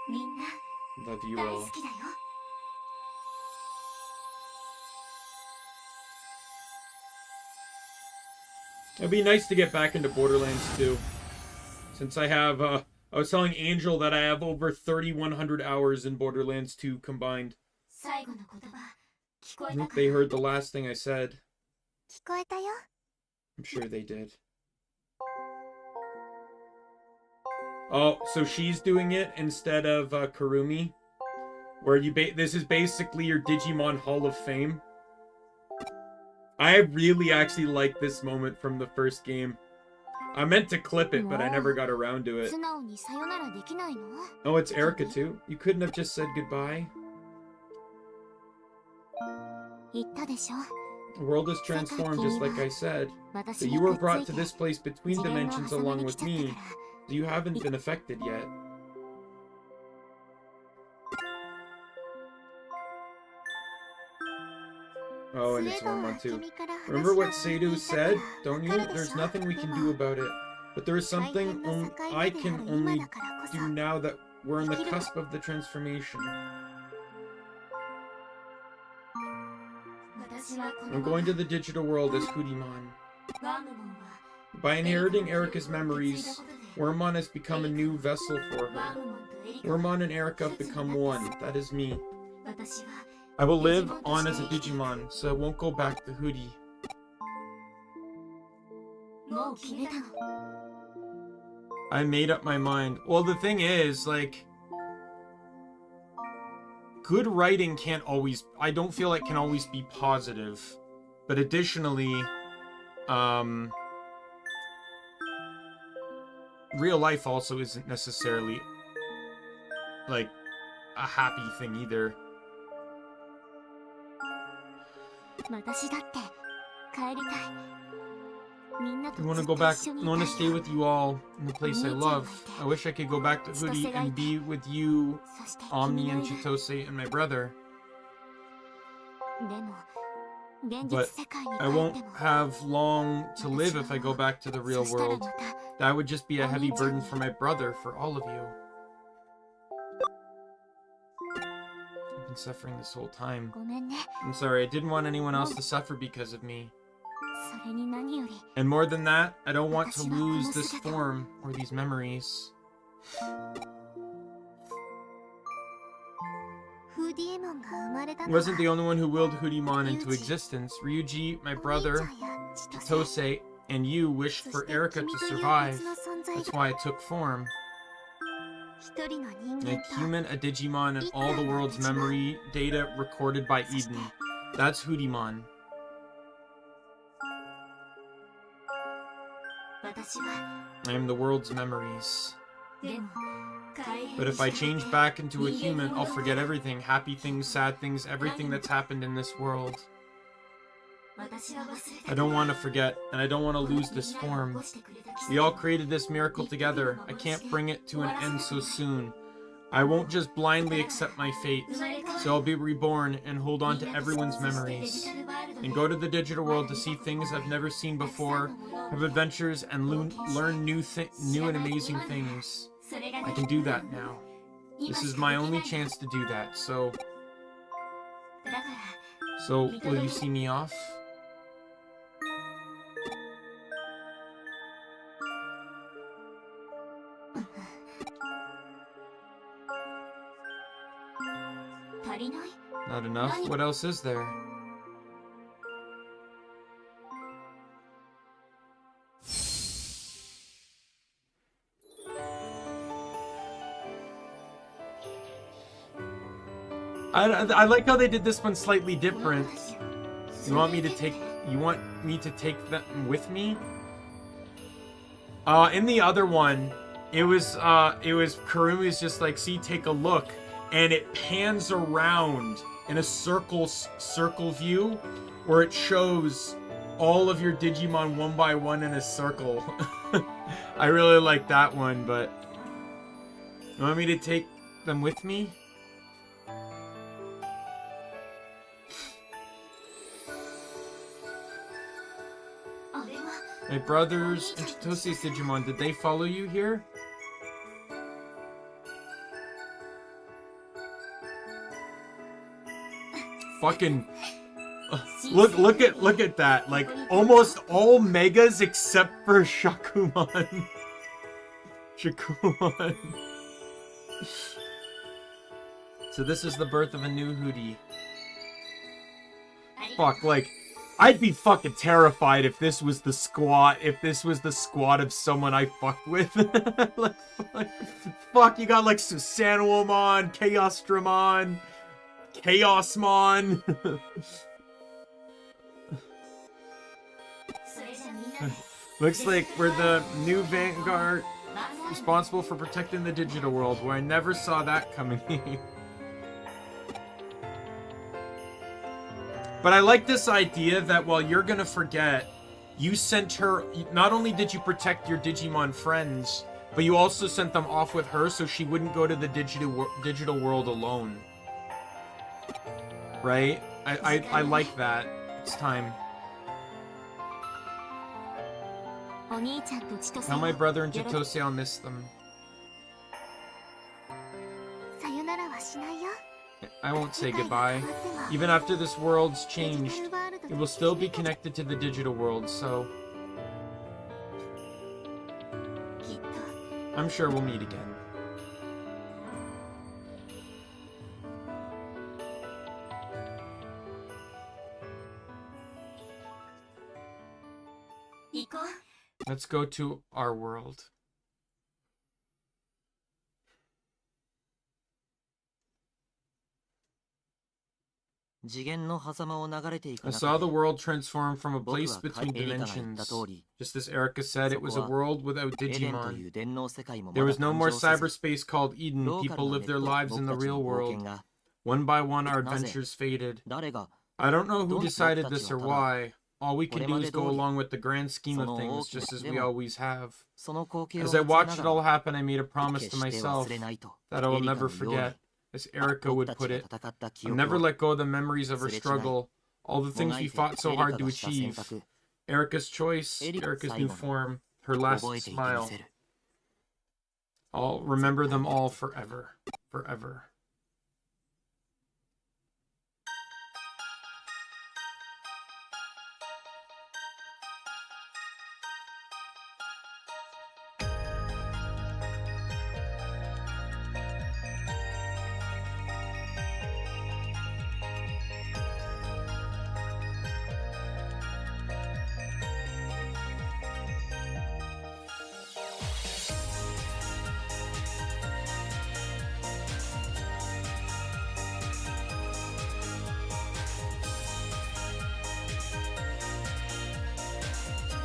みんな Love you 大 all. 好きだよ。 It'd be nice to get back into Borderlands 2. Since I have, I was telling Angel that I have over 3,100 hours in Borderlands 2 combined. 最後の言葉聞こ I えた think か they heard the last thing I said. 聞こえたよ。 I'm sure they did. Oh, so she's doing it instead of Kurumi? Where you this is basically your Digimon Hall of Fame. I really actually like this moment from the first game. I meant to clip it, but I never got around to it. 素直にさよならできないの？ Oh, it's Erica too? You couldn't have just said goodbye? 言ったでしょ。 The world is transformed just like I said. 私 But に you く were っつ brought い to て this place between 次元の dimensions 狭間 along に来 with ちゃった me. から So you haven't been affected yet. Oh, and it's スレドは Ormond too. 君から話 Remember を what 聞いてい Seidu た said, から don't you? わかるでし There's ょ？ nothing we で can も do about it. But there is 大 something 変な境 I 目であ can る今 only だからこそ do now that we're on the できる cusp of the transformation. 私はこ I'm のまま going to the digital world as Hudimon. ワムモンは By inheriting Erica's memories, Wormmon has become a new vessel for ワ her. ムモンとエリカ Wormmon and Erica have become one. That is me. 私は I will live on as a Digimon, so I won't go back to Hudi. もう決めたの。 I made up my mind. Well, the thing is, like, good writing can't always, I don't feel like can always be positive. But additionally, real life also isn't necessarily, like, a happy thing either. 私だって帰りたい。みんなと I want ず to っ go と back, 一緒 I にい want た to い stay よ。 with you all in the place I love. I wish I could go back to Hudi and be with you, そして Omni 君 and のいる Chitose, and my brother. でも現 But 実世界に I 帰っ won't ても have long to live if I go back to the そ real したら world. また That would just be a heavy burden for my brother, for all of you. I've been suffering this whole time. ごめんね。 I'm sorry, I didn't want anyone else to suffer because of me. それに何より And more than that, I don't want to lose this form or these memories. フーディエモンが生まれた I のは wasn't the only one who willed Hudimon into existence. Ryuji, my お兄 brother, ちゃんや千歳 Chitose, and you wished そ for して Erica 君 to という survive. 別の存在 That's が why I took form. 一人の人 A 間と human, a Digimon, and all the world's memory data recorded by Eden. That's Hudimon. 私は I am the world's memories. でも改変 But if I した change back into a human, I'll forget everything. Happy things, sad things, everything that's happened in this world. 私は忘れた I don't want to forget, and I don't want to lose this form. We all created this miracle together. I can't bring it to an end so soon. I won't just blindly accept my fate. So I'll be reborn and hold on to everyone's memories. And go to the digital world to see things I've never seen before, have adventures, and learn new and amazing things. I can do that now. This is my only chance to do that, so will you see me off? Not enough? What else is there? I like how they did this one slightly different. You want me to take them with me? In the other one, it was Kurumi's just like, see, take a look, and it pans around in a circle view where it shows all of your Digimon one by one in a circle. I really like that one, but you want me to take them with me? My brothers and Chitose's Digimon, did they follow you here? fucking look at that. Like almost all megas except for Shakuman. Shakuman. So this is the birth of a new Hootie. Fuck, like I'd be fucking terrified if this was the squad. If this was the squad of someone I fucked with. like, fuck, you got like Susanuomon, Chaosdramon, Chaosmon. Looks like we're the new Vanguard responsible for protecting the digital world, where I never saw that coming. But I like this idea that while you're gonna forget, you sent her, not only did you protect your Digimon friends, but you also sent them off with her so she wouldn't go to the digital world alone. Right? I like that. It's time. Tell my brother and Chitose I'll miss them. I won't say goodbye. Even after this world's changed, it will still be connected to the digital world, so... I'm sure we'll meet again. Let's go to our world. I saw the world transform from a place between dimensions. Just as Erika said, it was a world without Digimon. There was no more cyberspace called Eden. People lived their lives in the real world. One by one, our adventures faded. I don't know who decided this or why. All we can do is go along with the grand scheme of things, just as we always have. As I watched it all happen, I made a promise to myself that I will never forget. As Erika would put it, I'll never let go of the memories of her struggle, all the things we fought so hard to achieve. Erika's choice, Erika's new form, her last smile. I'll remember them all forever. Forever.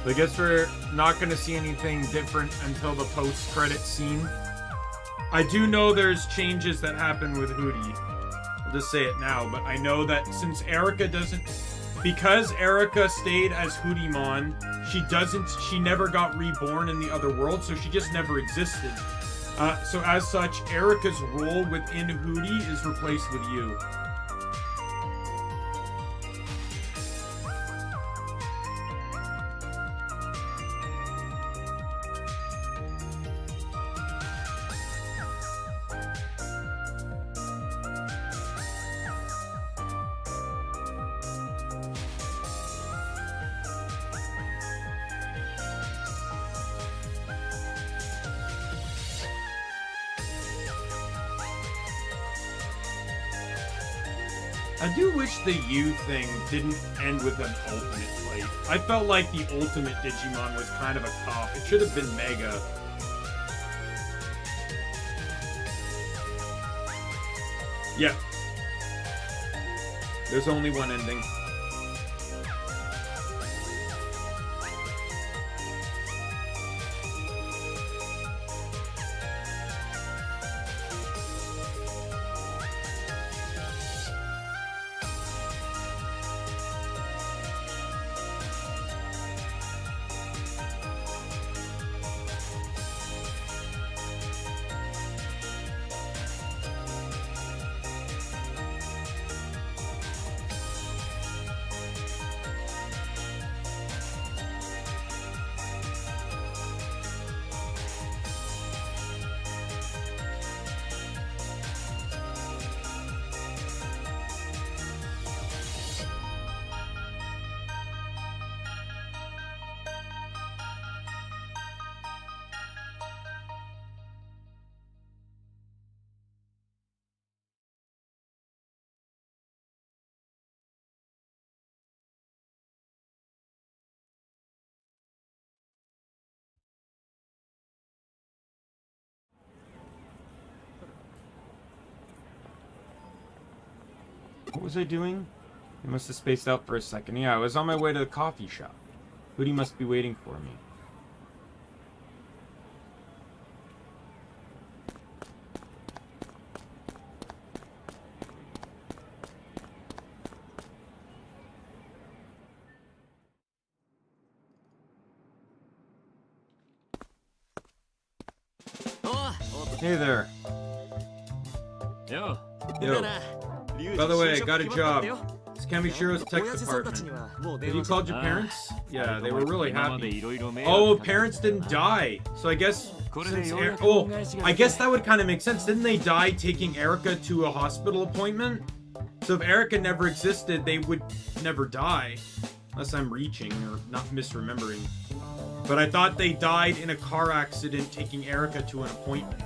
I guess we're not going to see anything different until the post-credit scene. I do know there's changes that happen with Hootie. I'll just say it now, but I know that since Erika doesn't... Because Erika stayed as Hootiemon, she never got reborn in the other world, so she just never existed. So as such, Erika's role within Hootie is replaced with you. I do wish the U thing didn't end with an ultimate fight. I felt like the ultimate Digimon was kind of a cop. It should have been Mega. Yep. There's only one ending. What was I doing? I must have spaced out for a second. Yeah, I was on my way to the coffee shop. Hootie must be waiting for me. Hey there. Yo. Yo. By the way, I got a job. It's Kamishiro's tech department. Have you called your parents? Yeah, they were really happy. Oh, parents didn't die. So I guess since I guess that would kind of make sense. Didn't they die taking Erica to a hospital appointment? So if Erica never existed, they would never die. Unless I'm reaching or not misremembering. But I thought they died in a car accident taking Erica to an appointment.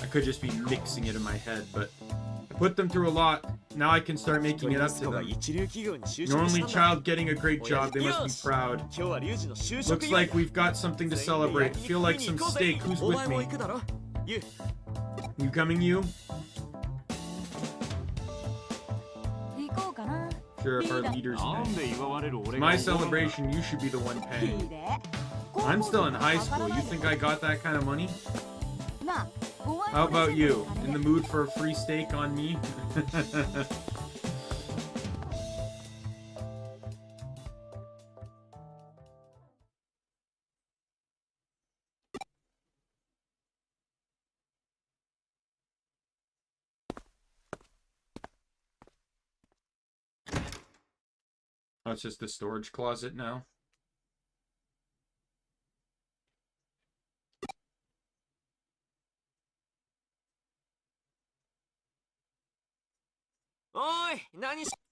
I could just be mixing it in my head, but I put them through a lot. Now I can start making it up to them. Your only child getting a great job. They must be proud. Looks like we've got something to celebrate. Feel like some steak. Who's with me? You coming, you? Sure, if our leaders pay. It's my celebration, you should be the one paying. I'm still in high school. You think I got that kind of money? How about you? In the mood for a free steak on me? Oh, it's just the storage closet now.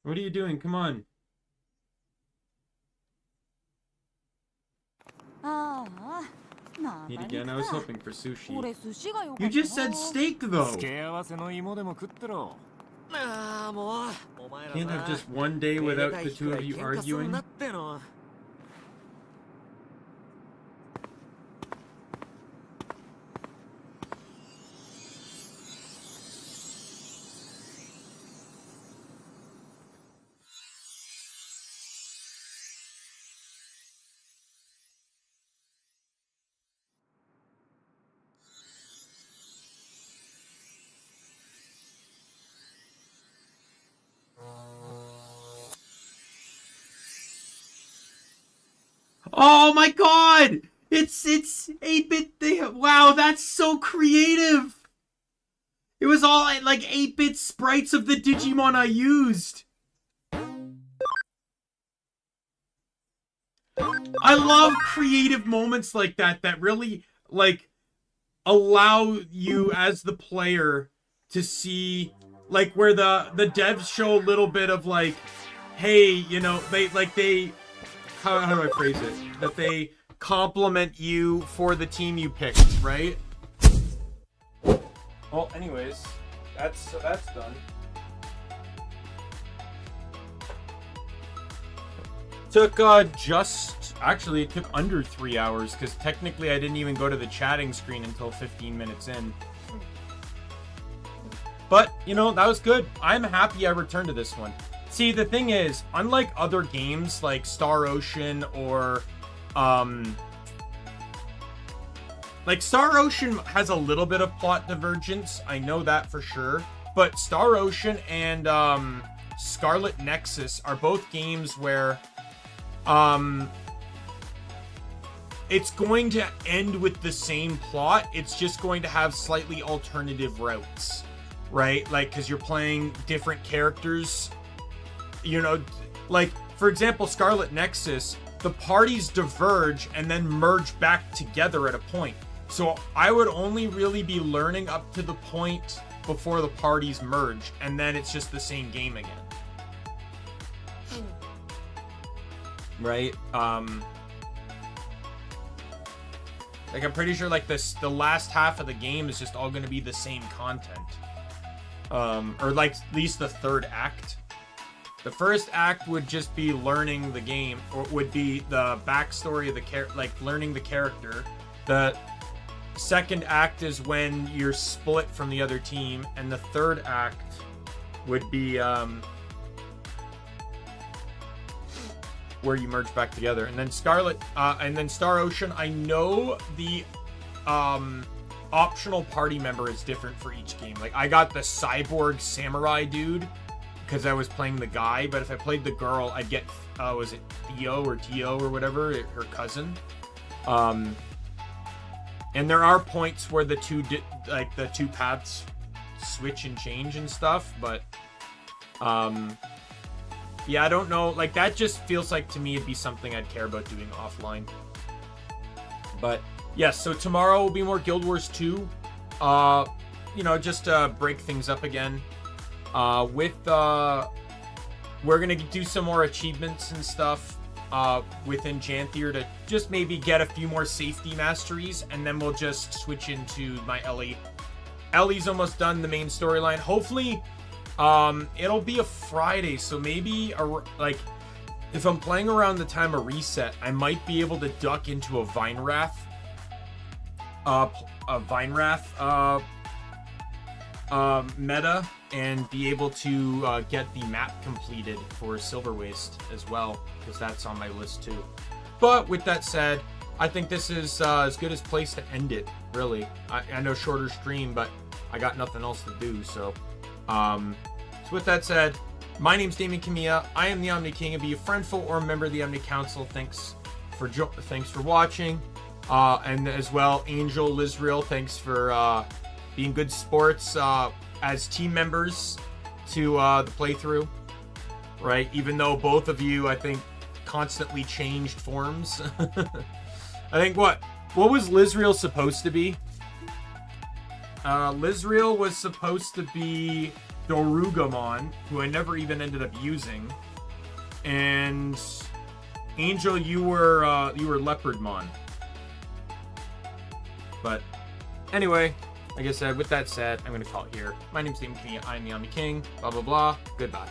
What are you doing? Come on. Eat again? I was hoping for sushi. You just said steak, though. Can't have just one day without the two of you arguing? Oh my god! It's 8-bit. Wow, that's so creative! It was all like 8-bit sprites of the Digimon I used. I love creative moments like that that really like allow you as the player to see like where the devs show a little bit of like, hey, you know, they how do I phrase it? That they compliment you for the team you picked, right? Well, anyways, that's done. Took actually it took under 3 hours because technically I didn't even go to the chatting screen until 15 minutes in. But, you know, that was good. I'm happy I returned to this one. See, the thing is, unlike other games like Star Ocean or, like Star Ocean has a little bit of plot divergence, I know that for sure, but Star Ocean and, Scarlet Nexus are both games where, it's going to end with the same plot, it's just going to have slightly alternative routes, right? Like, because you're playing different characters. You know, like, for example, Scarlet Nexus, the parties diverge and then merge back together at a point. So I would only really be learning up to the point before the parties merge, and then it's just the same game again. Right? Like, I'm pretty sure, like, the last half of the game is just all going to be the same content. Or, like, at least the third act. The first act would just be learning the game, or would be the backstory of the like learning the character. The second act is when you're split from the other team, and the third act would be where you merge back together. And then Scarlet, and then Star Ocean. I know the optional party member is different for each game. Like, I got the cyborg samurai dude because I was playing the guy, but if I played the girl, I'd get was it Theo or Tio or whatever, her cousin. And there are points where the two paths switch and change and stuff, but yeah, I don't know. Like, that just feels like to me it'd be something I'd care about doing offline. But yes, so tomorrow will be more Guild Wars 2. You know, just break things up again. We're gonna do some more achievements and stuff within Janthier to just maybe get a few more safety masteries, and then we'll just switch into my Ellie. Ellie's almost done the main storyline. Hopefully, it'll be a Friday, so maybe like if I'm playing around the time of reset, I might be able to duck into a Vinewrath meta and be able to get the map completed for Silver Waste as well, because that's on my list too. But with that said, I think this is as good as place to end it, really. I know shorter stream, but I got nothing else to do, so with that said, my name's Daimien Kamiya. I am the Omni King, and be a friendful or a member of the Omni Council. Thanks for watching, and as well, Angel, Lizrael, thanks for being good sports as team members to the playthrough, right? Even though both of you, I think, constantly changed forms. I think what was Lizrael supposed to be? Lizrael was supposed to be Dorugamon, who I never even ended up using, and Angel, you were Leopardmon. But anyway, like I said, with that said, I'm gonna call it here. My name's Daimien Kamiya, I'm the Omni King. Blah blah blah. Goodbye.